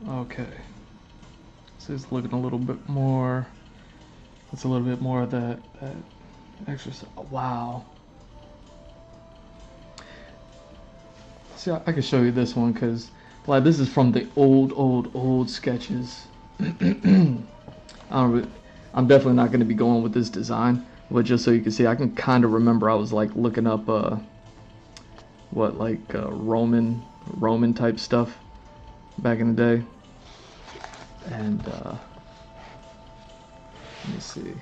Okay. So it's looking a little bit more. It's a little bit more of that exercise. Wow. See, I can show you this one because, like, this is from the old sketches. I'm definitely not going to be going with this design, but just so you can see, I can kind of remember I was like looking up Roman type stuff back in the day, and let me see,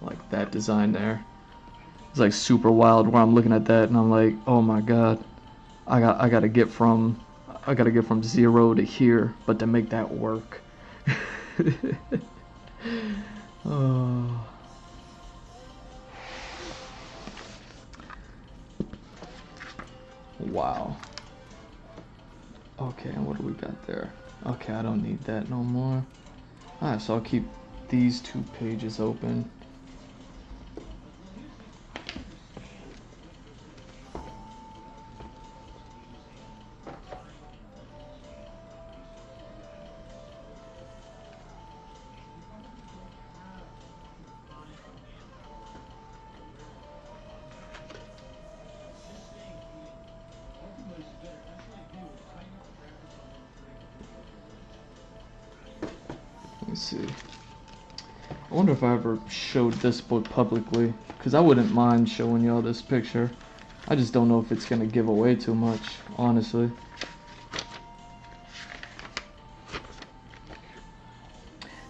like that design there. It's like super wild where I'm looking at that and I'm like, oh my god, I gotta get from 0 to here, but to make that work. Oh. Wow. Okay, and what do we got there? Okay, I don't need that no more. Alright, so I'll keep these 2 pages open. Let me see. I wonder if I ever showed this book publicly, because I wouldn't mind showing y'all this picture. I just don't know if it's going to give away too much, honestly.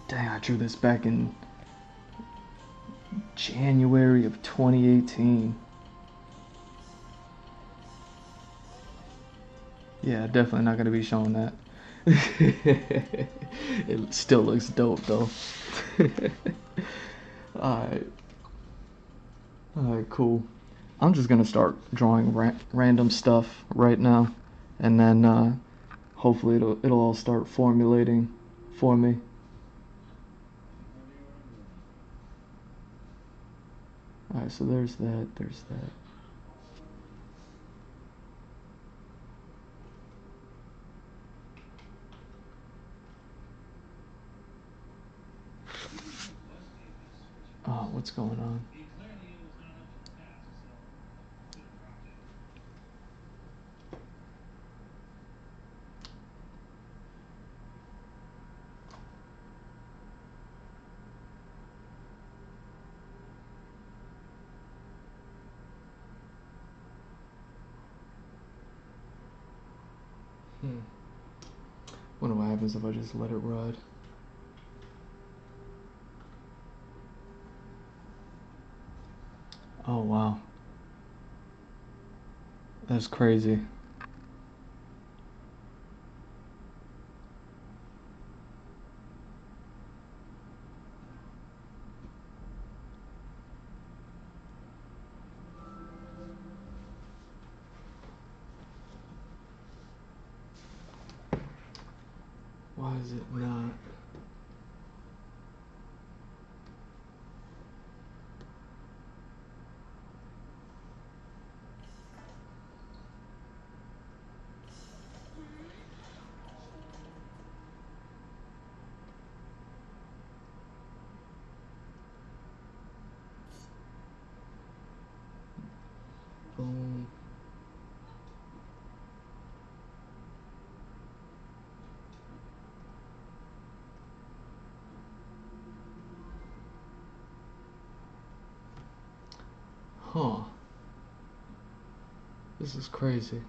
Dang, I drew this back in January of 2018. Yeah, definitely not going to be showing that. It still looks dope though. Alright. Alright, cool. I'm just gonna start drawing random stuff right now, and then hopefully it'll all start formulating for me. Alright, so there's that, there's that. Oh, what's going on? Wonder what happens if I just let it ride. Oh wow. That's crazy. Why is it not? Boom. Huh. This is crazy.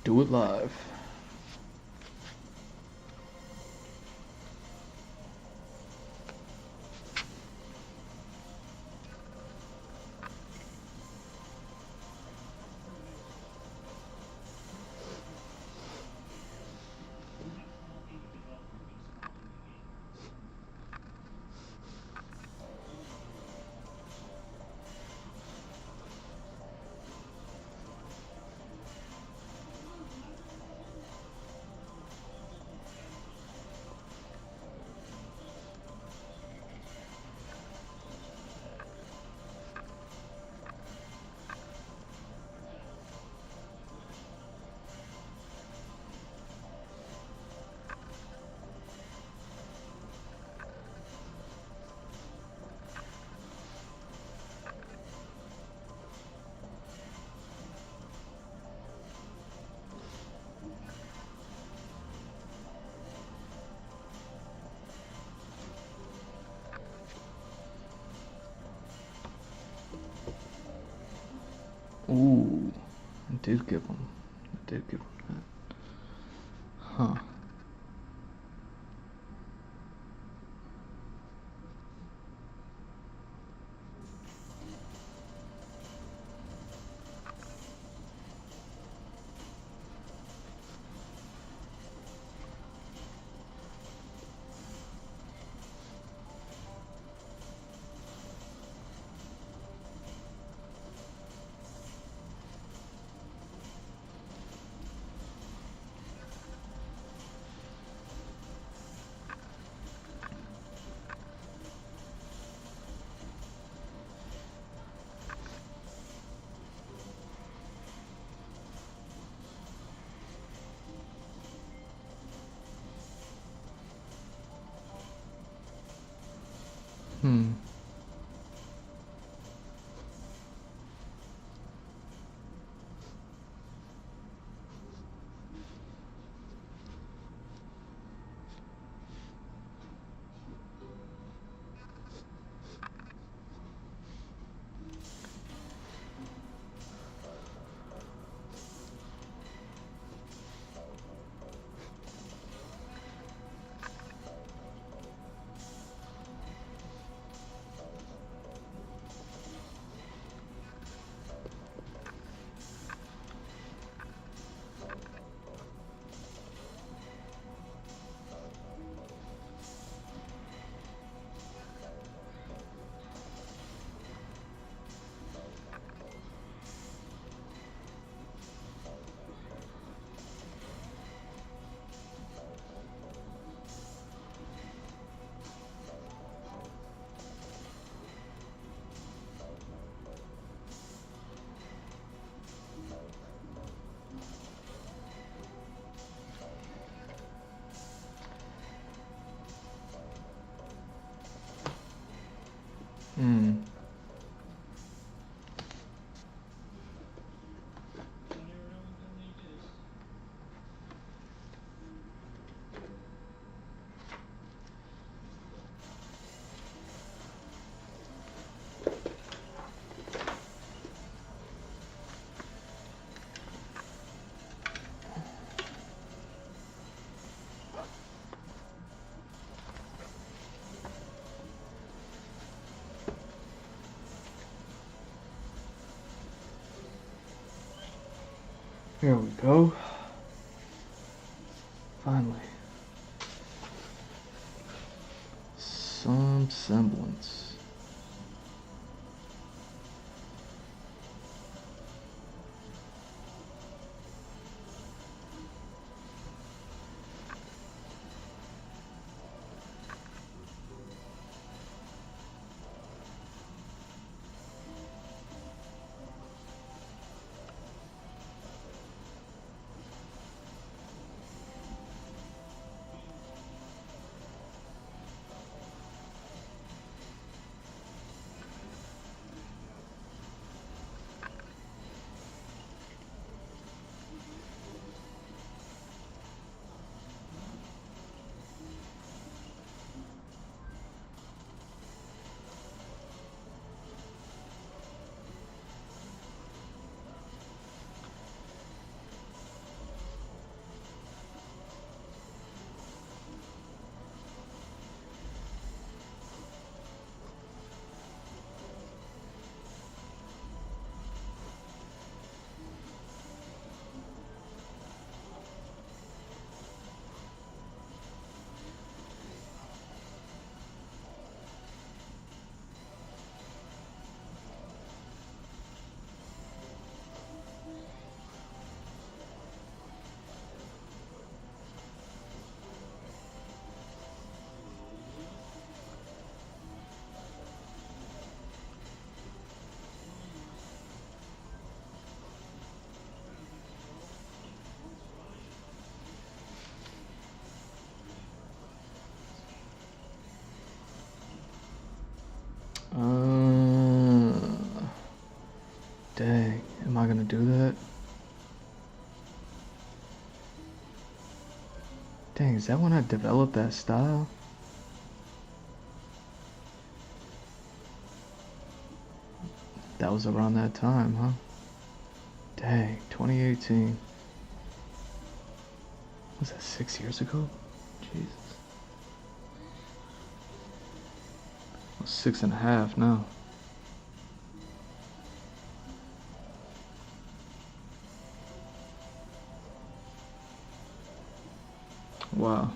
Do it live. Ooh, I did give him. I did give him that. Huh. Hmm. Hmm. Here we go. Finally. Some semblance. Dang, am I gonna do that? Dang, is that when I developed that style? That was around that time, huh? Dang, 2018. Was that 6 years ago? Jesus. Well, 6.5 now. Wow.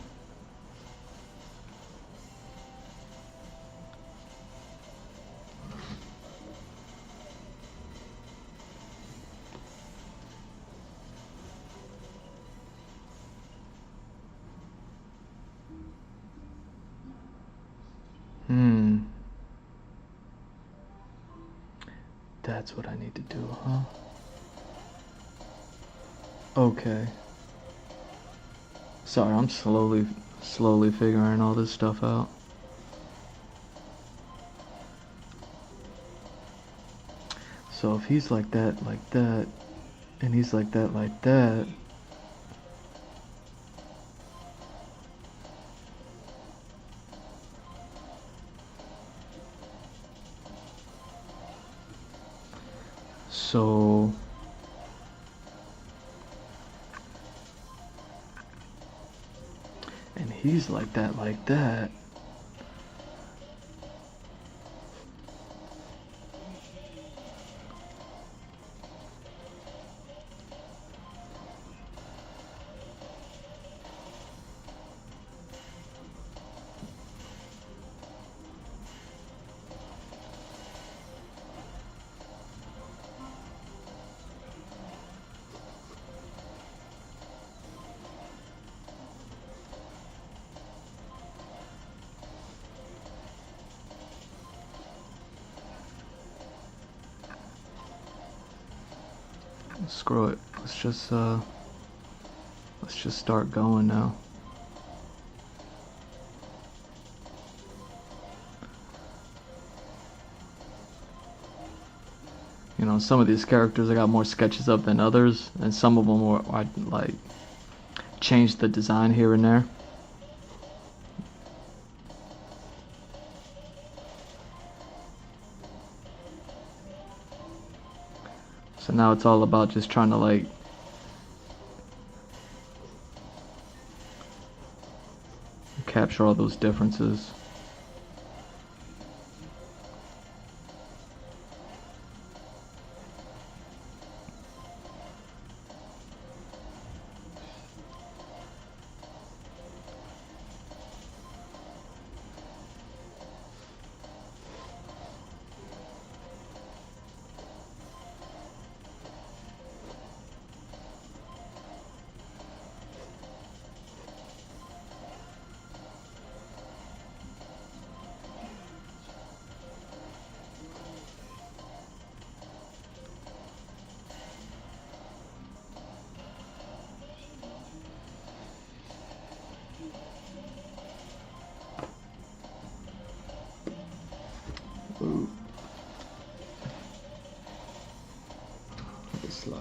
That's what I need to do, huh? Okay. Sorry, I'm slowly figuring all this stuff out. So if he's like that, and he's like that. So and he's like that. Screw it. Let's just start going now. You know, some of these characters I got more sketches of than others, and some of them were I like changed the design here and there. So now it's all about just trying to like capture all those differences. Ooh. The slide.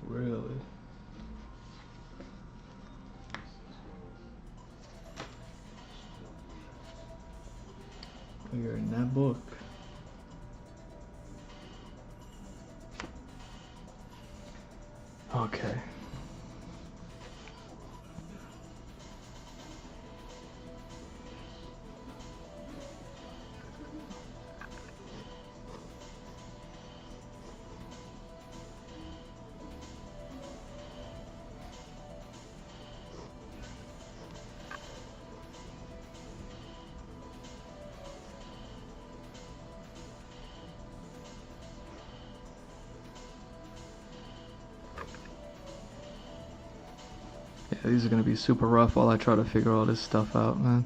Really? You're in that book. Okay. Yeah, these are gonna be super rough while I try to figure all this stuff out, man.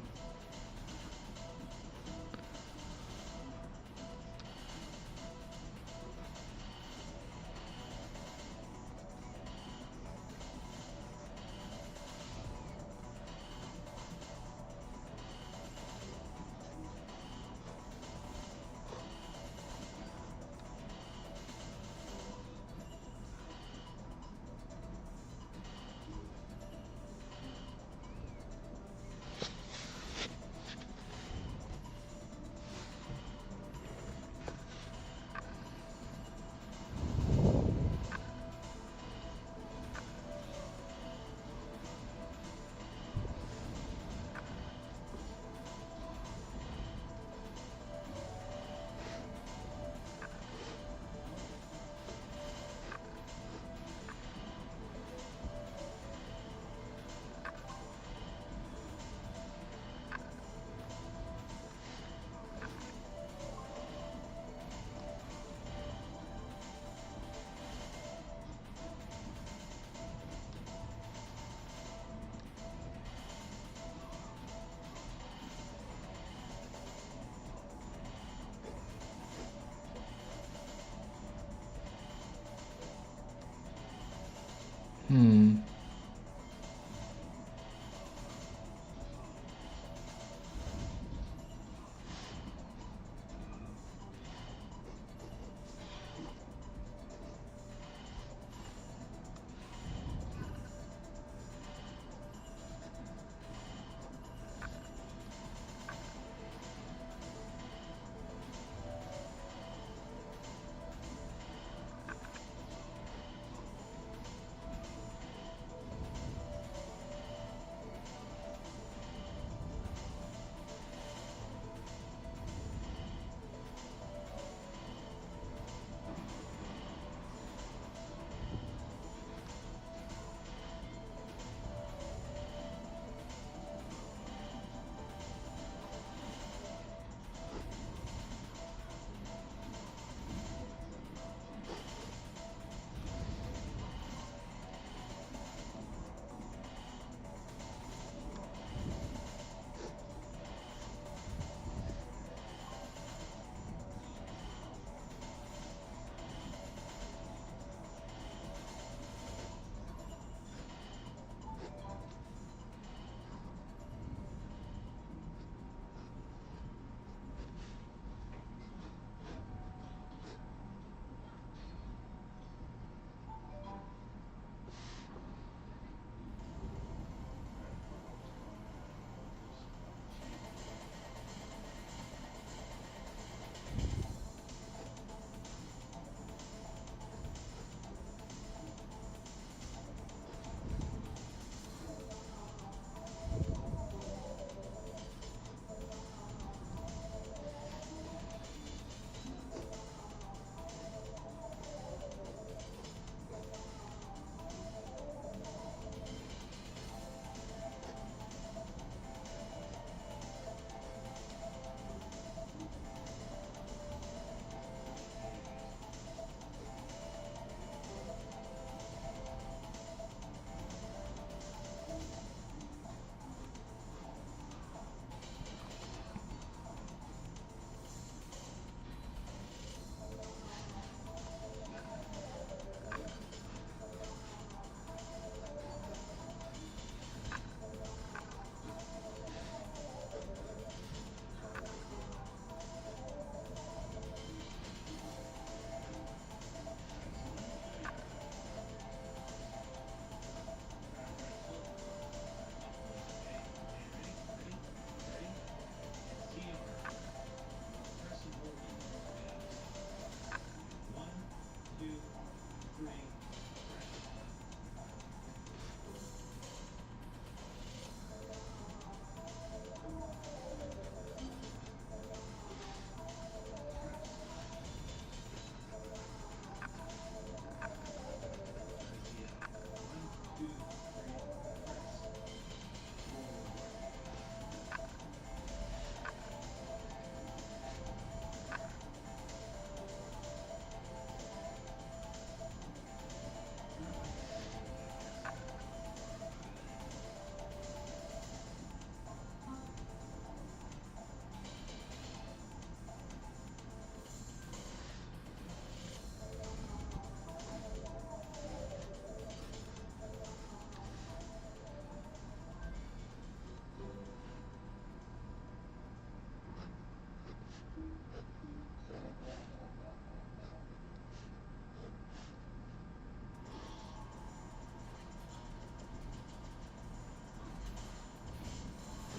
Hmm.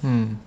Hmm.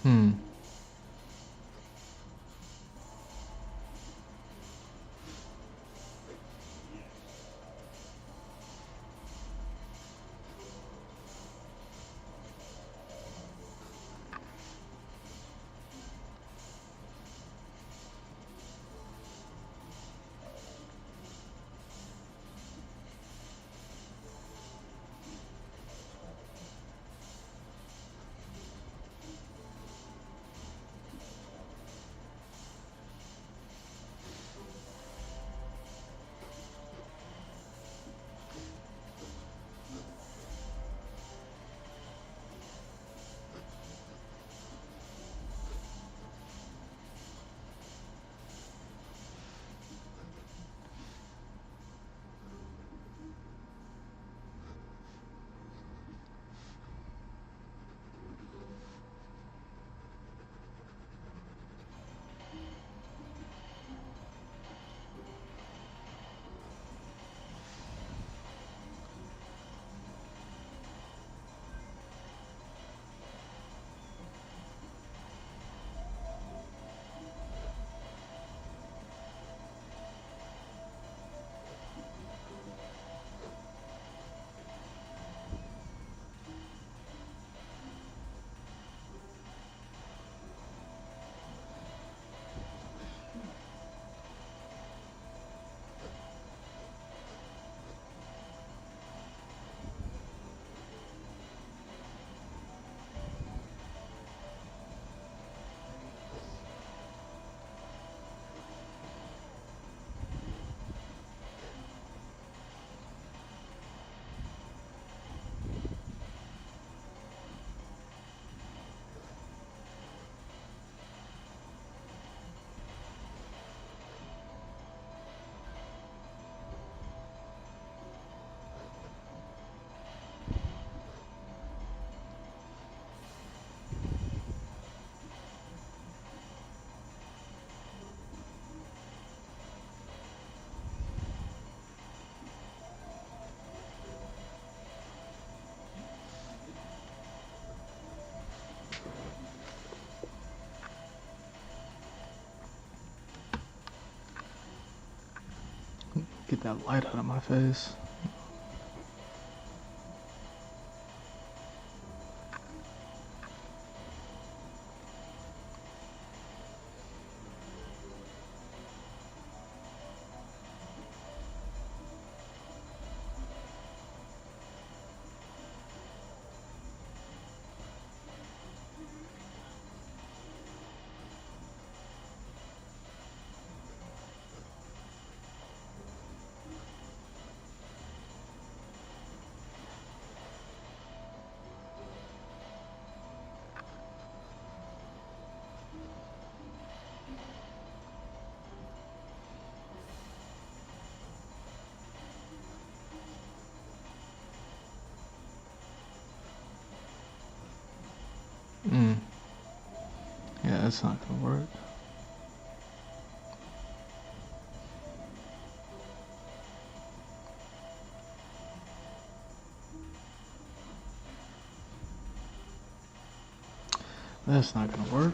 Hmm. Get that light out of my face. Yeah, that's not gonna work. That's not gonna work.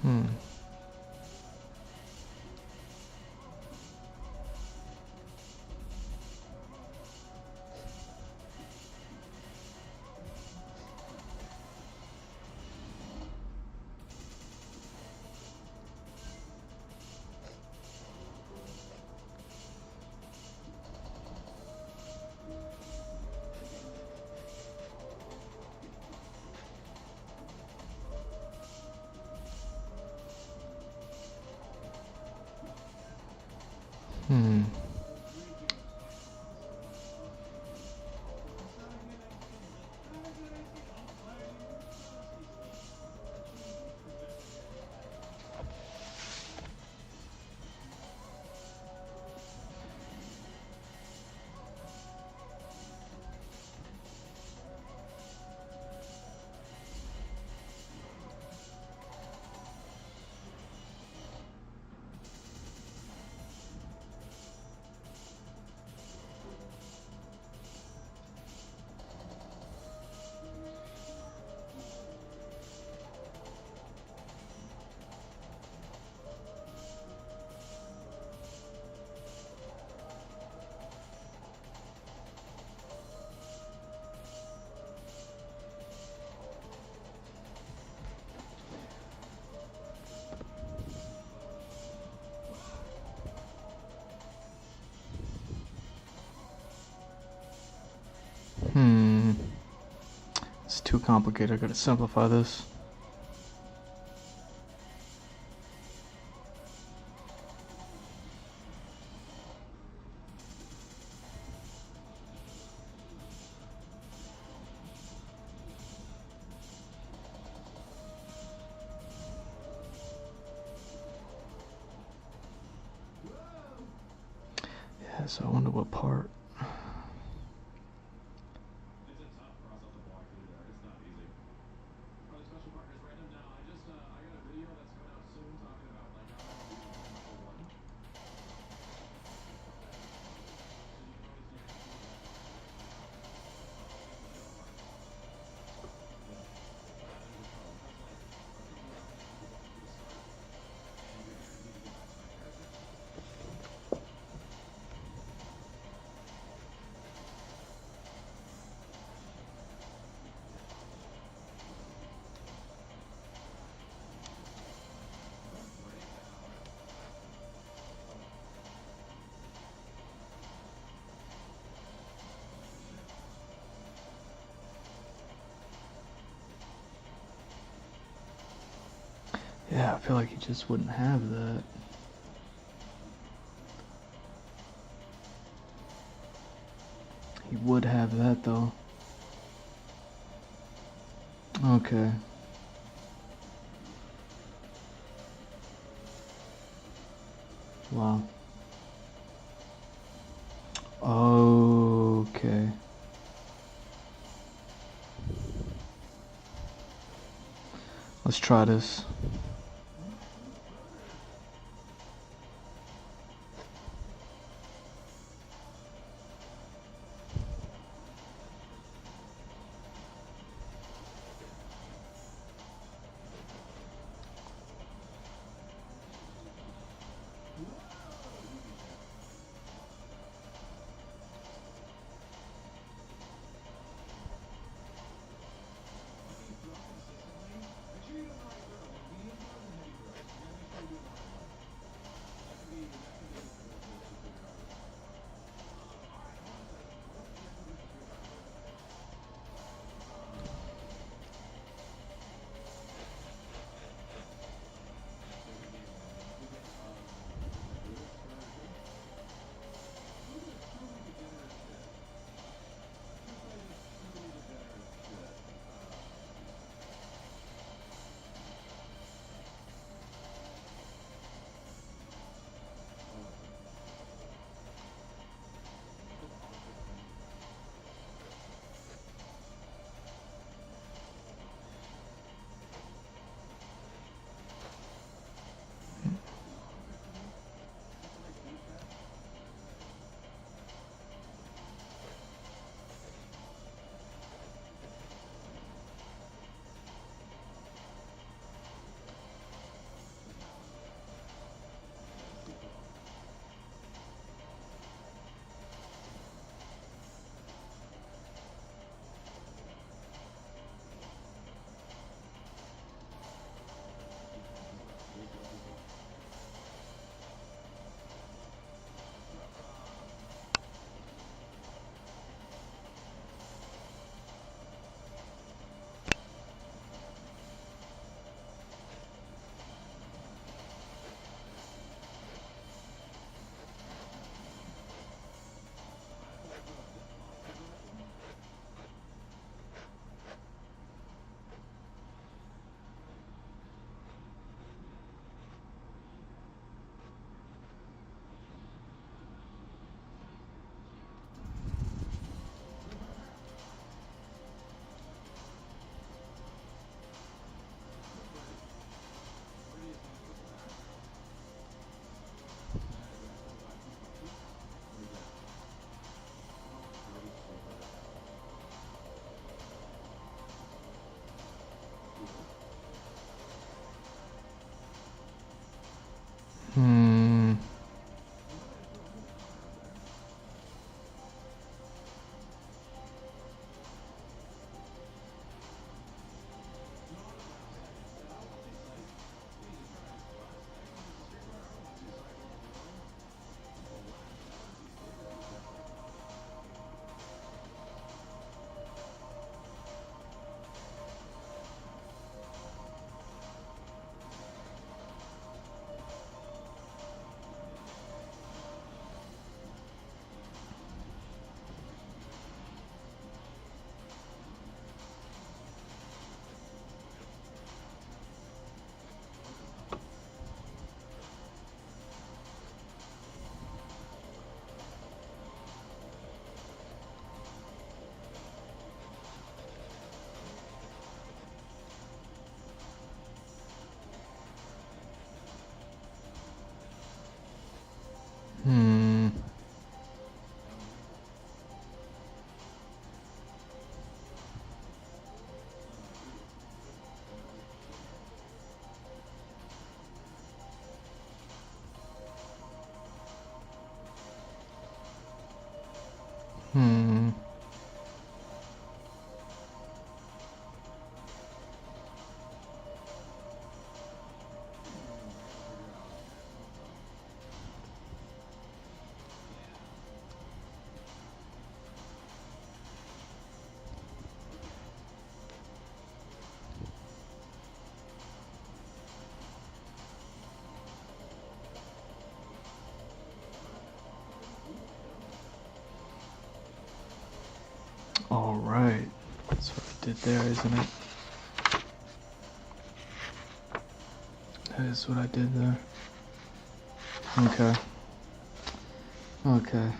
Hmm. Hmm. Hmm. It's too complicated. I gotta simplify this. Yeah, so I wonder what part. Yeah, I feel like he just wouldn't have that. He would have that though. Okay. Wow. Okay. Let's try this. Hmm. All right. That's what I did there, isn't it? That is what I did there. Okay. Okay.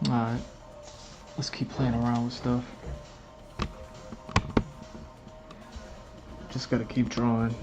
Alright. Let's keep playing around with stuff. Just gotta keep drawing.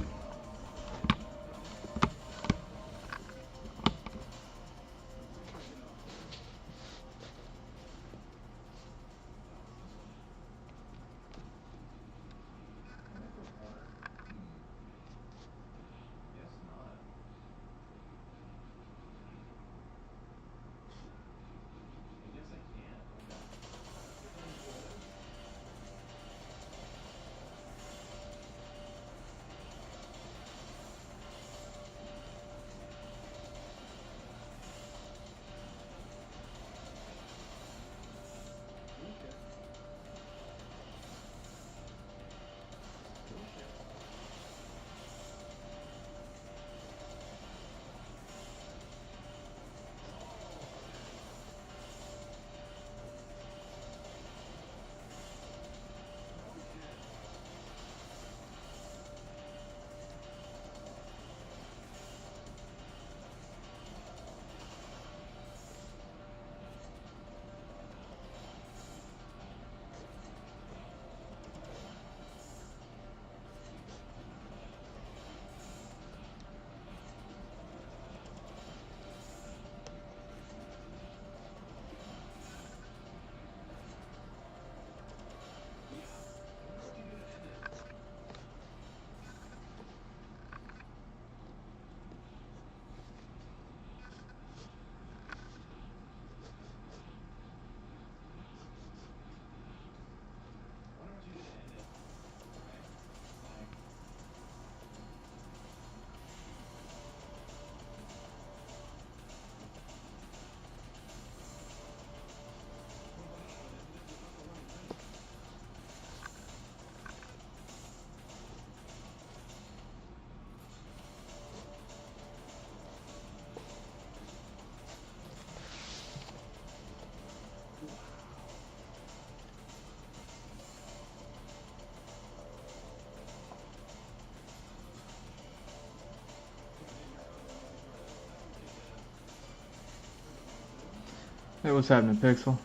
Hey, what's happening, Pixel?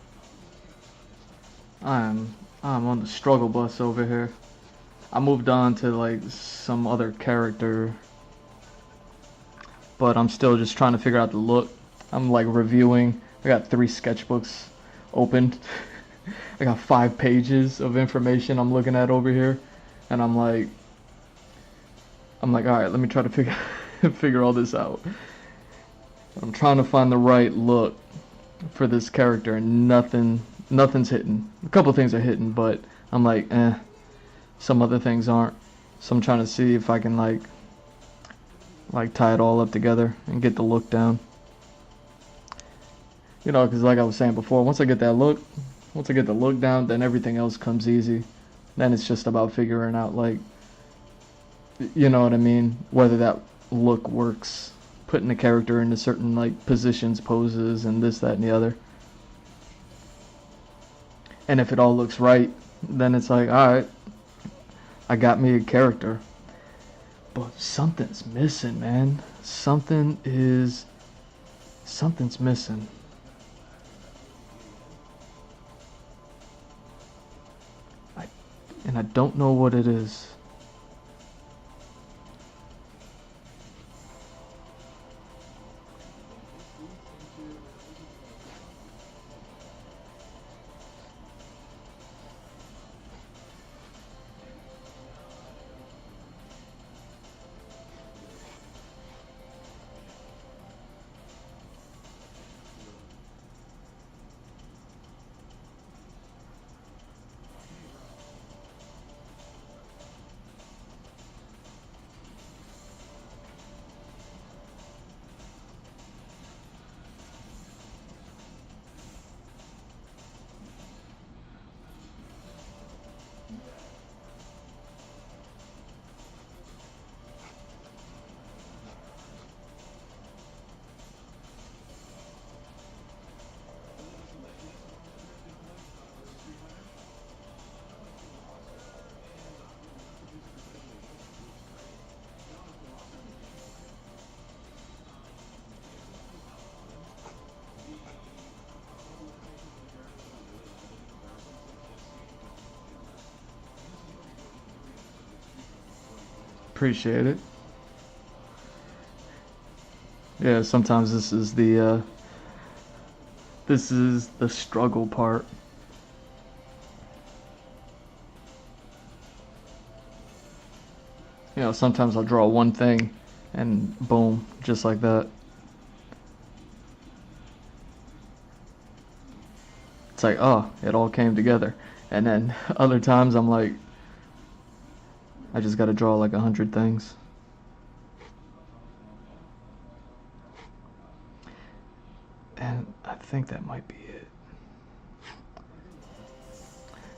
I'm on the struggle bus over here. I moved on to like some other character, but I'm still just trying to figure out the look. I'm like reviewing. I got 3 sketchbooks opened. I got 5 pages of information I'm looking at over here, and I'm like, all right, let me try to figure all this out. I'm trying to find the right look for this character, and nothing's hitting. A couple things are hitting, but I'm like, some other things aren't. So I'm trying to see if I can like tie it all up together and get the look down. You know, because like I was saying before, once I get the look down, then everything else comes easy. Then it's just about figuring out, like, you know what I mean, whether that look works, putting the character into certain like positions, poses, and this, that, and the other. And if it all looks right, then it's like, alright, I got me a character. But something's missing, man. Something's missing. And I don't know what it is. Appreciate it. Yeah, sometimes this is the struggle part. You know, sometimes I'll draw one thing and boom, just like that. It's like, oh, it all came together. And then other times I'm like, I just gotta draw like 100 things. And I think that might be it.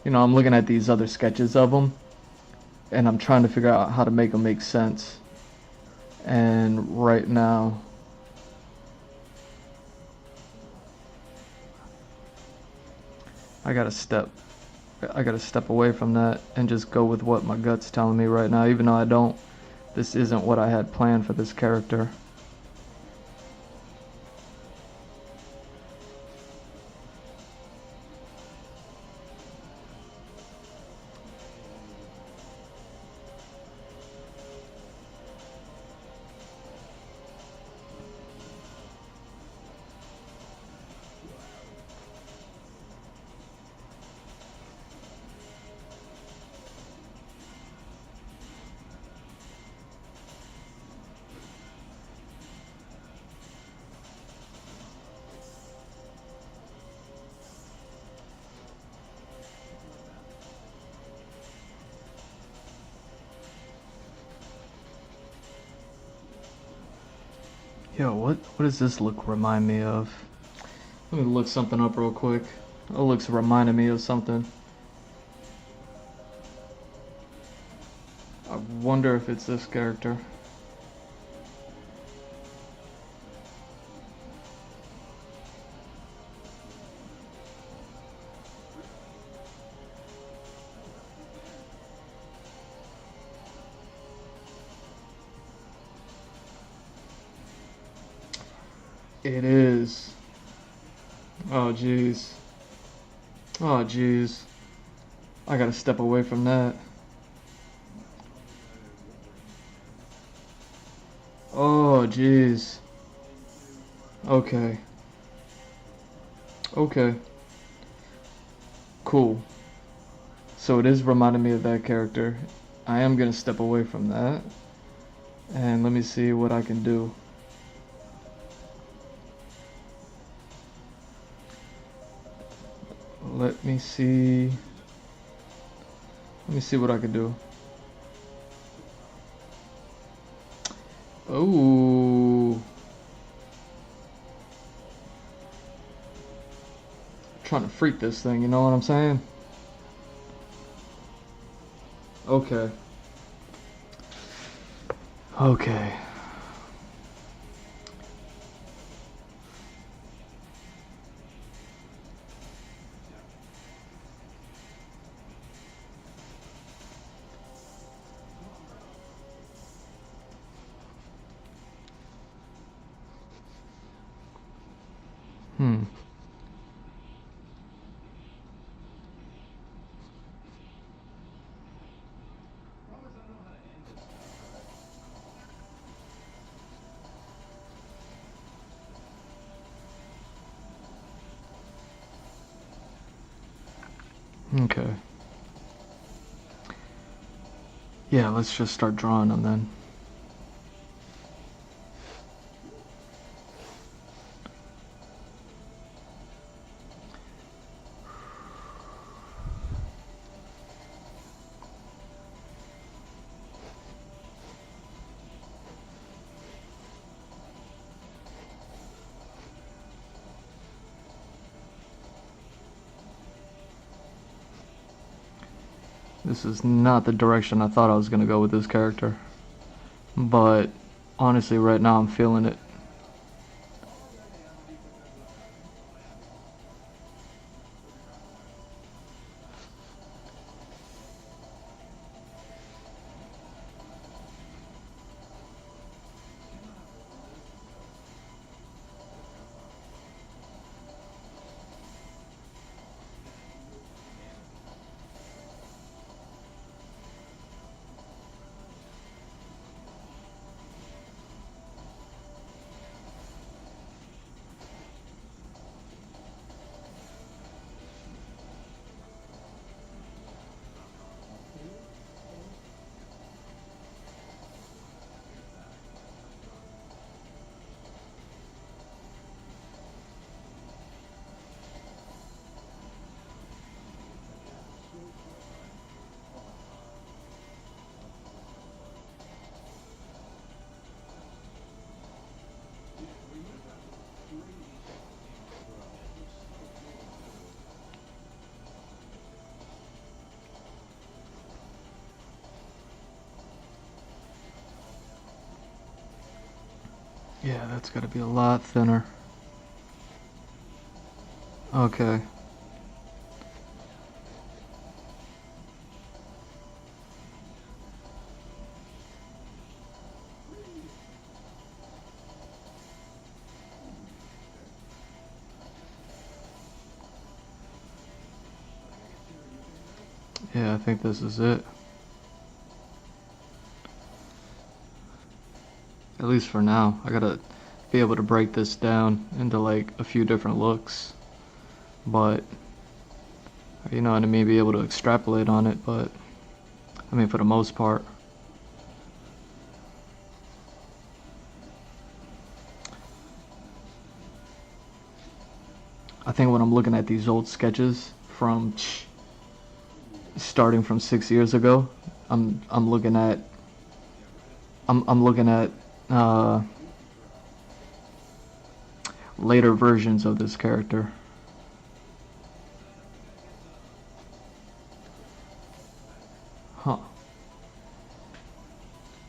You know, I'm looking at these other sketches of them, and I'm trying to figure out how to make them make sense. And right now, I gotta step away from that and just go with what my gut's telling me right now, even though this isn't what I had planned for this character. Yo, what does this look remind me of? Let me look something up real quick. It looks reminding me of something. I wonder if it's this character. It is. Oh jeez. Oh jeez. I gotta step away from that. Oh jeez. Okay. Okay. Cool. So it is reminding me of that character. I am gonna step away from that. And let me see what I can do. Let me see what I can do. Oh. Trying to freak this thing, you know what I'm saying? Okay. Okay. Hmm. Okay. Yeah, let's just start drawing them then. This is not the direction I thought I was going to go with this character. But honestly, right now I'm feeling it. Yeah, that's gotta be a lot thinner. Okay. Yeah, I think this is it. At least for now. I gotta be able to break this down into like a few different looks. But, you know, and maybe be able to extrapolate on it, but I mean, for the most part. I think when I'm looking at these old sketches from starting from 6 years ago, I'm looking at I'm looking at later versions of this character. Huh.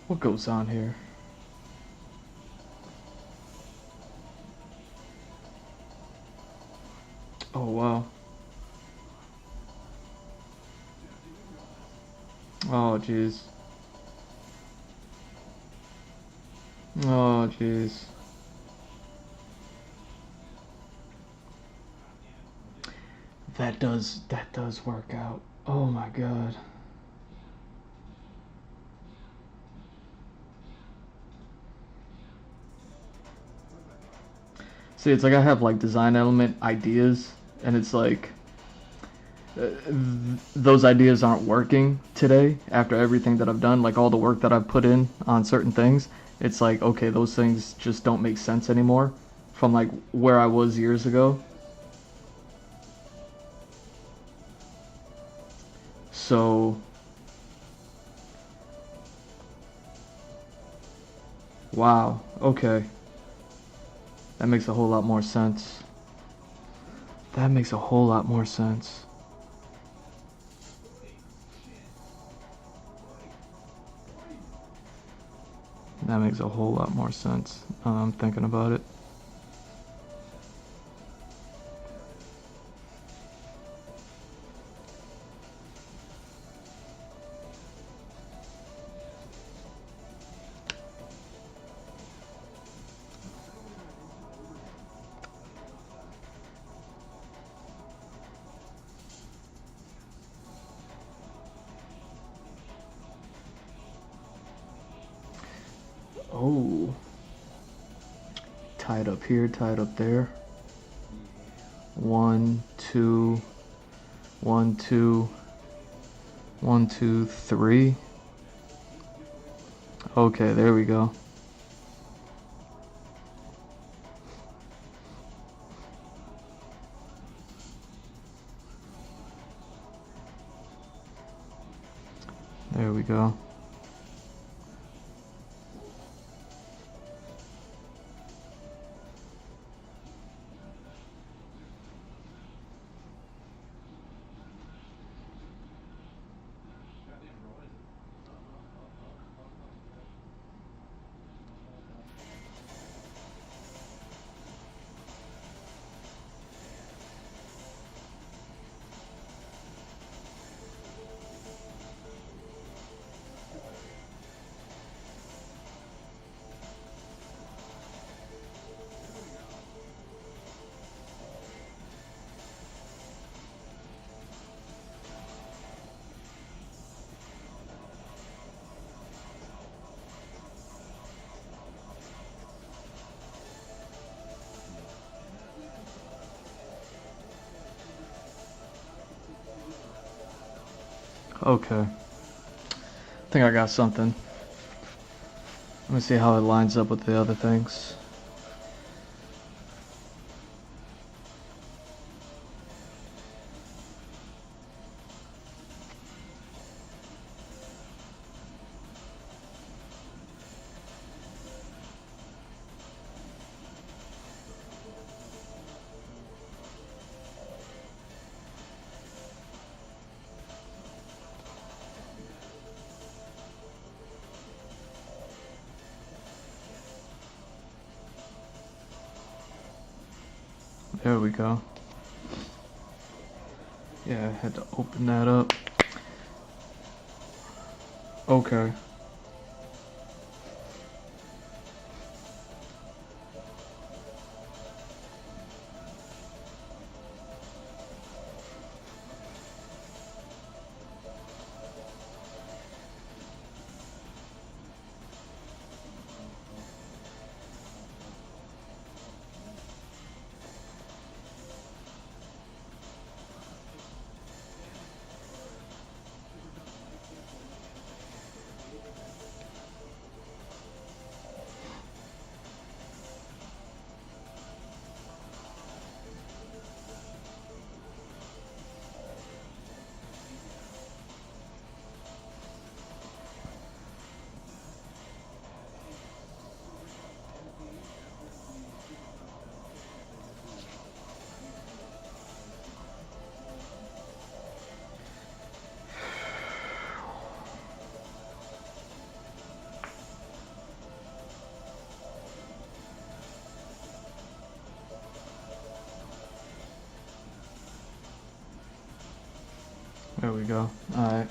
What goes on here? Oh wow. Oh jeez. Oh jeez. That does work out. Oh my god. See, it's like I have like design element ideas, and it's like those ideas aren't working today after everything that I've done, like all the work that I've put in on certain things. It's like, okay, those things just don't make sense anymore from like where I was years ago. So, wow, okay. That makes a whole lot more sense. That makes a whole lot more sense. That makes a whole lot more sense. I'm thinking about it. Oh. Tied up here, tied up there. 1, 2, 1, 2, 1, 2, 3. Okay, there we go. There we go. Okay. I think I got something. Let me see how it lines up with the other things. There we go. Yeah, I had to open that up. Okay. There we go. Alright.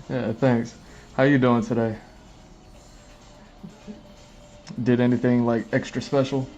Yeah, thanks. How you doing today? Did anything like extra special?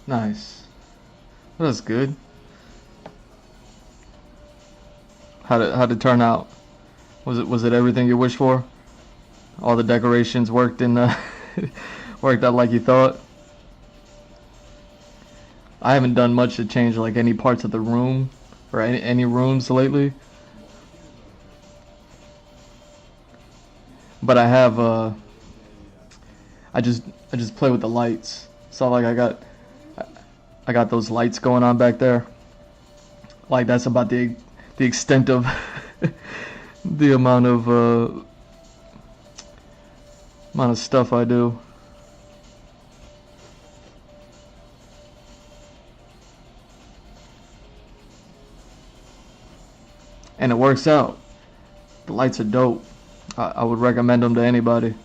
Nice. That's good. How'd it turn out? Was it everything you wished for? All the decorations worked in worked out like you thought? I haven't done much to change like any parts of the room or any rooms lately. But I have I just play with the lights. So like I got those lights going on back there. Like that's about the extent of the amount of stuff I do. And it works out. The lights are dope. I would recommend them to anybody.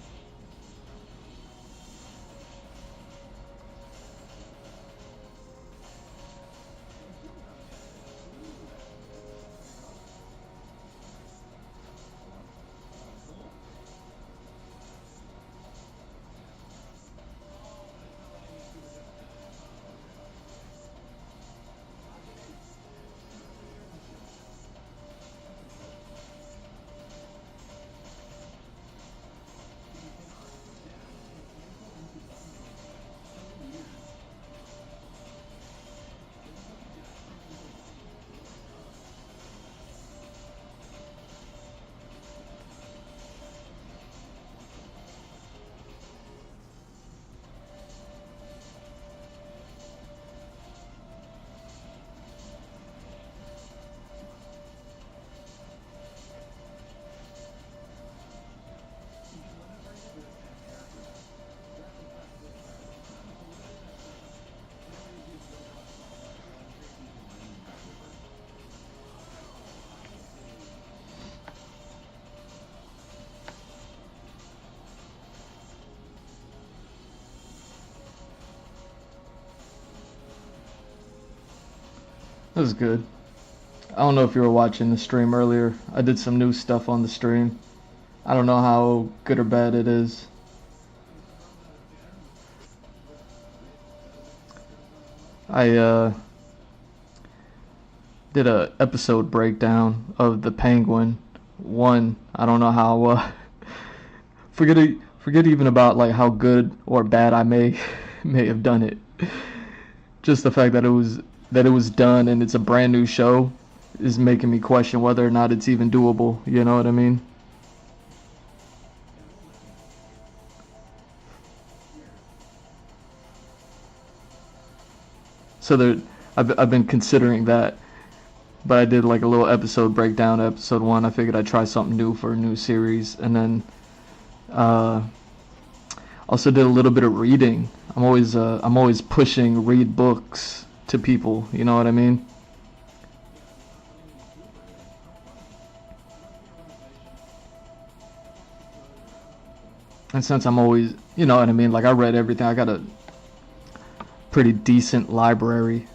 That was good. I don't know if you were watching the stream earlier. I did some new stuff on the stream. I don't know how good or bad it is. I did a episode breakdown of the Penguin one. I don't know how forget even about like how good or bad I may have done it. Just the fact that it was done and it's a brand new show is making me question whether or not it's even doable. You know what I mean? So there, I've been considering that, but I did like a little episode breakdown, episode one. I figured I'd try something new for a new series, and then uh, also did a little bit of reading. I'm always pushing read books to people. You know what I mean? And since I'm always, you know what I mean, like I read everything. I got a pretty decent library,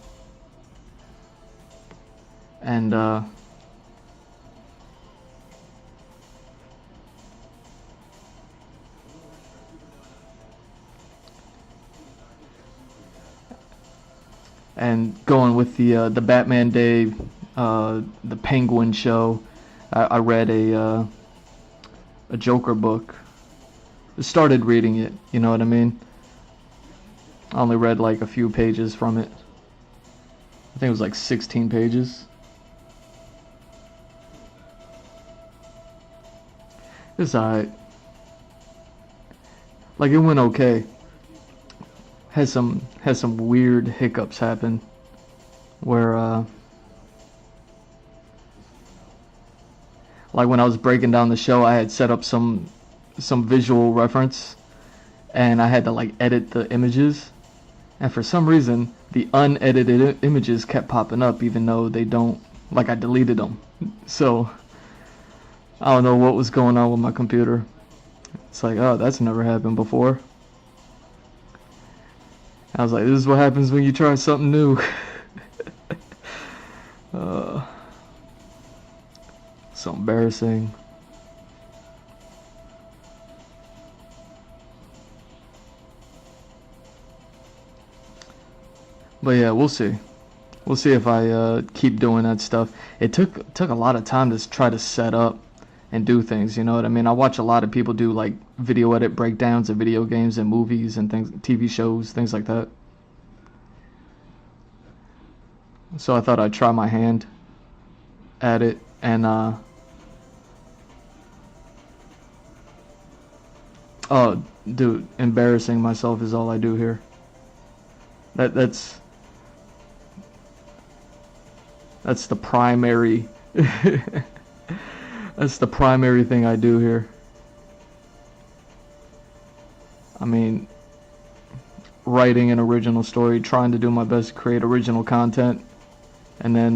and going with the Batman Day, the Penguin show. I read a Joker book. Started reading it. You know what I mean? I only read like a few pages from it. I think it was like 16 pages. It's alright. Like it went okay. Had some weird hiccups happen where like when I was breaking down the show, I had set up some visual reference and I had to like edit the images, and for some reason the unedited images kept popping up even though they don't, like I deleted them. So I don't know what was going on with my computer. It's like, oh, that's never happened before. I was like, this is what happens when you try something new. So embarrassing. But yeah, we'll see. We'll see if I keep doing that stuff. It took a lot of time to try to set up and do things, you know what I mean? I watch a lot of people do like video edit breakdowns of video games and movies and things, TV shows, things like that. So I thought I'd try my hand at it, and oh, dude, embarrassing myself is all I do here. That's the primary that's the primary thing I do here. I mean, writing an original story, trying to do my best to create original content, and then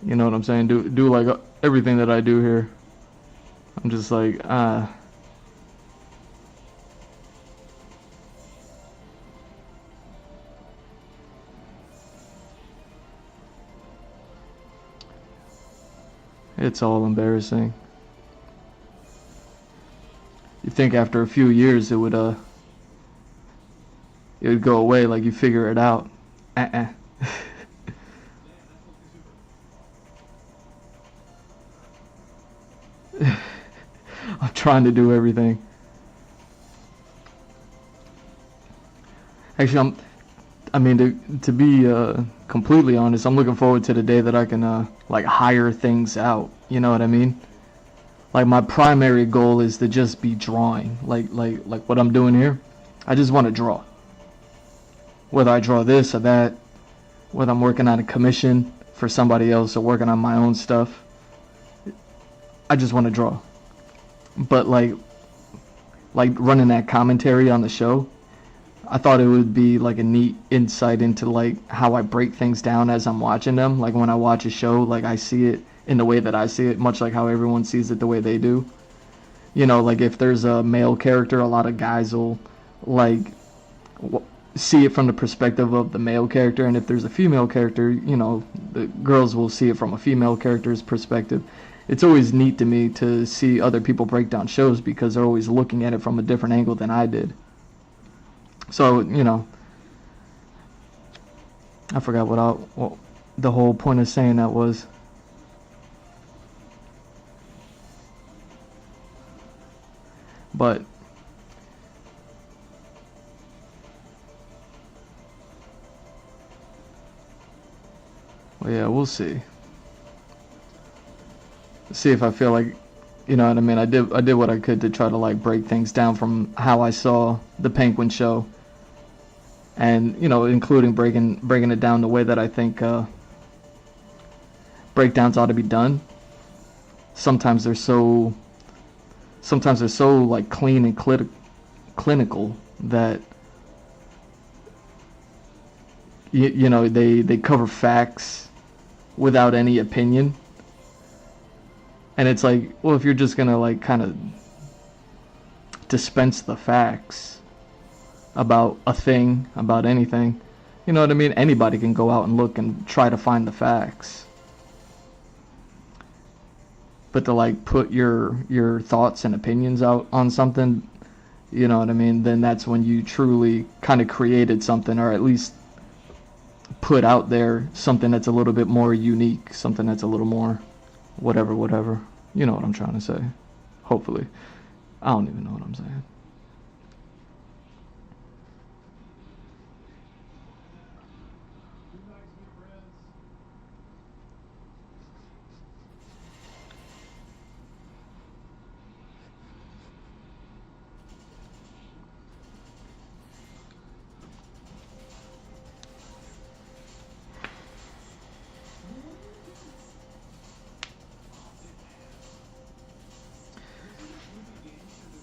you know what I'm saying, do like everything that I do here. I'm just like it's all embarrassing. You think after a few years it would go away, like you figure it out. I'm trying to do everything. Actually, I mean, to be completely honest, I'm looking forward to the day that I can like hire things out. You know what I mean? Like my primary goal is to just be drawing, like what I'm doing here. I just want to draw. Whether I draw this or that, whether I'm working on a commission for somebody else or working on my own stuff, I just want to draw. But like running that commentary on the show, I thought it would be like a neat insight into like how I break things down as I'm watching them. Like when I watch a show, like I see it in the way that I see it, much like how everyone sees it the way they do. You know, like if there's a male character, a lot of guys will like see it from the perspective of the male character, and if there's a female character, the girls will see it from a female character's perspective. It's always neat to me to see other people break down shows because they're always looking at it from a different angle than I did. So, I forgot what the whole point of saying that was. But well, yeah, we'll see. See if I feel like, you know what I mean. I did what I could to try to like break things down from how I saw the Penguin show, and including breaking it down the way that I think breakdowns ought to be done. Sometimes they're so like clean and clinical that they cover facts without any opinion. And it's like, well, if you're just gonna like kind of dispense the facts about a thing, about anything, you know what I mean? Anybody can go out and look and try to find the facts. But to like put your thoughts and opinions out on something, you know what I mean? Then that's when you truly kind of created something, or at least put out there something that's a little bit more unique, something that's a little more whatever. You know what I'm trying to say. Hopefully. I don't even know what I'm saying.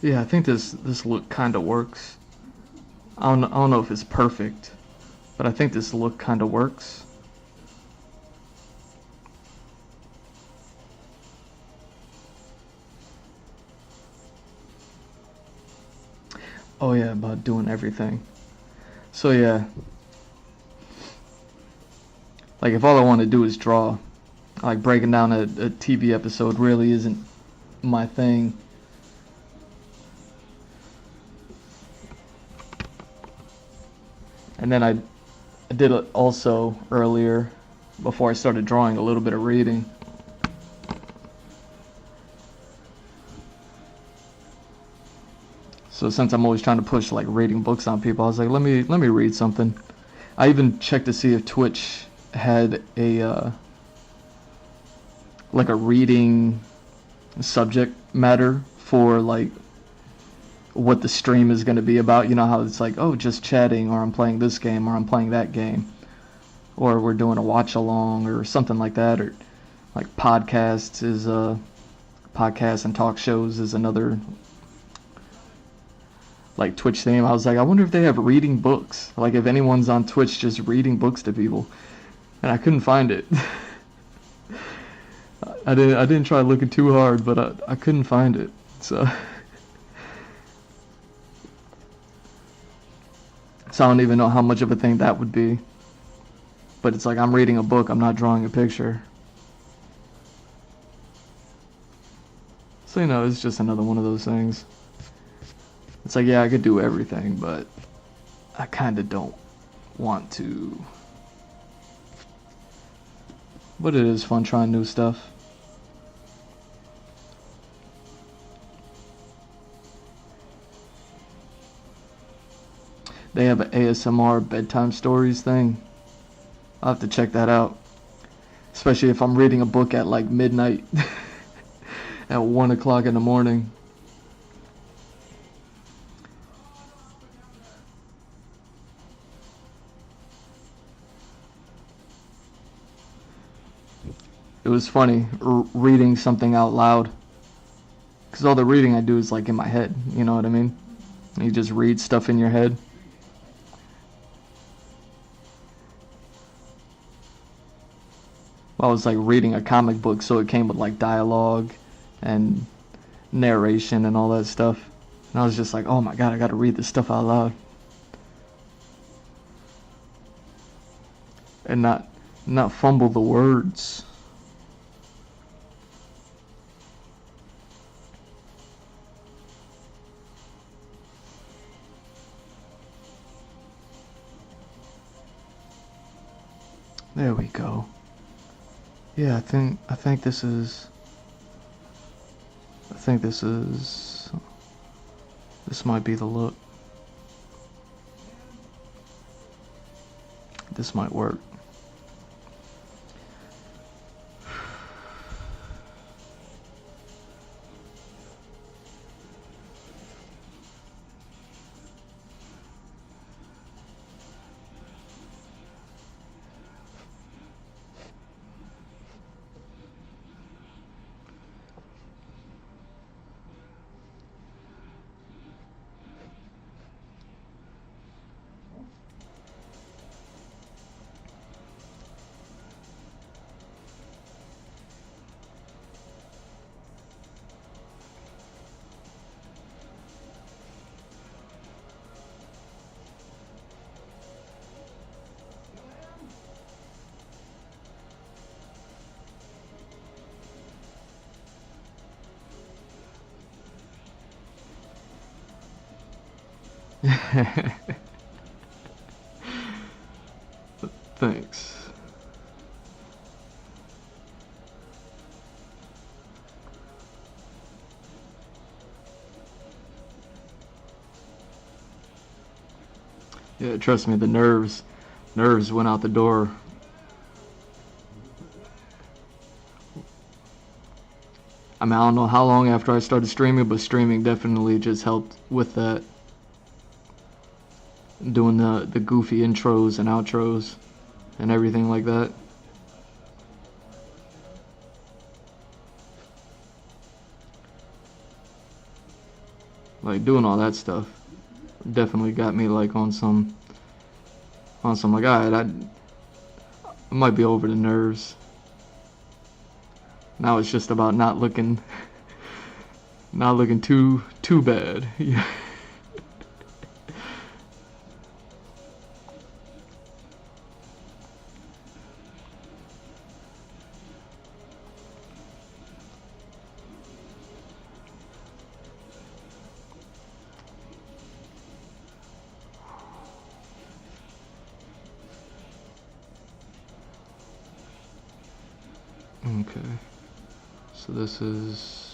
Yeah, I think this look kind of works. I don't know if it's perfect, but I think this look kind of works. Oh yeah, about doing everything. So yeah, like if all I want to do is draw, like breaking down a TV episode really isn't my thing. And then I did it also earlier, before I started drawing, a little bit of reading. So since I'm always trying to push like reading books on people, I was like, let me read something. I even checked to see if Twitch had a like a reading subject matter for like what the stream is going to be about. You know how it's like, oh, just chatting, or I'm playing this game, or I'm playing that game, or we're doing a watch along or something like that, or like podcasts and talk shows is another like Twitch theme. I was like, I wonder if they have reading books, like if anyone's on Twitch just reading books to people, and I couldn't find it. I didn't try looking too hard, but I couldn't find it. So I don't even know how much of a thing that would be. But it's like, I'm reading a book, I'm not drawing a picture. So it's just another one of those things. It's like, yeah, I could do everything, but I kind of don't want to. But it is fun trying new stuff. They have an ASMR bedtime stories thing. I'll have to check that out. Especially if I'm reading a book at like midnight. At 1 o'clock in the morning. It was funny reading something out loud. Because all the reading I do is like in my head. You know what I mean? You just read stuff in your head. I was like reading a comic book, so it came with like dialogue and narration and all that stuff. And I was just like, oh my god, I gotta read this stuff out loud. and not fumble the words. There we go. Yeah, I think this is this might be the look. This might work. Thanks. Yeah, trust me, the nerves went out the door. I mean, I don't know how long after I started streaming, but streaming definitely just helped with that. Doing the goofy intros and outros and everything like that. Like doing all that stuff definitely got me like on some like, alright, I might be over the nerves. Now it's just about not looking too bad. Yeah. Okay, so this is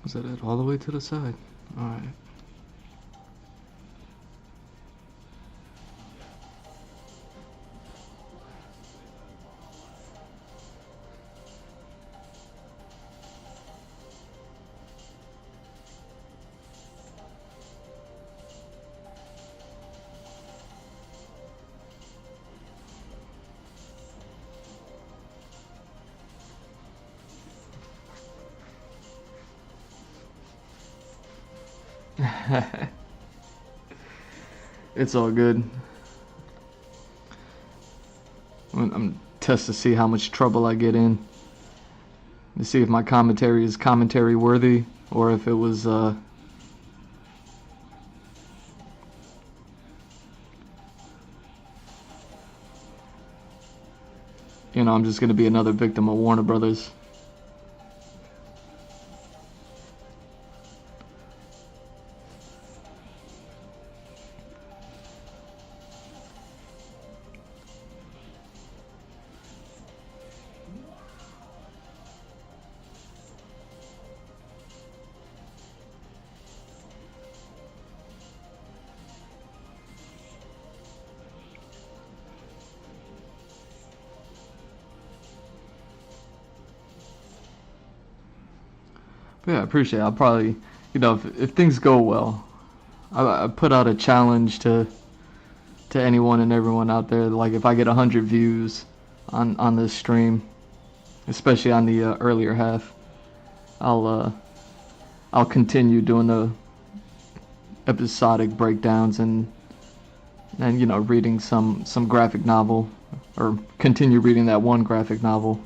was that it all the way to the side? Alright. It's all good. I'm test to see how much trouble I get in. To see if my commentary is commentary worthy or if it was you know, I'm just gonna be another victim of Warner Brothers. But yeah, I appreciate it. I'll probably, if things go well, I put out a challenge to anyone and everyone out there. Like if I get 100 views on this stream, especially on the earlier half, I'll continue doing the episodic breakdowns and reading some graphic novel, or continue reading that one graphic novel.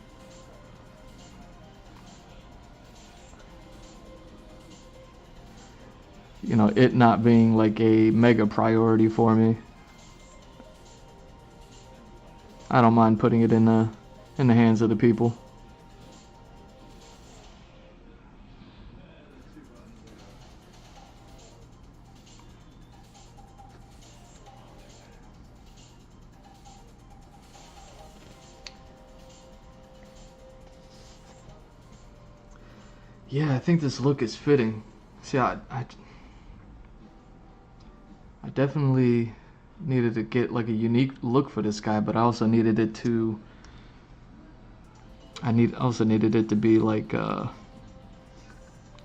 It not being like a mega priority for me. I don't mind putting it in the hands of the people. Yeah, I think this look is fitting. See, I definitely needed to get like a unique look for this guy, but I also needed it to also needed it to be like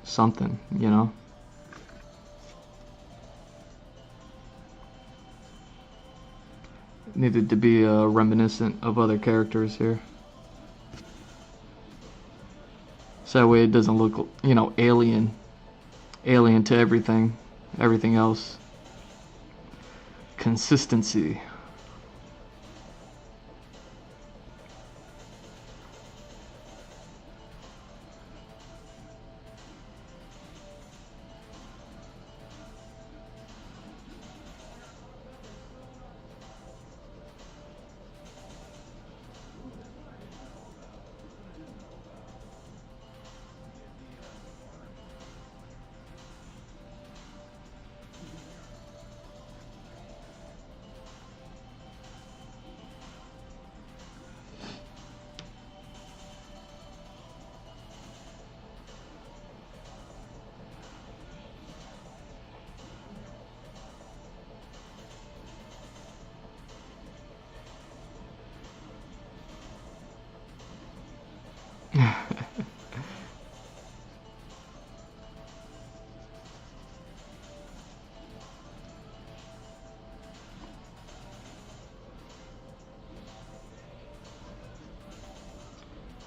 something, It needed to be reminiscent of other characters here. So that way it doesn't look, alien to everything else. Consistency.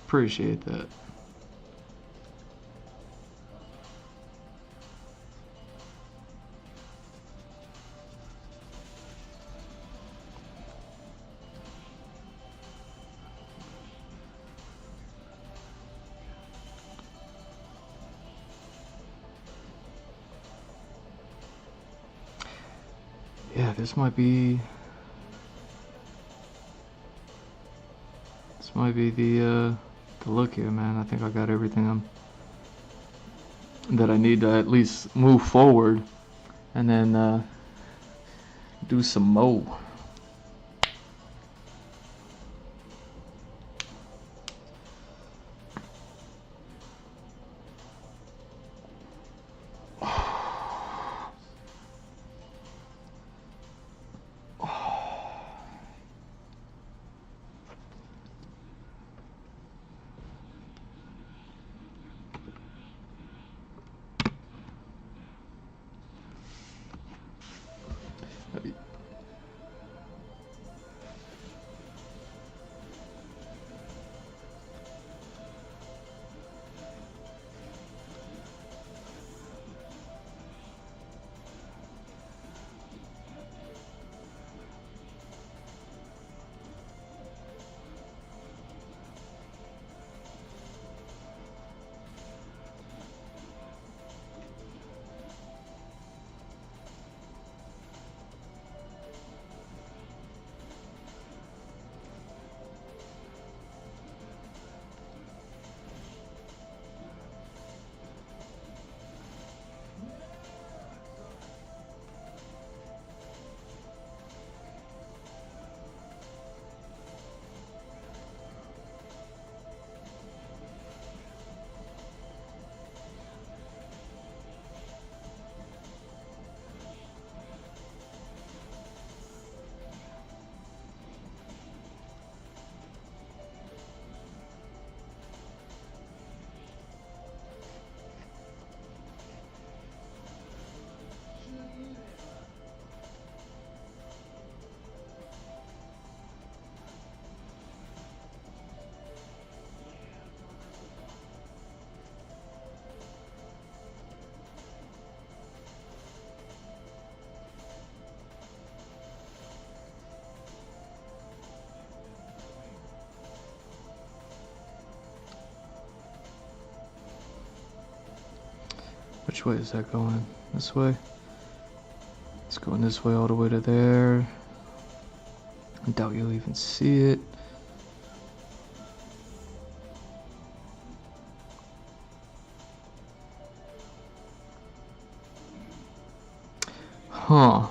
Appreciate that. Yeah, this might be the look here, man. I think I got everything that I need to at least move forward, and then do some more. Which way is that going? This way? It's going this way all the way to there. I doubt you'll even see it. Huh.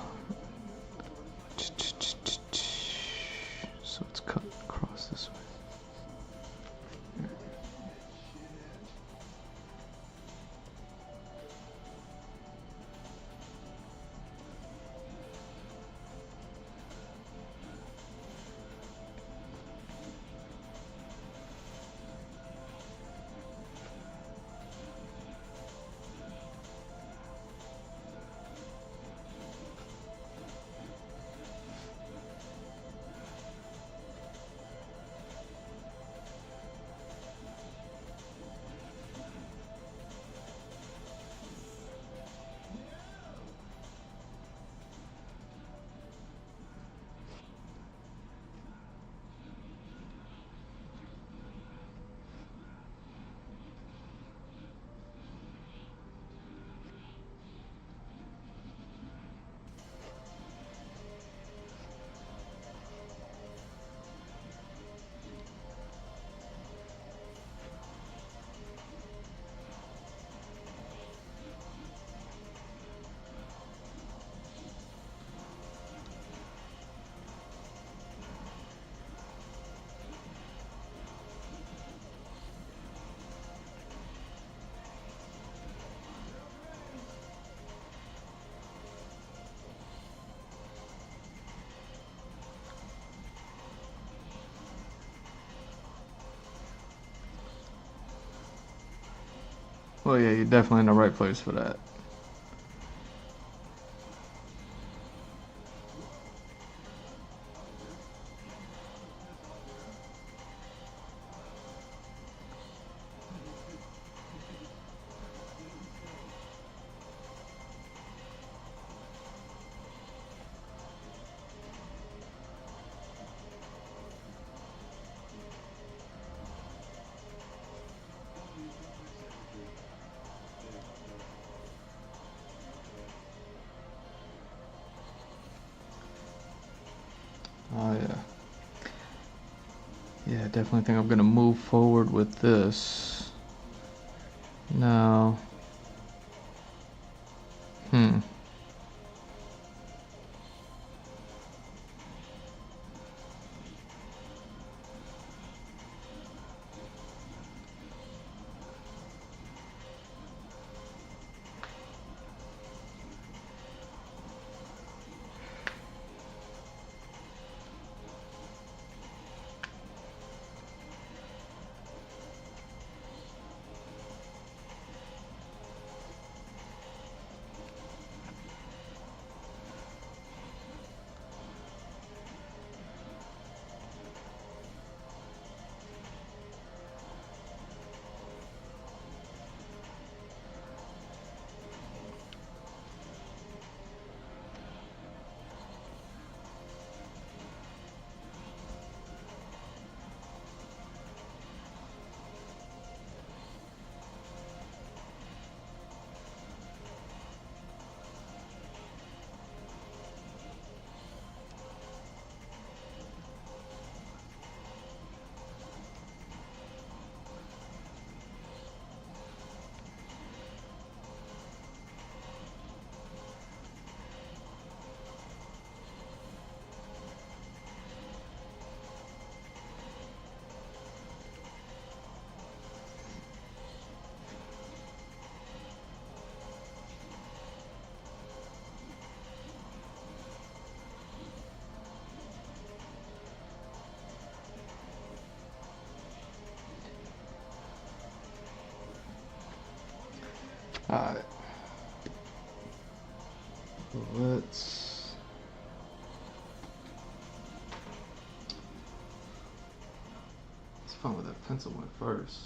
So it's cut across this way. Well, yeah, you're definitely in the right place for that. Oh, yeah. Yeah, I definitely think I'm gonna move forward with this. Now. Alright. Let's find where that pencil went first.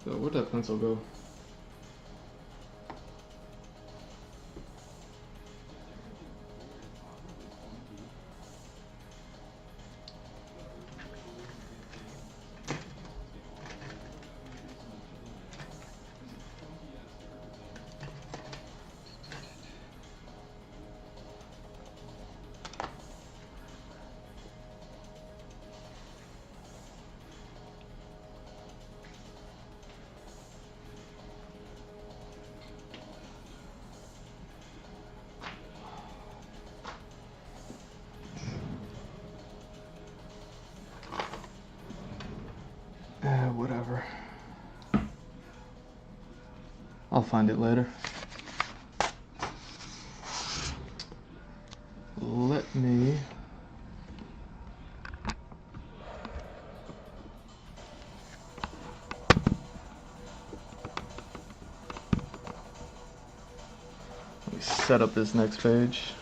So where'd that pencil go? Whatever. I'll find it later. Let me... set up this next page.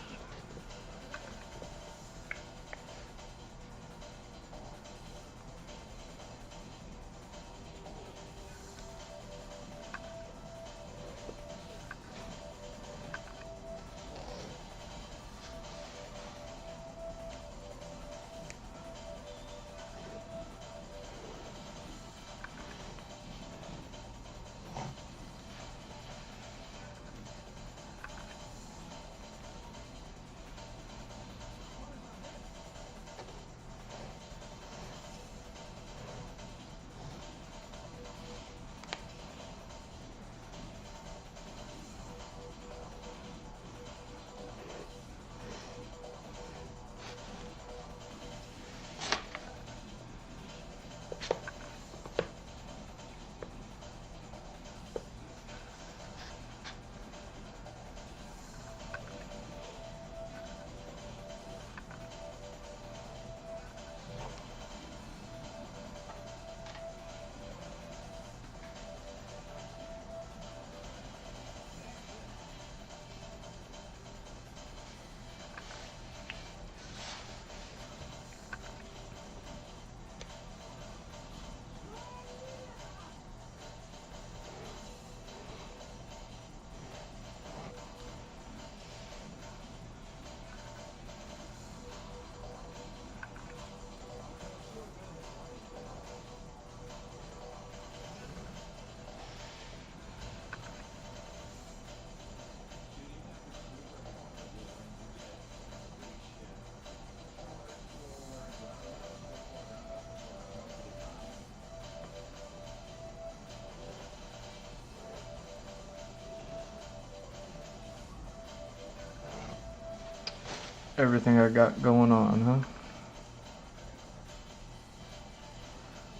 Everything I got going on,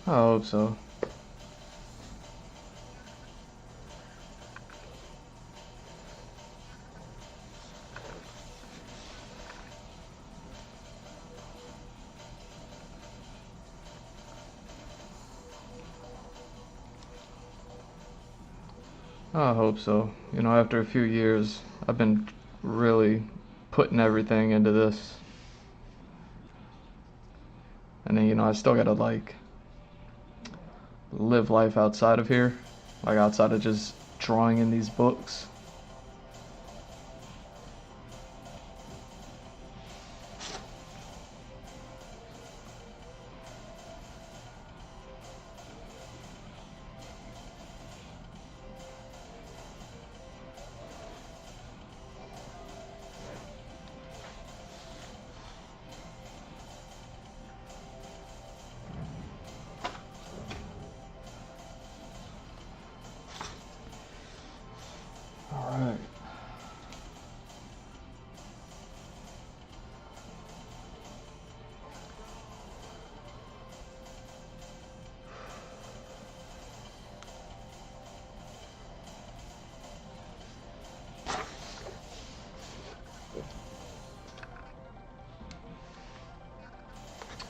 huh? I hope so. I hope so. You know, after a few years, I've been really putting everything into this. And then, you know, I still gotta, like, live life outside of here. Like, outside of just drawing in these books. Alright.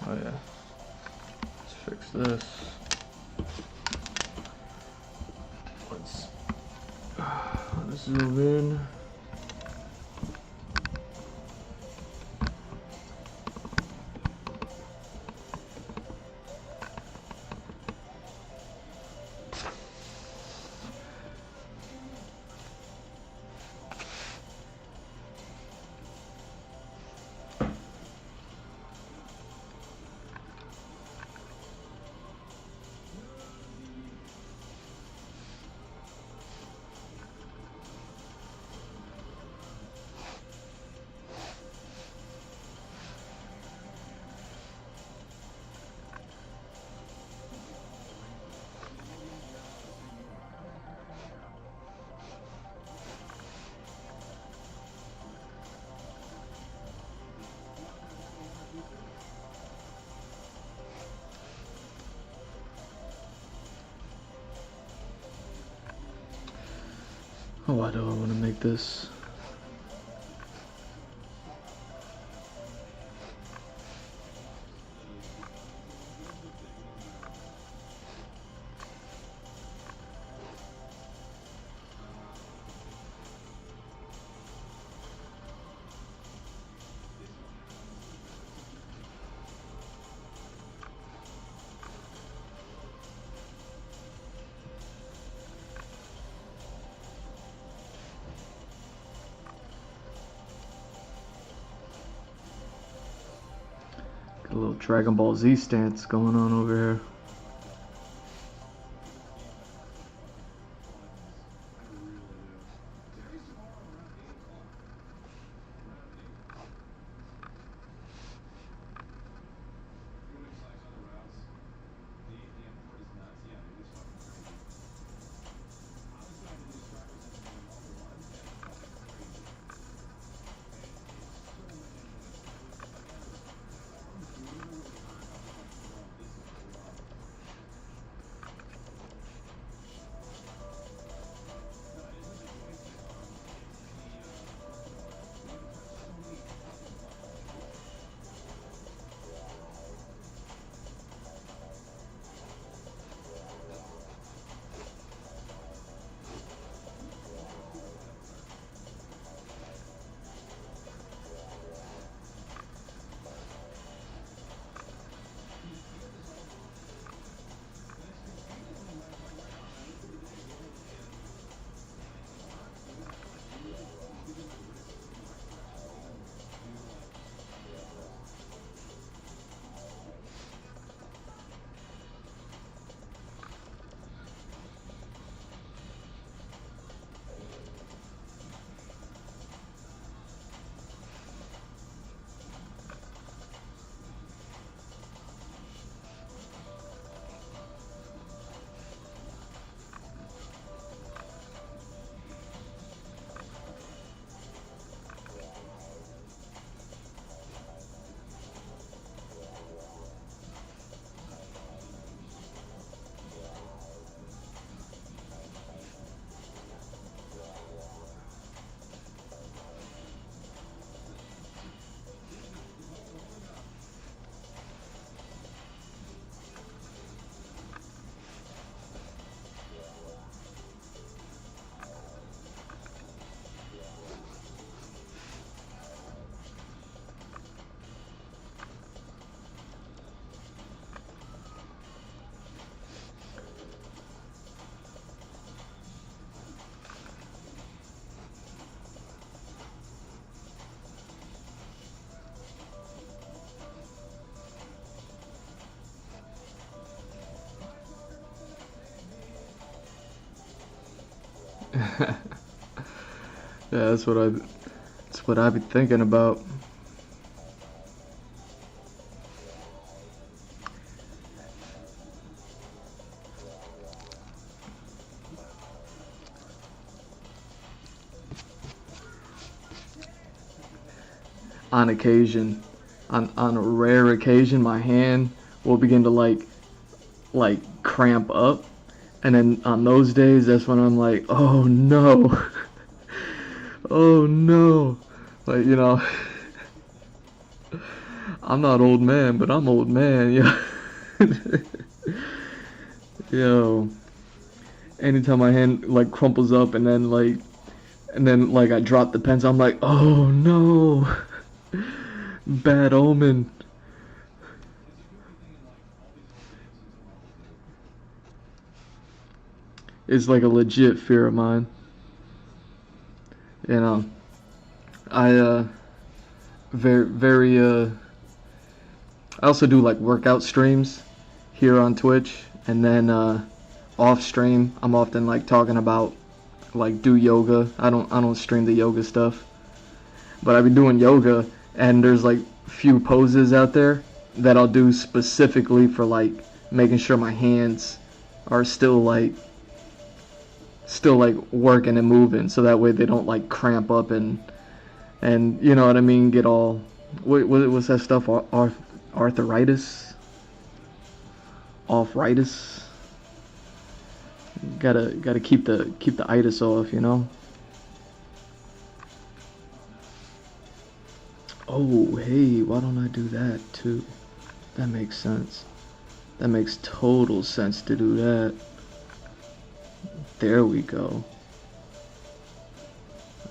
Oh yeah. Let's fix this. Let's zoom in. Oh, why do I want to make this? Got a little Dragon Ball Z stance going on over here. Yeah, that's what I be thinking about. On occasion, on a rare occasion, my hand will begin to like cramp up, and then on those days, that's when I'm like, oh no, oh no, like, you know, I'm not old man, but I'm old man, yeah. Yo, anytime my hand like crumples up and then like I drop the pencil, I'm like, oh no, bad omen. It's like a legit fear of mine. You know, I very I also do like workout streams here on Twitch, and then off stream I'm often like talking about like do yoga. I don't stream the yoga stuff, but I've been doing yoga, and there's like few poses out there that I'll do specifically for like making sure my hands are still like working and moving, so that way they don't like cramp up and you know what I mean, get all what's that stuff, arthritis, gotta keep the itis off, you know. Oh, hey, why don't I do that too? That makes sense. That makes total sense to do that. There we go.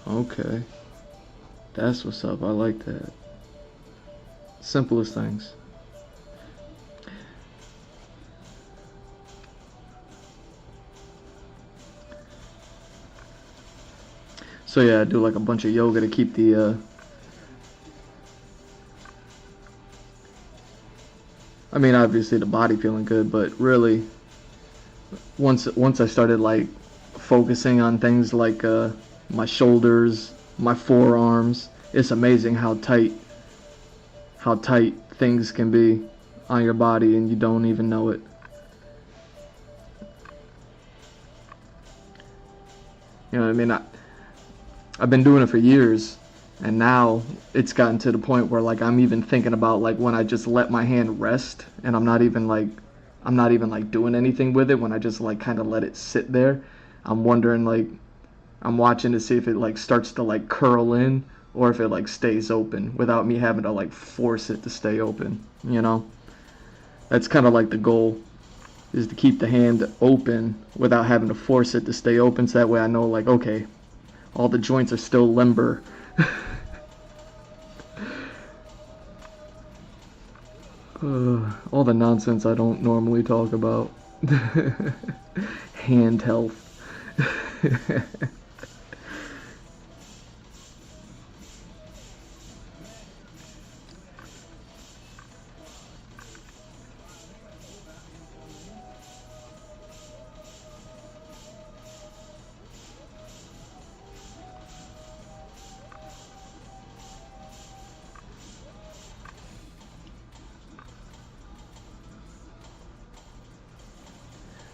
Okay. That's what's up. I like that. Simplest things. So yeah, I do like a bunch of yoga to keep the I mean, obviously the body feeling good, but really once I started like focusing on things like my shoulders, my forearms, it's amazing how tight things can be on your body and you don't even know it. You know what I mean? I've been doing it for years, and now it's gotten to the point where like I'm even thinking about like when I just let my hand rest and I'm not even like doing anything with it, when I just like kind of let it sit there. I'm wondering, like, I'm watching to see if it like starts to like curl in or if it like stays open without me having to like force it to stay open, you know? That's kind of like the goal, is to keep the hand open without having to force it to stay open, so that way I know like, okay, all the joints are still limber. All the nonsense I don't normally talk about. Hand health.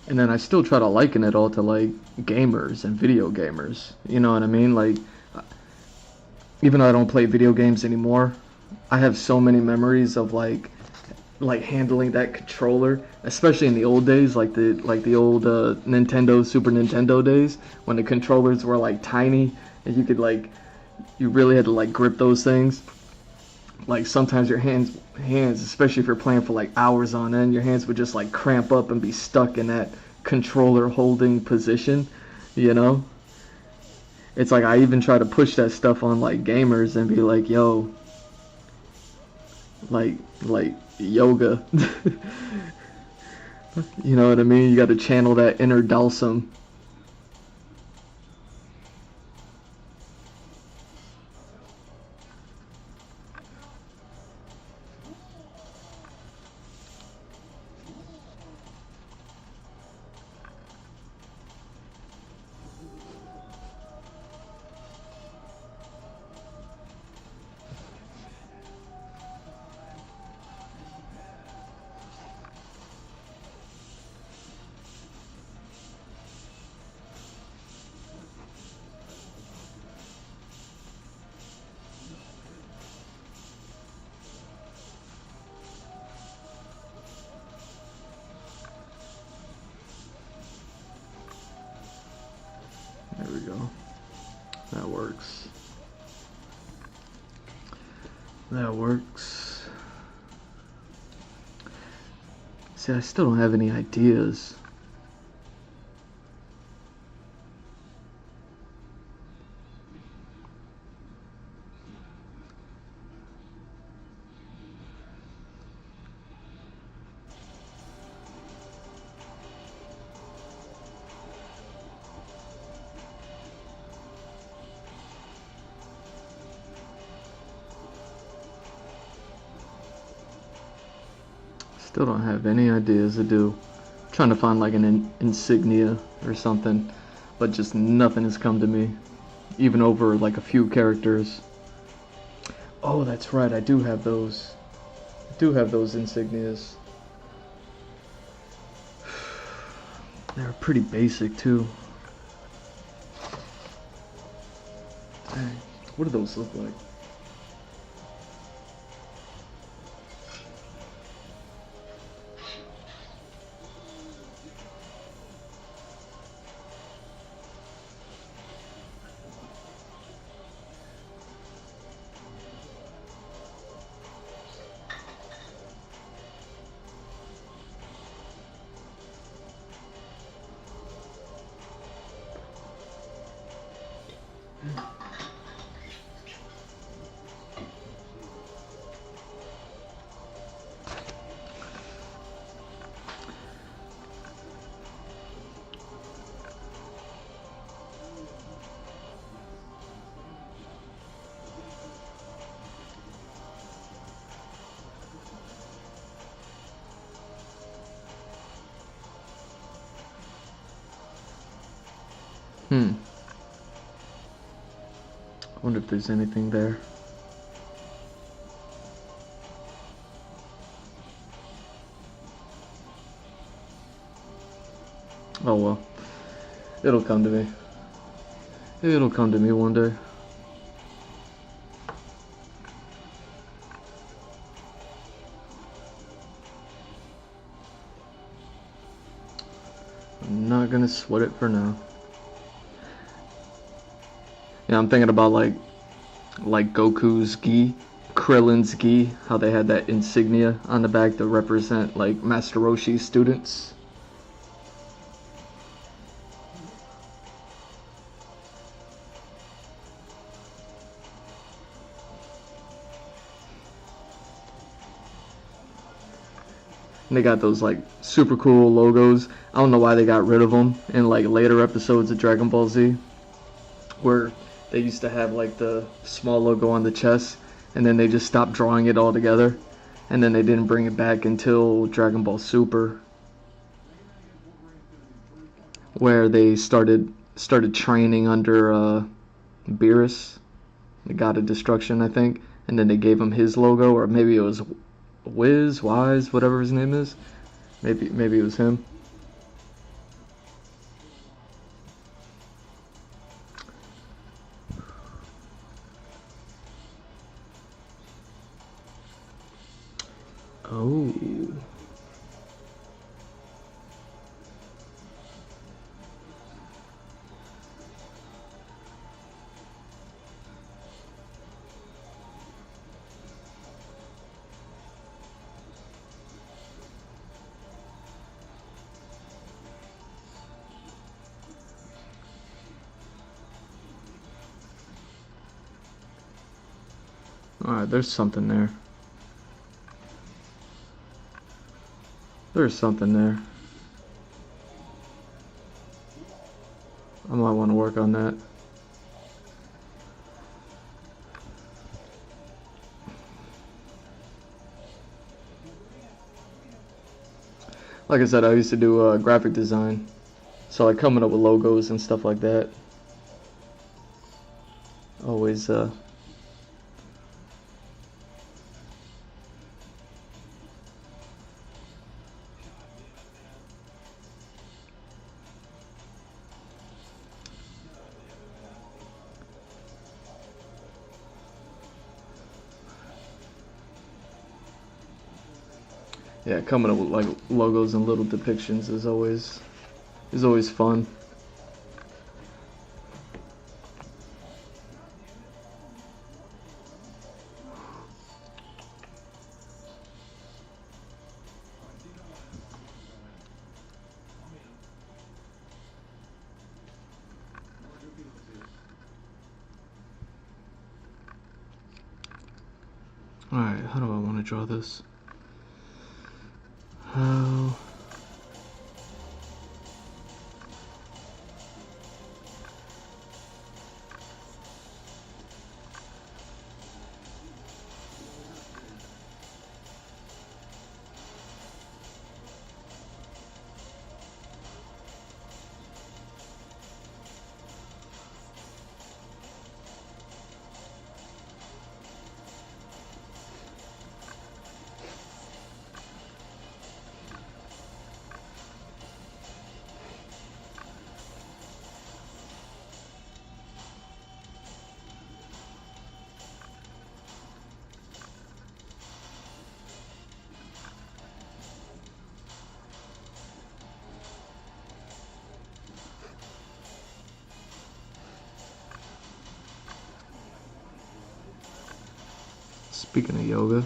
And then I still try to liken it all to like gamers and video gamers. You know what I mean? Like, even though I don't play video games anymore, I have so many memories of like handling that controller, especially in the old days, like the old Nintendo, Super Nintendo days, when the controllers were like tiny and you really had to like grip those things. Like sometimes your hands, especially if you're playing for like hours on end, your hands would just like cramp up and be stuck in that controller holding position, you know? It's like I even try to push that stuff on like gamers and be like, yo, like yoga. You know what I mean? You got to channel that inner Dalsum. There we go. That works. That works. See, I still don't have any ideas. Still don't have any ideas to do. I'm trying to find like an insignia or something, but just nothing has come to me, even over like a few characters. Oh, that's right, I do have those. I do have those insignias. They're pretty basic too. Dang, what do those look like? I wonder if there's anything there. Oh well. It'll come to me. It'll come to me one day. I'm not gonna sweat it for now. Yeah, I'm thinking about like Goku's gi, Krillin's gi, how they had that insignia on the back to represent like Master Roshi's students. And they got those like super cool logos. I don't know why they got rid of them in like later episodes of Dragon Ball Z, where they used to have like the small logo on the chest, and then they just stopped drawing it all together, and then they didn't bring it back until Dragon Ball Super, where they started training under Beerus, the God of Destruction, I think, and then they gave him his logo, or maybe it was Wise, whatever his name is. Maybe it was him. Oh. Alright, there's something there. There's something there. I might want to work on that. Like I said, I used to do graphic design, so like coming up with logos and stuff like that. Always yeah, coming up with like logos and little depictions is always fun. Alright, how do I want to draw this? How... Speaking of yoga,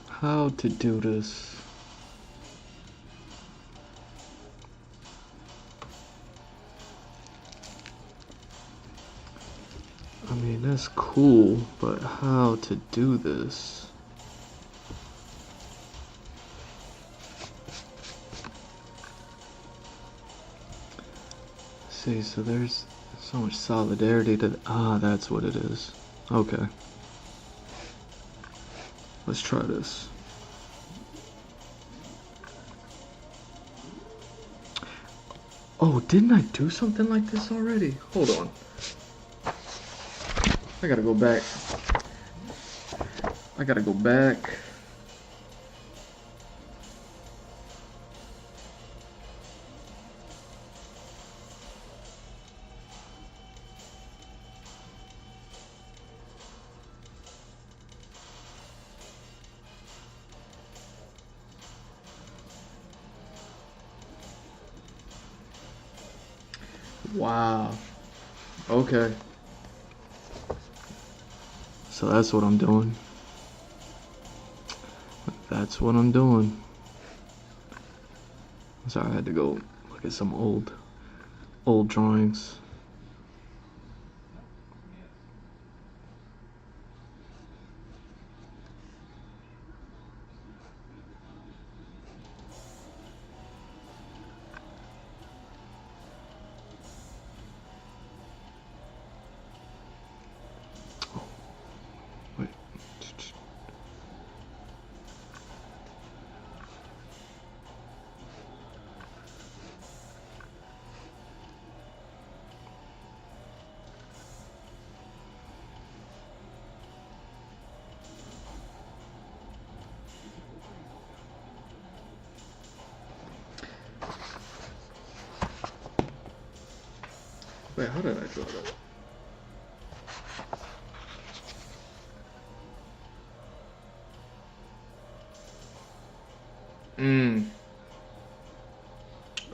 How to do this? I mean, that's cool, but how to do this? See, so there's so much solidarity to, that's what it is. Okay. Let's try this. Oh, didn't I do something like this already? Hold on. I gotta go back. I gotta go back. Wow. Okay. So that's what I'm doing. That's what I'm doing. Sorry, I had to go look at some old drawings. Wait. Wait, how did I draw that?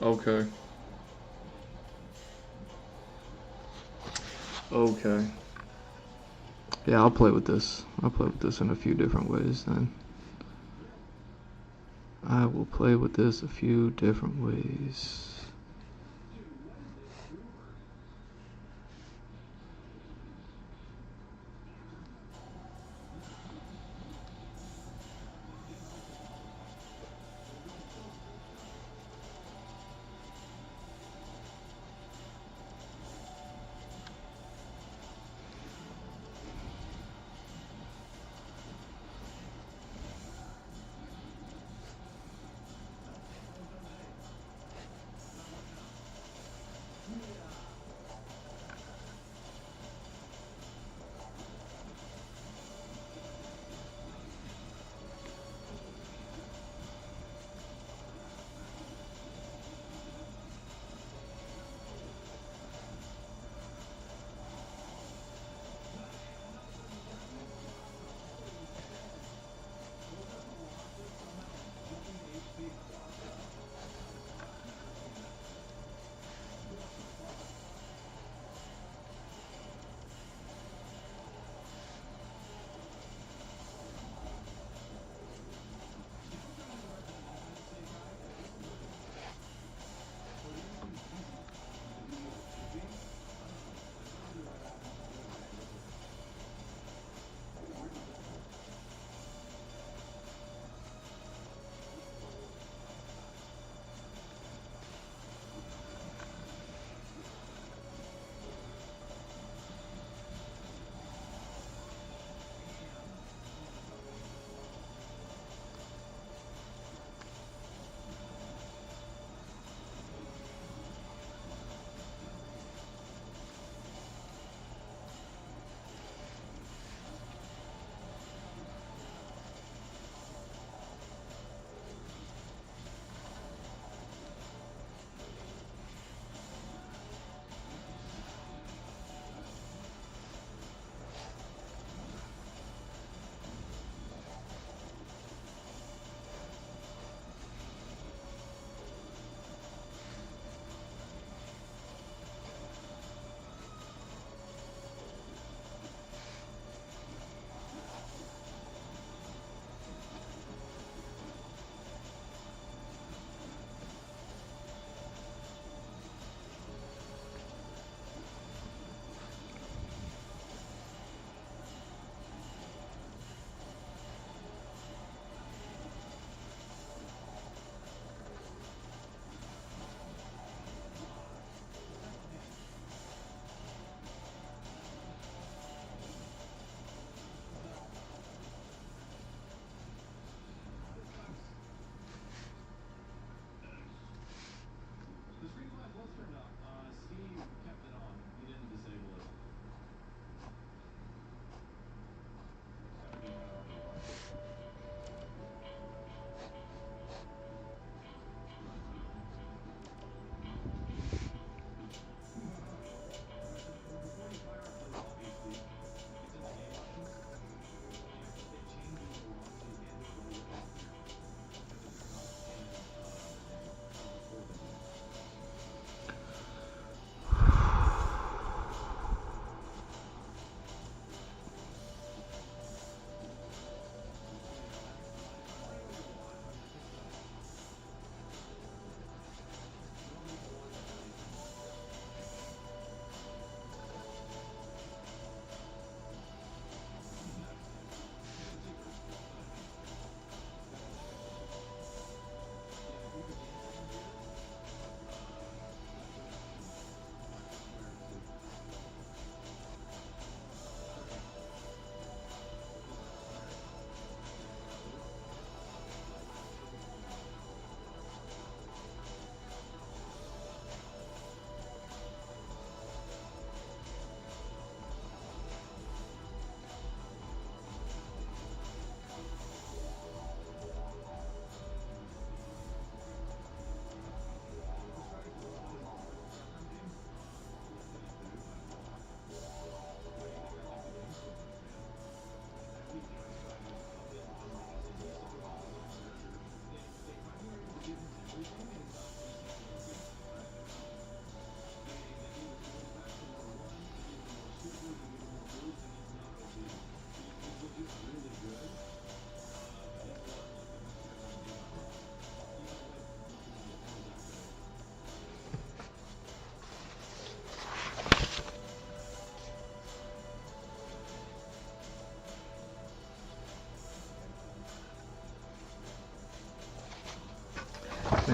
Okay. Okay. Yeah, I'll play with this. I'll play with this in a few different ways then. I will play with this a few different ways.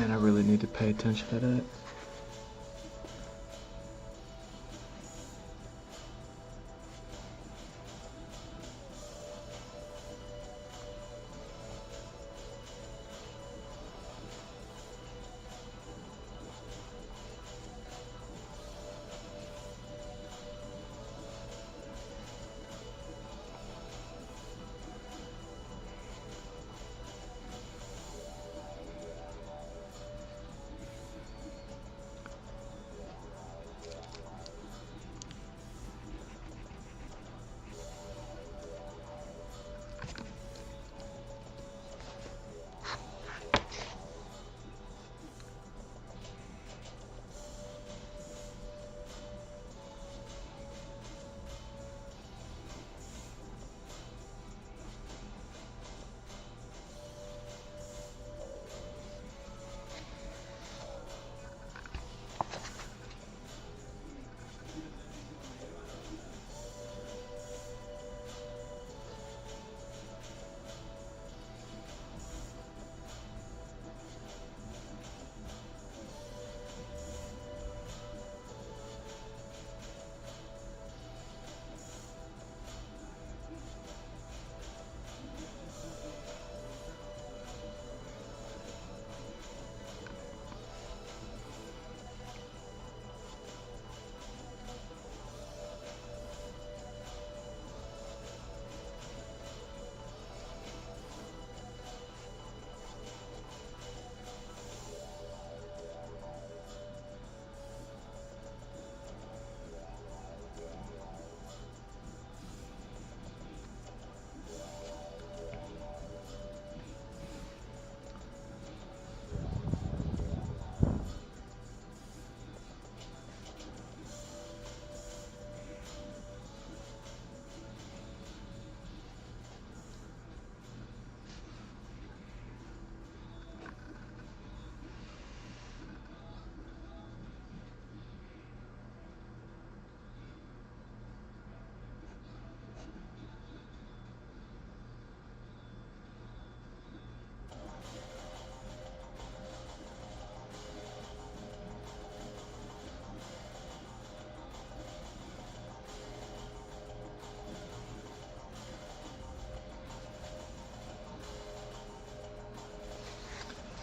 Man, I really need to pay attention to that.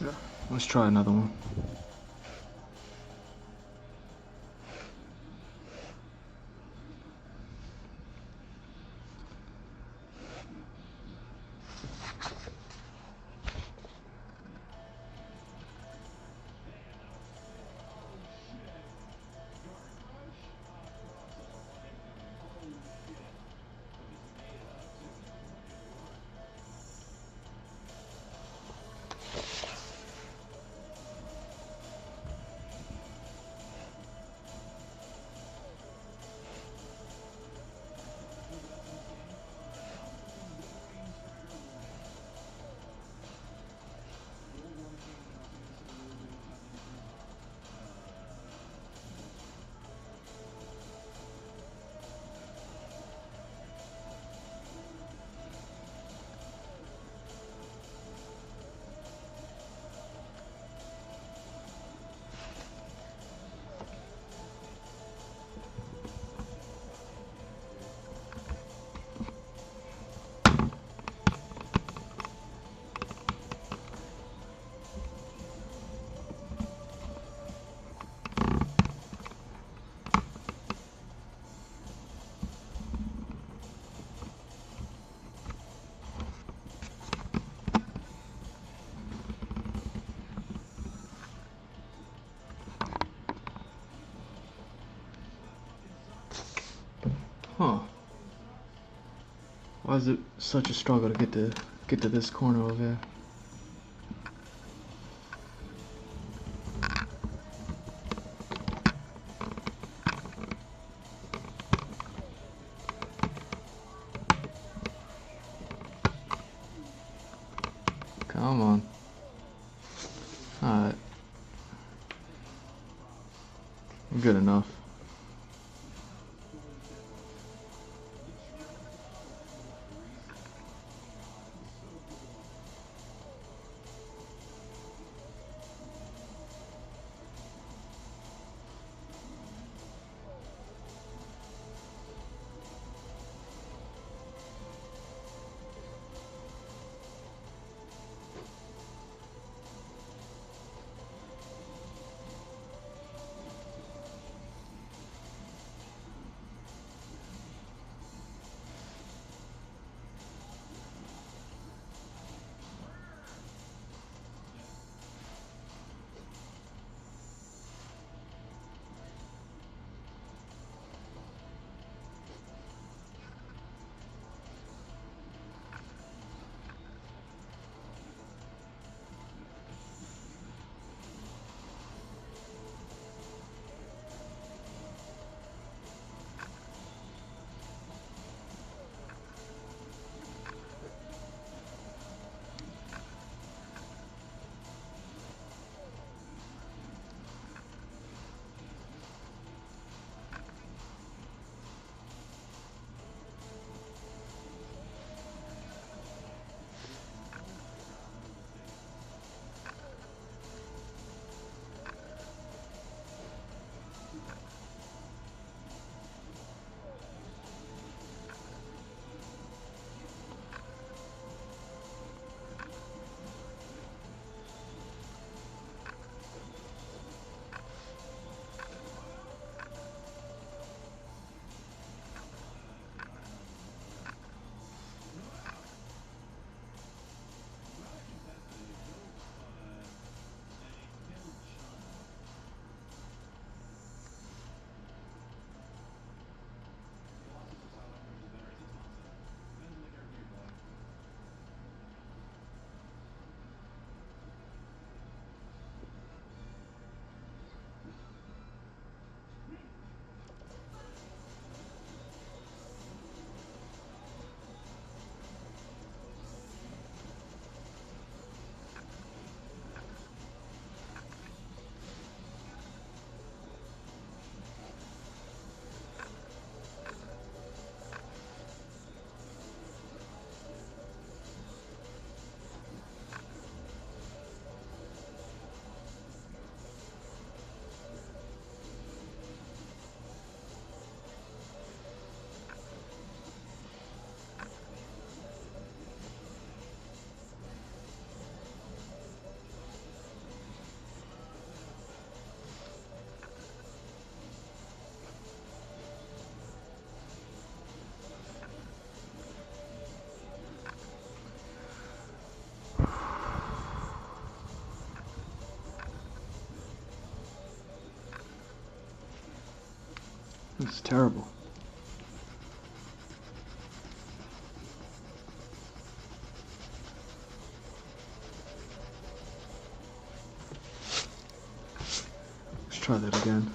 Yeah. Let's try another one. Huh. Why is it such a struggle to get to this corner over here? Come on. Alright. Good enough. This is terrible. Let's try that again.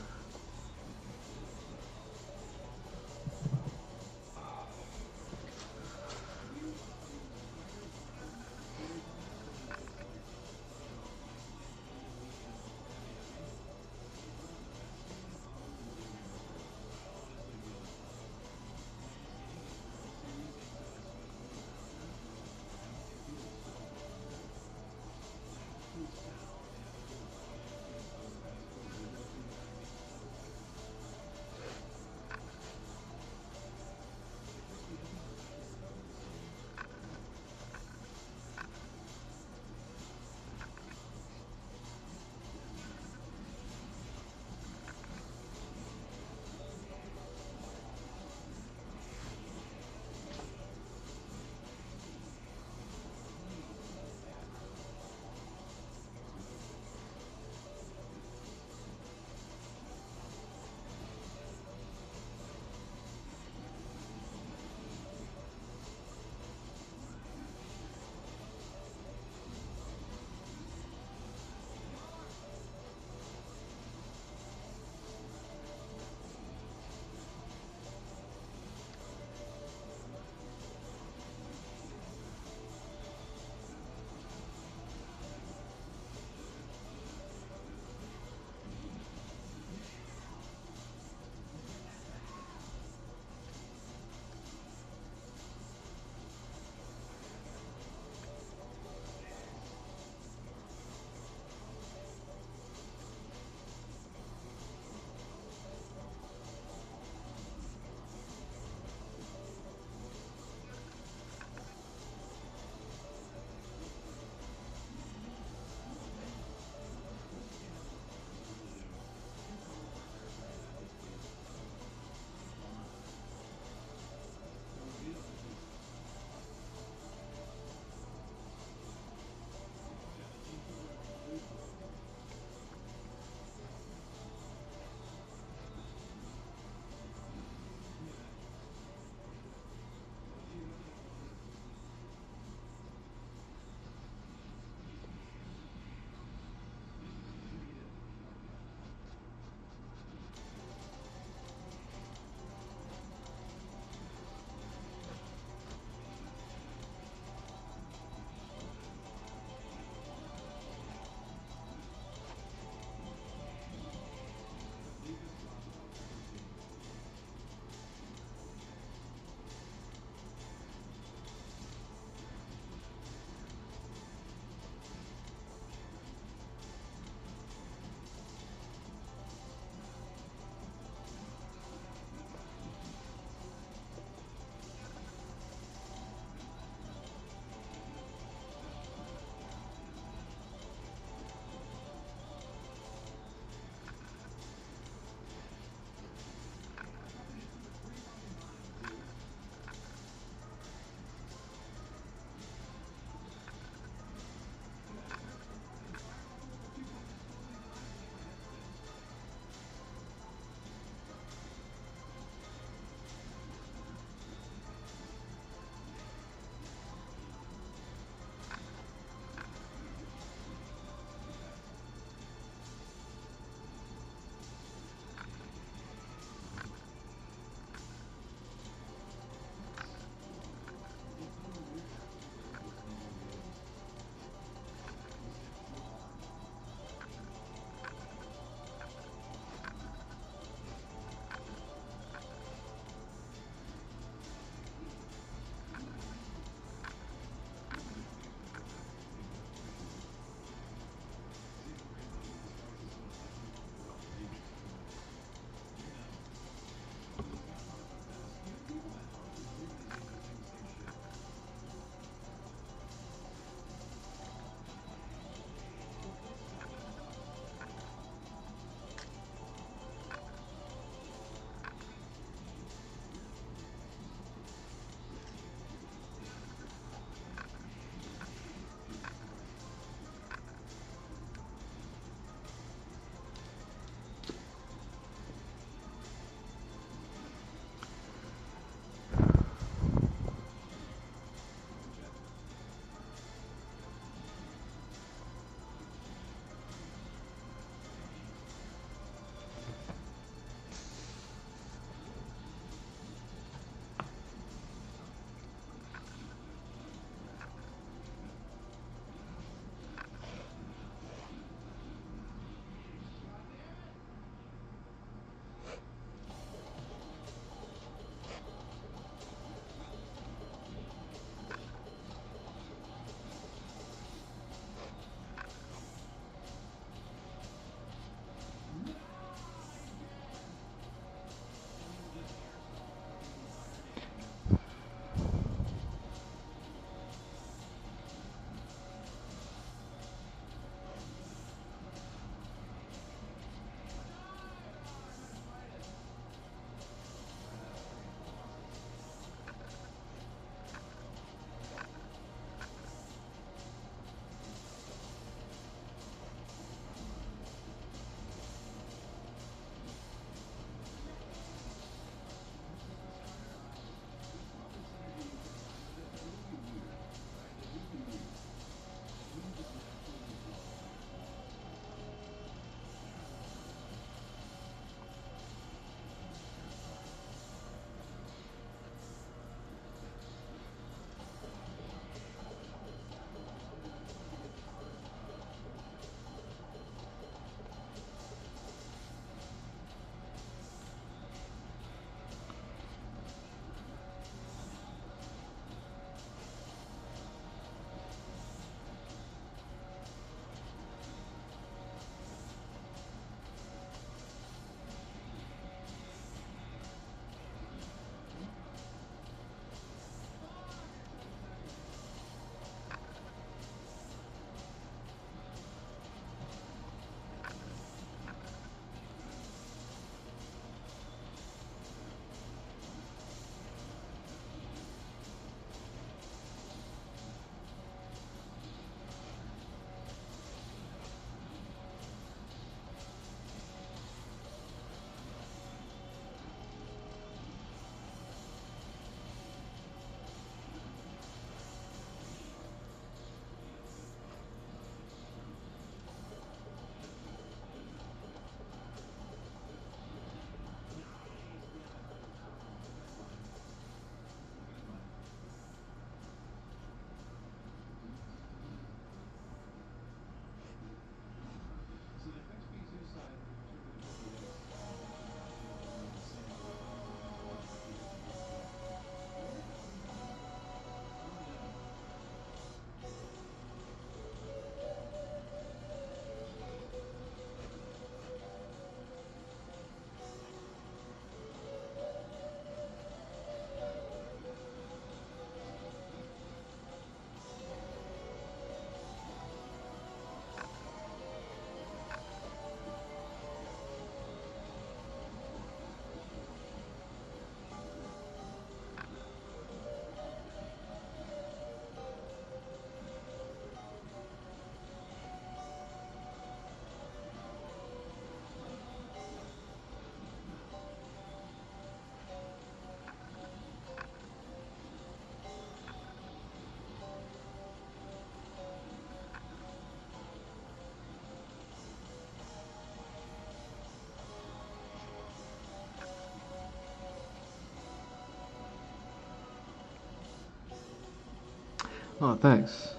Oh, thanks.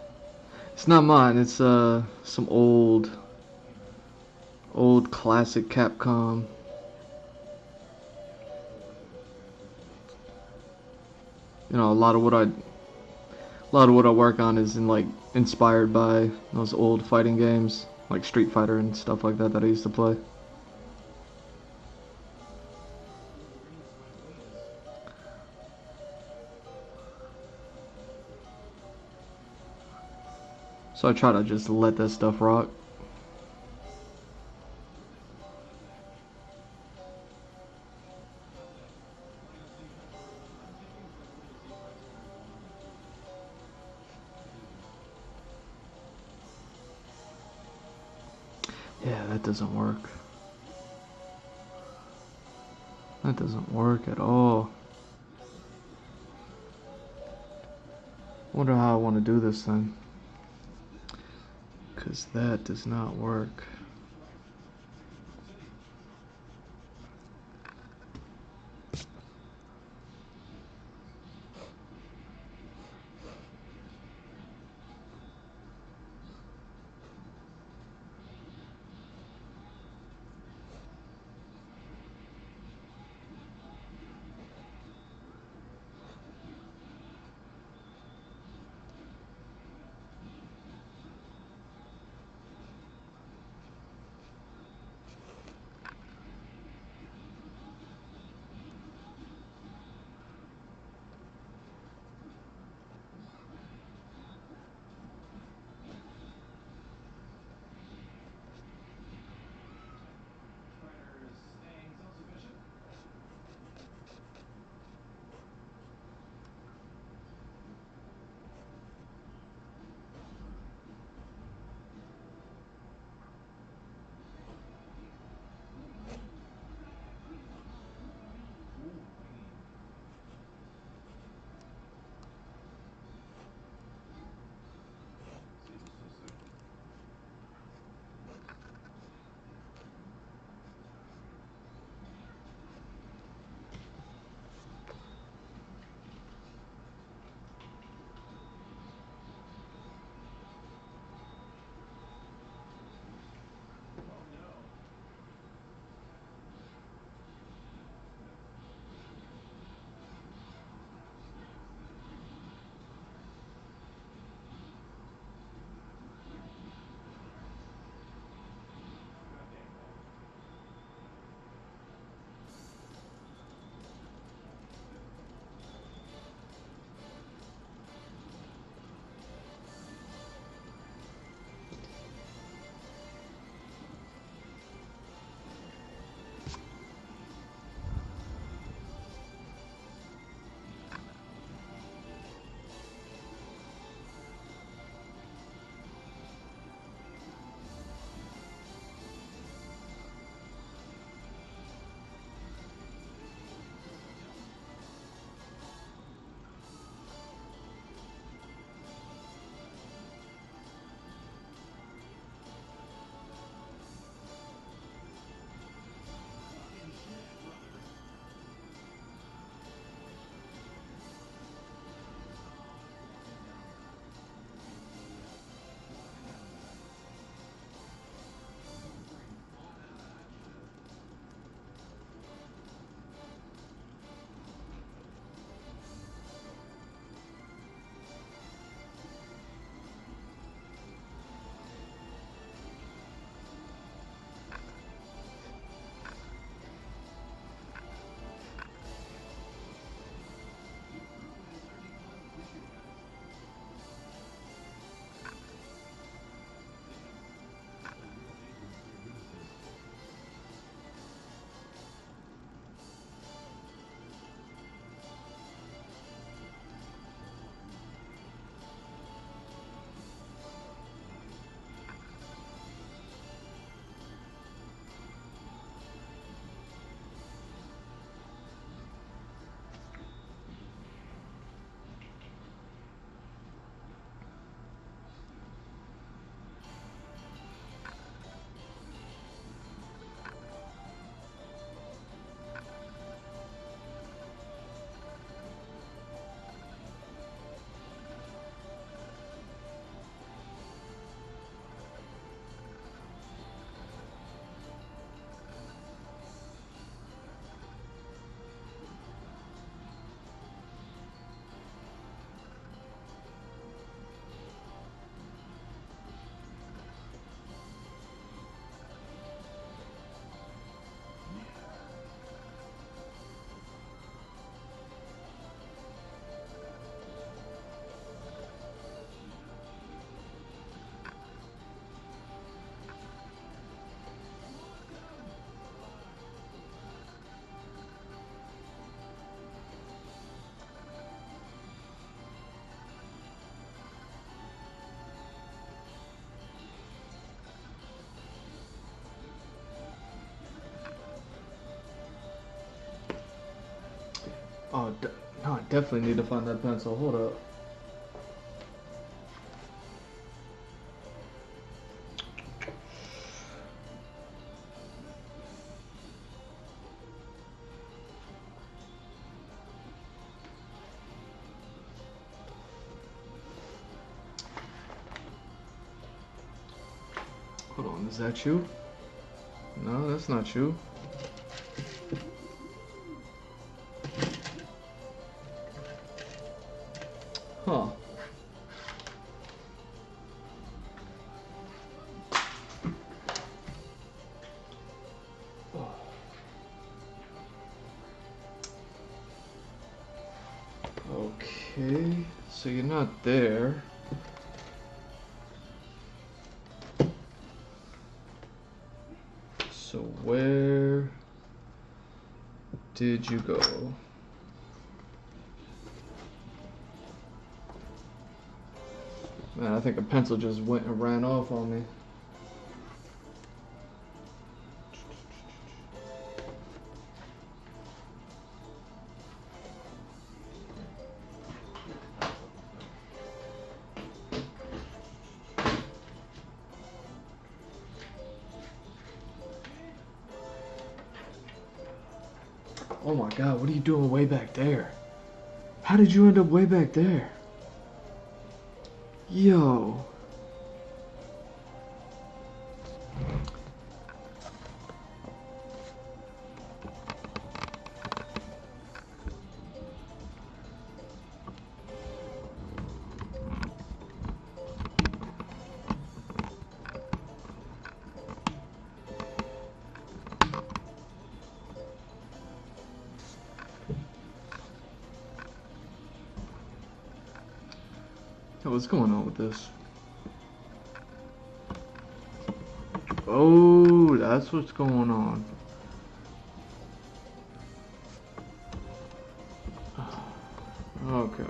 It's not mine. It's some old classic Capcom. You know, a lot of what I work on is inspired by those old fighting games, like Street Fighter and stuff like that that I used to play. So I try to just let that stuff rock. Yeah, that doesn't work. That doesn't work at all. Wonder how I want to do this then. Because that does not work. Oh, no, I definitely need to find that pencil. Hold up. Hold on, is that you? No, that's not you. Huh. Okay, so you're not there. So where did you go? Man, I think a pencil just went and ran off on me. Oh my god, what are you doing way back there? How did you end up way back there? Yo. Yo, what's going on with this? Oh, that's what's going on. Okay.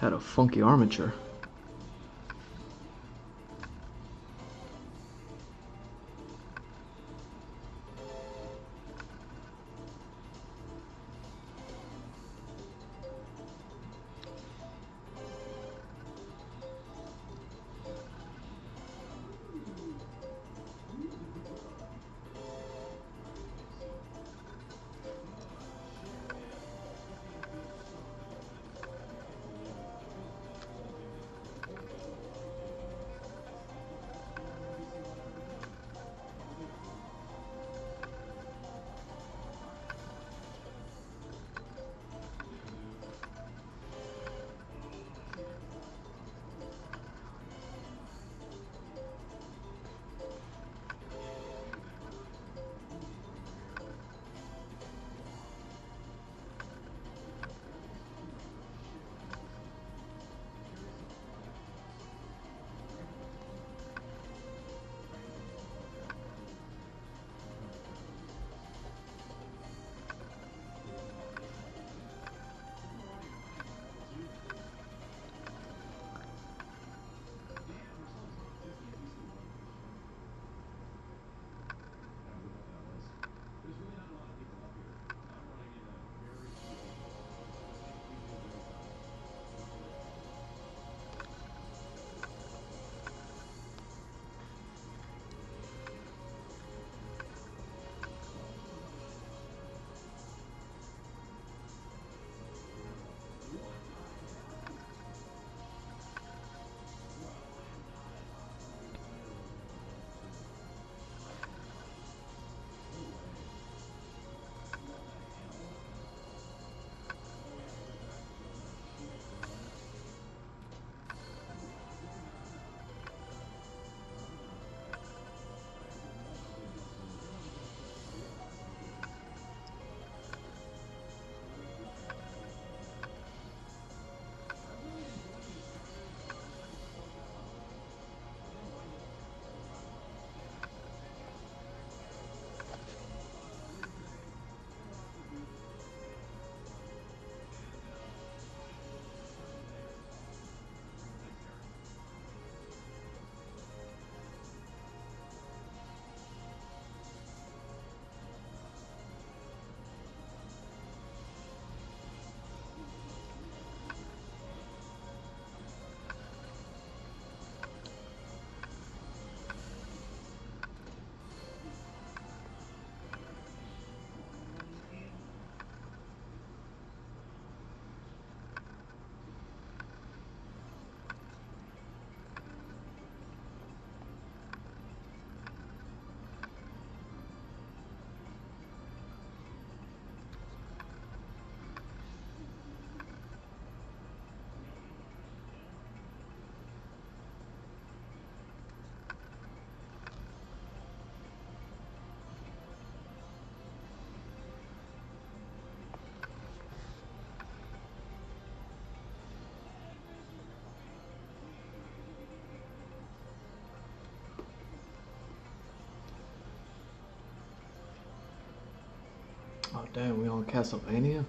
Had a funky armature. Damn, we on Castlevania?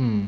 Hmm.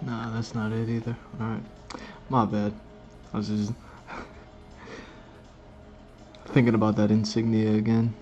Nah, that's not it either. Alright. My bad. I was just thinking about that insignia again.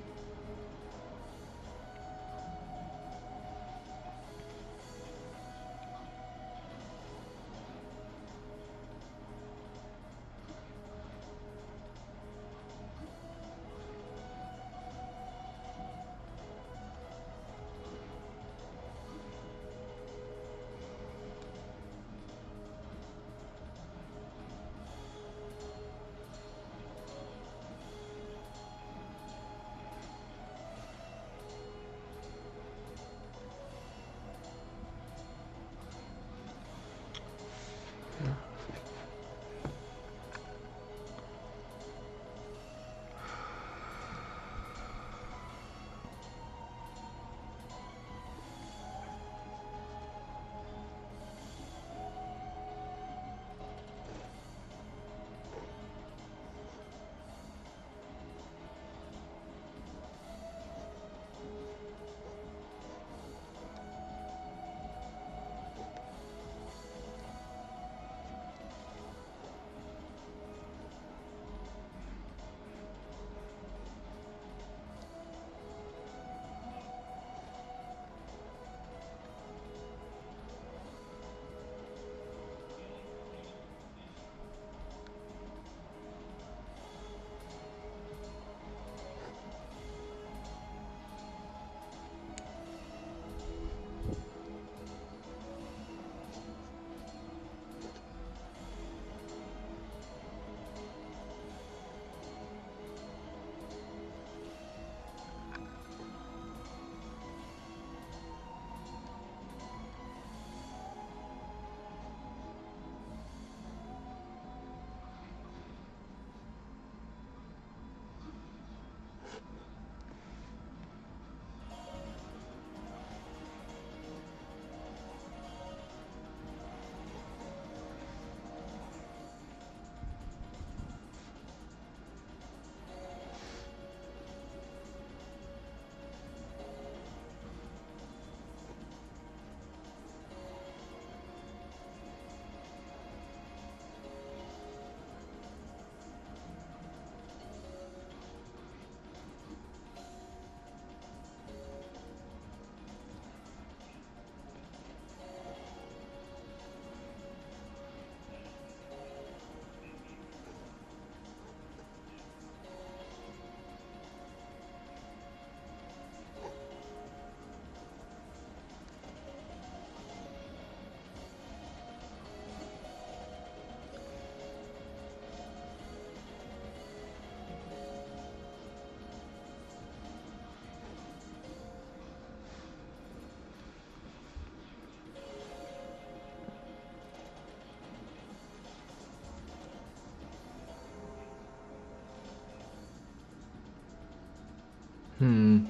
Hmm.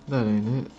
That ain't it.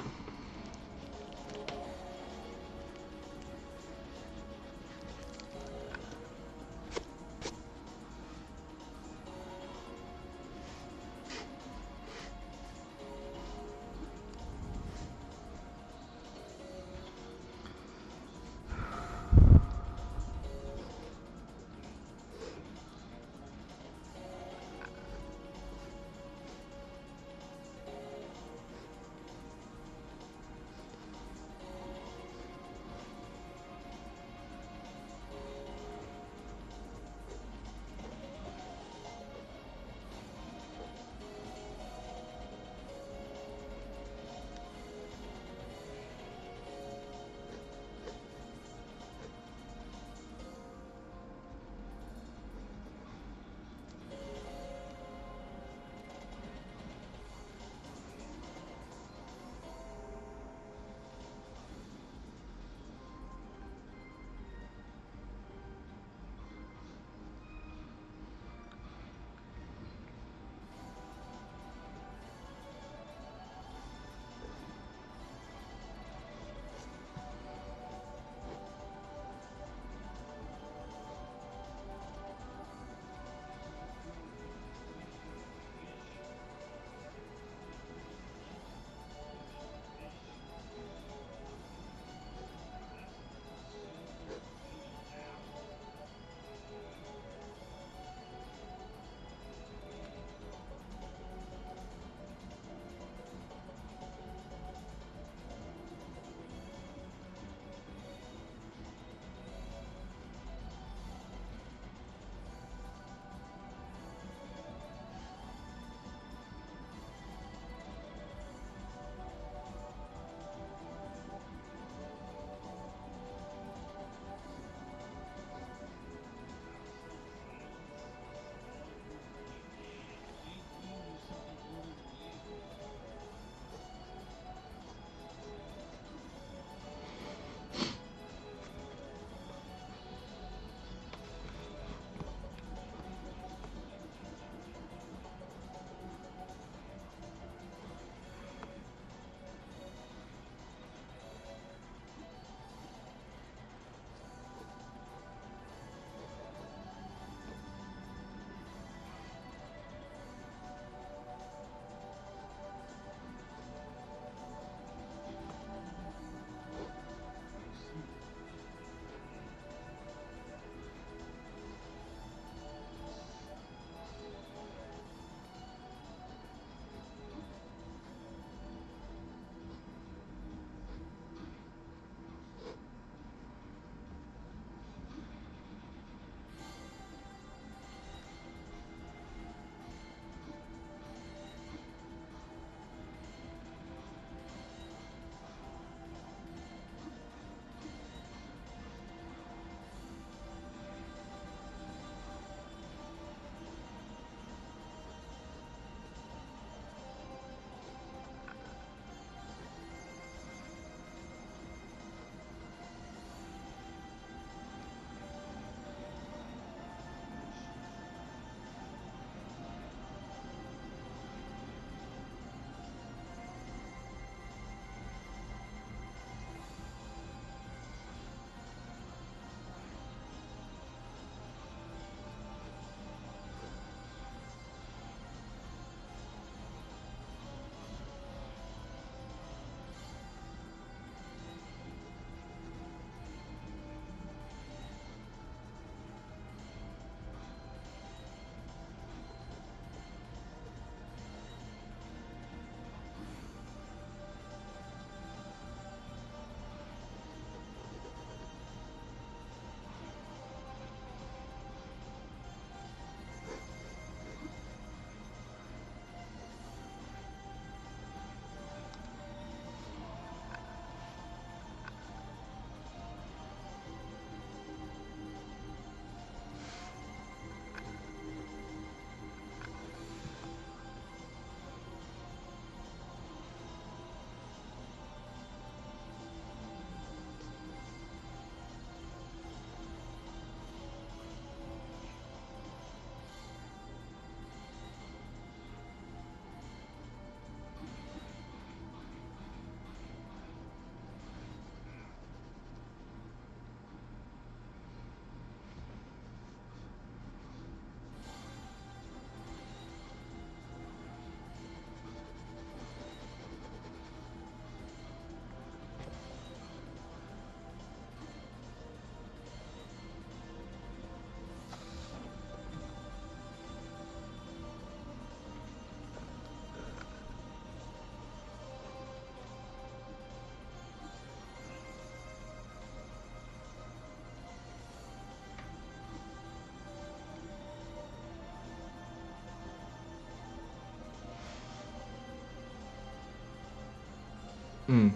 Mm.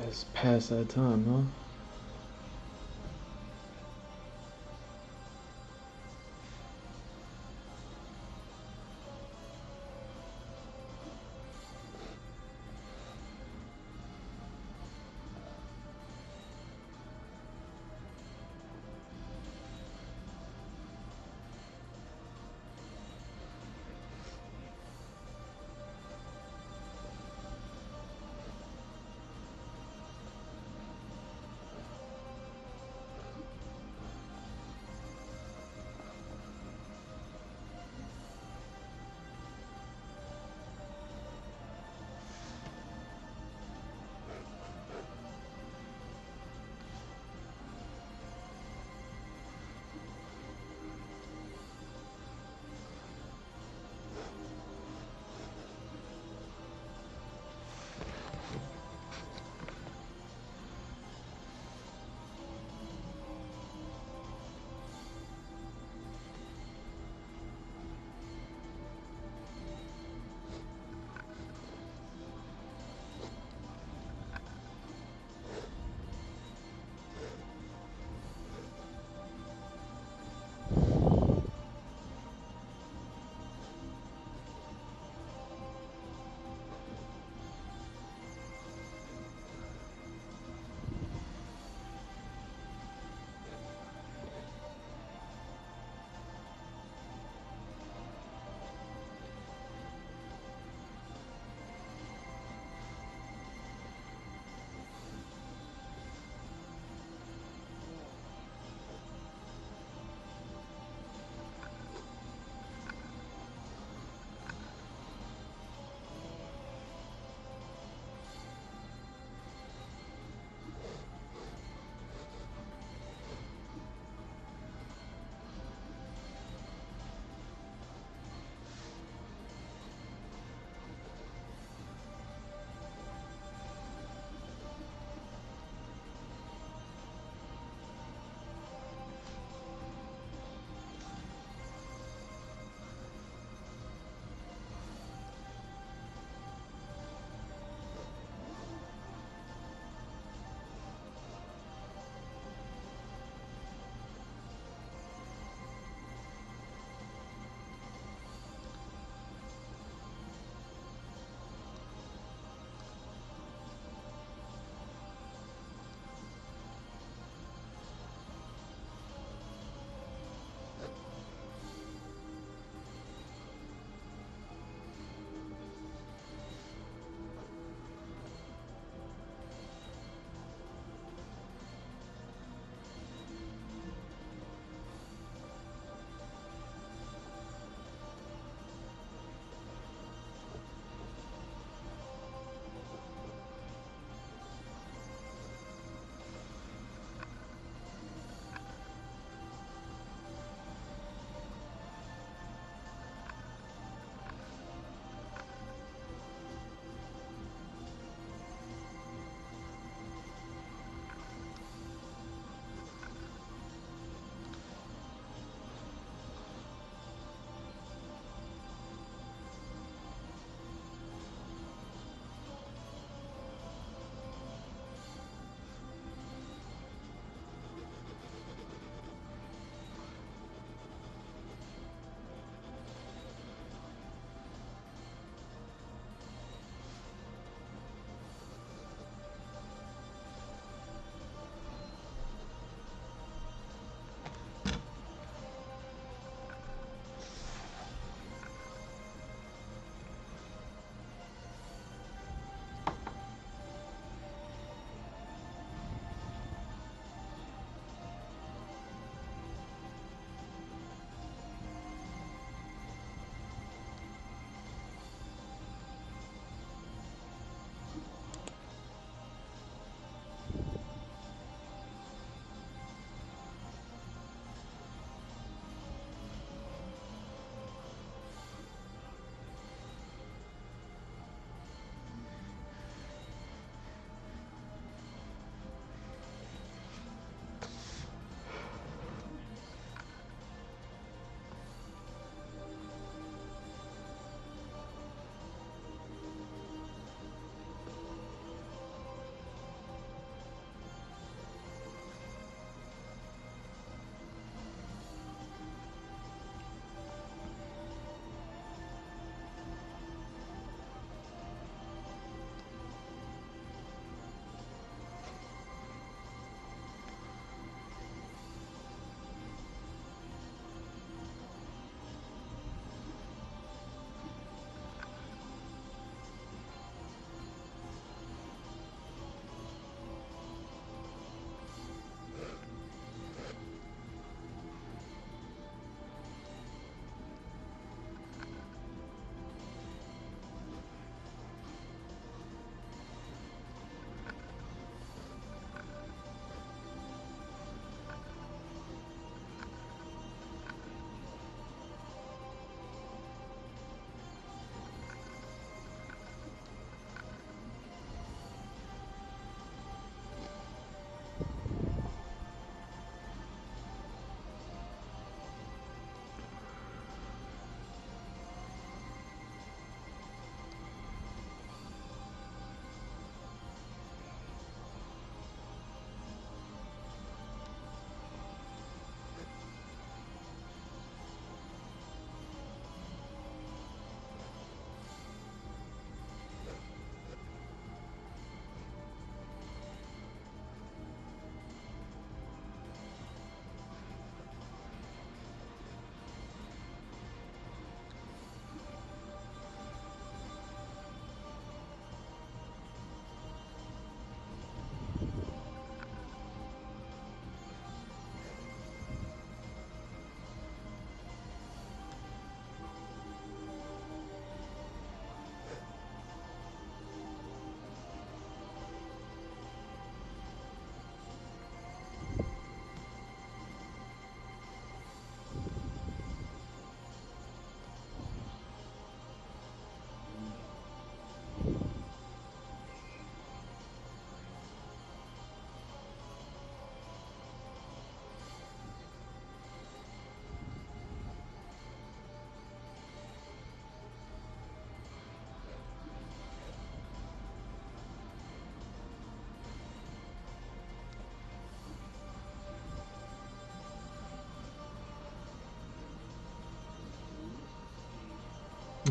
It's past that time, huh?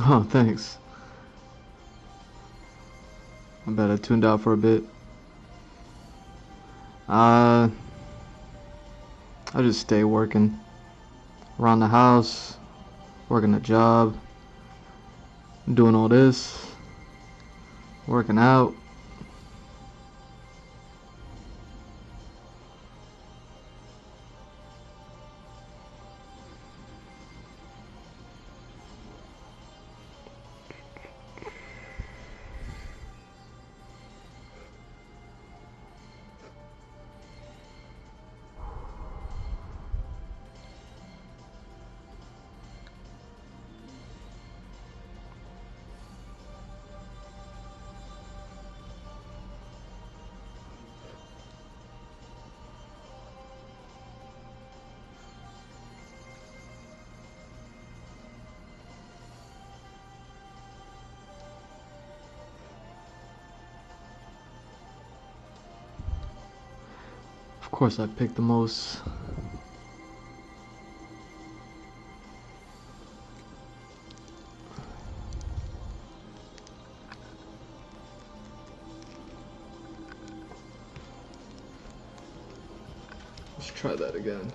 Oh, thanks. I bet I tuned out for a bit. I just stay working around the house, working a job, doing all this, working out. Of course, I picked the most. Let's try that again.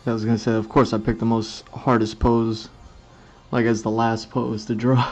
I was gonna say, of course, I picked the most hardest pose, like as the last pose to draw.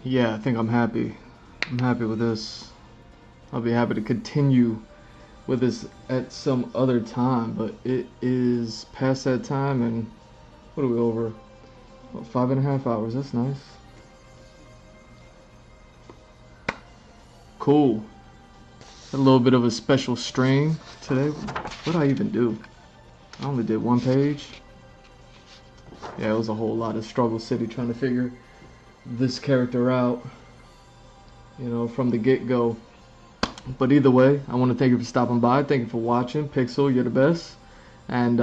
yeah, I think I'm happy. I'm happy with this. I'll be happy to continue with this at some other time, but it is past that time, and what are we over? Well, 5.5 hours. That's nice. Cool. A little bit of a special stream today. What did I even do? I only did one page. Yeah, it was a whole lot of struggle city trying to figure this character out, you know, from the get-go. But either way, I want to thank you for stopping by. Thank you for watching. Pixel, you're the best. And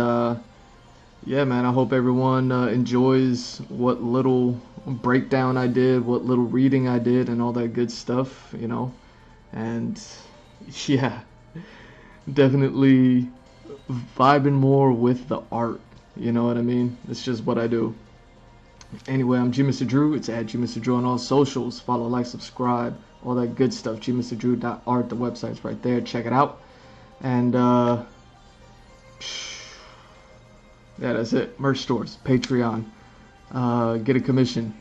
yeah, man, I hope everyone enjoys what little breakdown I did, what little reading I did, and all that good stuff, you know. And yeah, definitely vibing more with the art. You know what I mean? It's just what I do. Anyway, I'm G Mr. Drew. It's at G Mr. Drew on all socials. Follow, like, subscribe, all that good stuff. gmrdrew.art. The website's right there. Check it out. And yeah, that's it. Merch stores, Patreon, get a commission,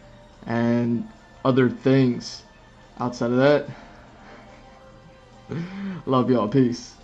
and other things. Outside of that, love y'all. Peace.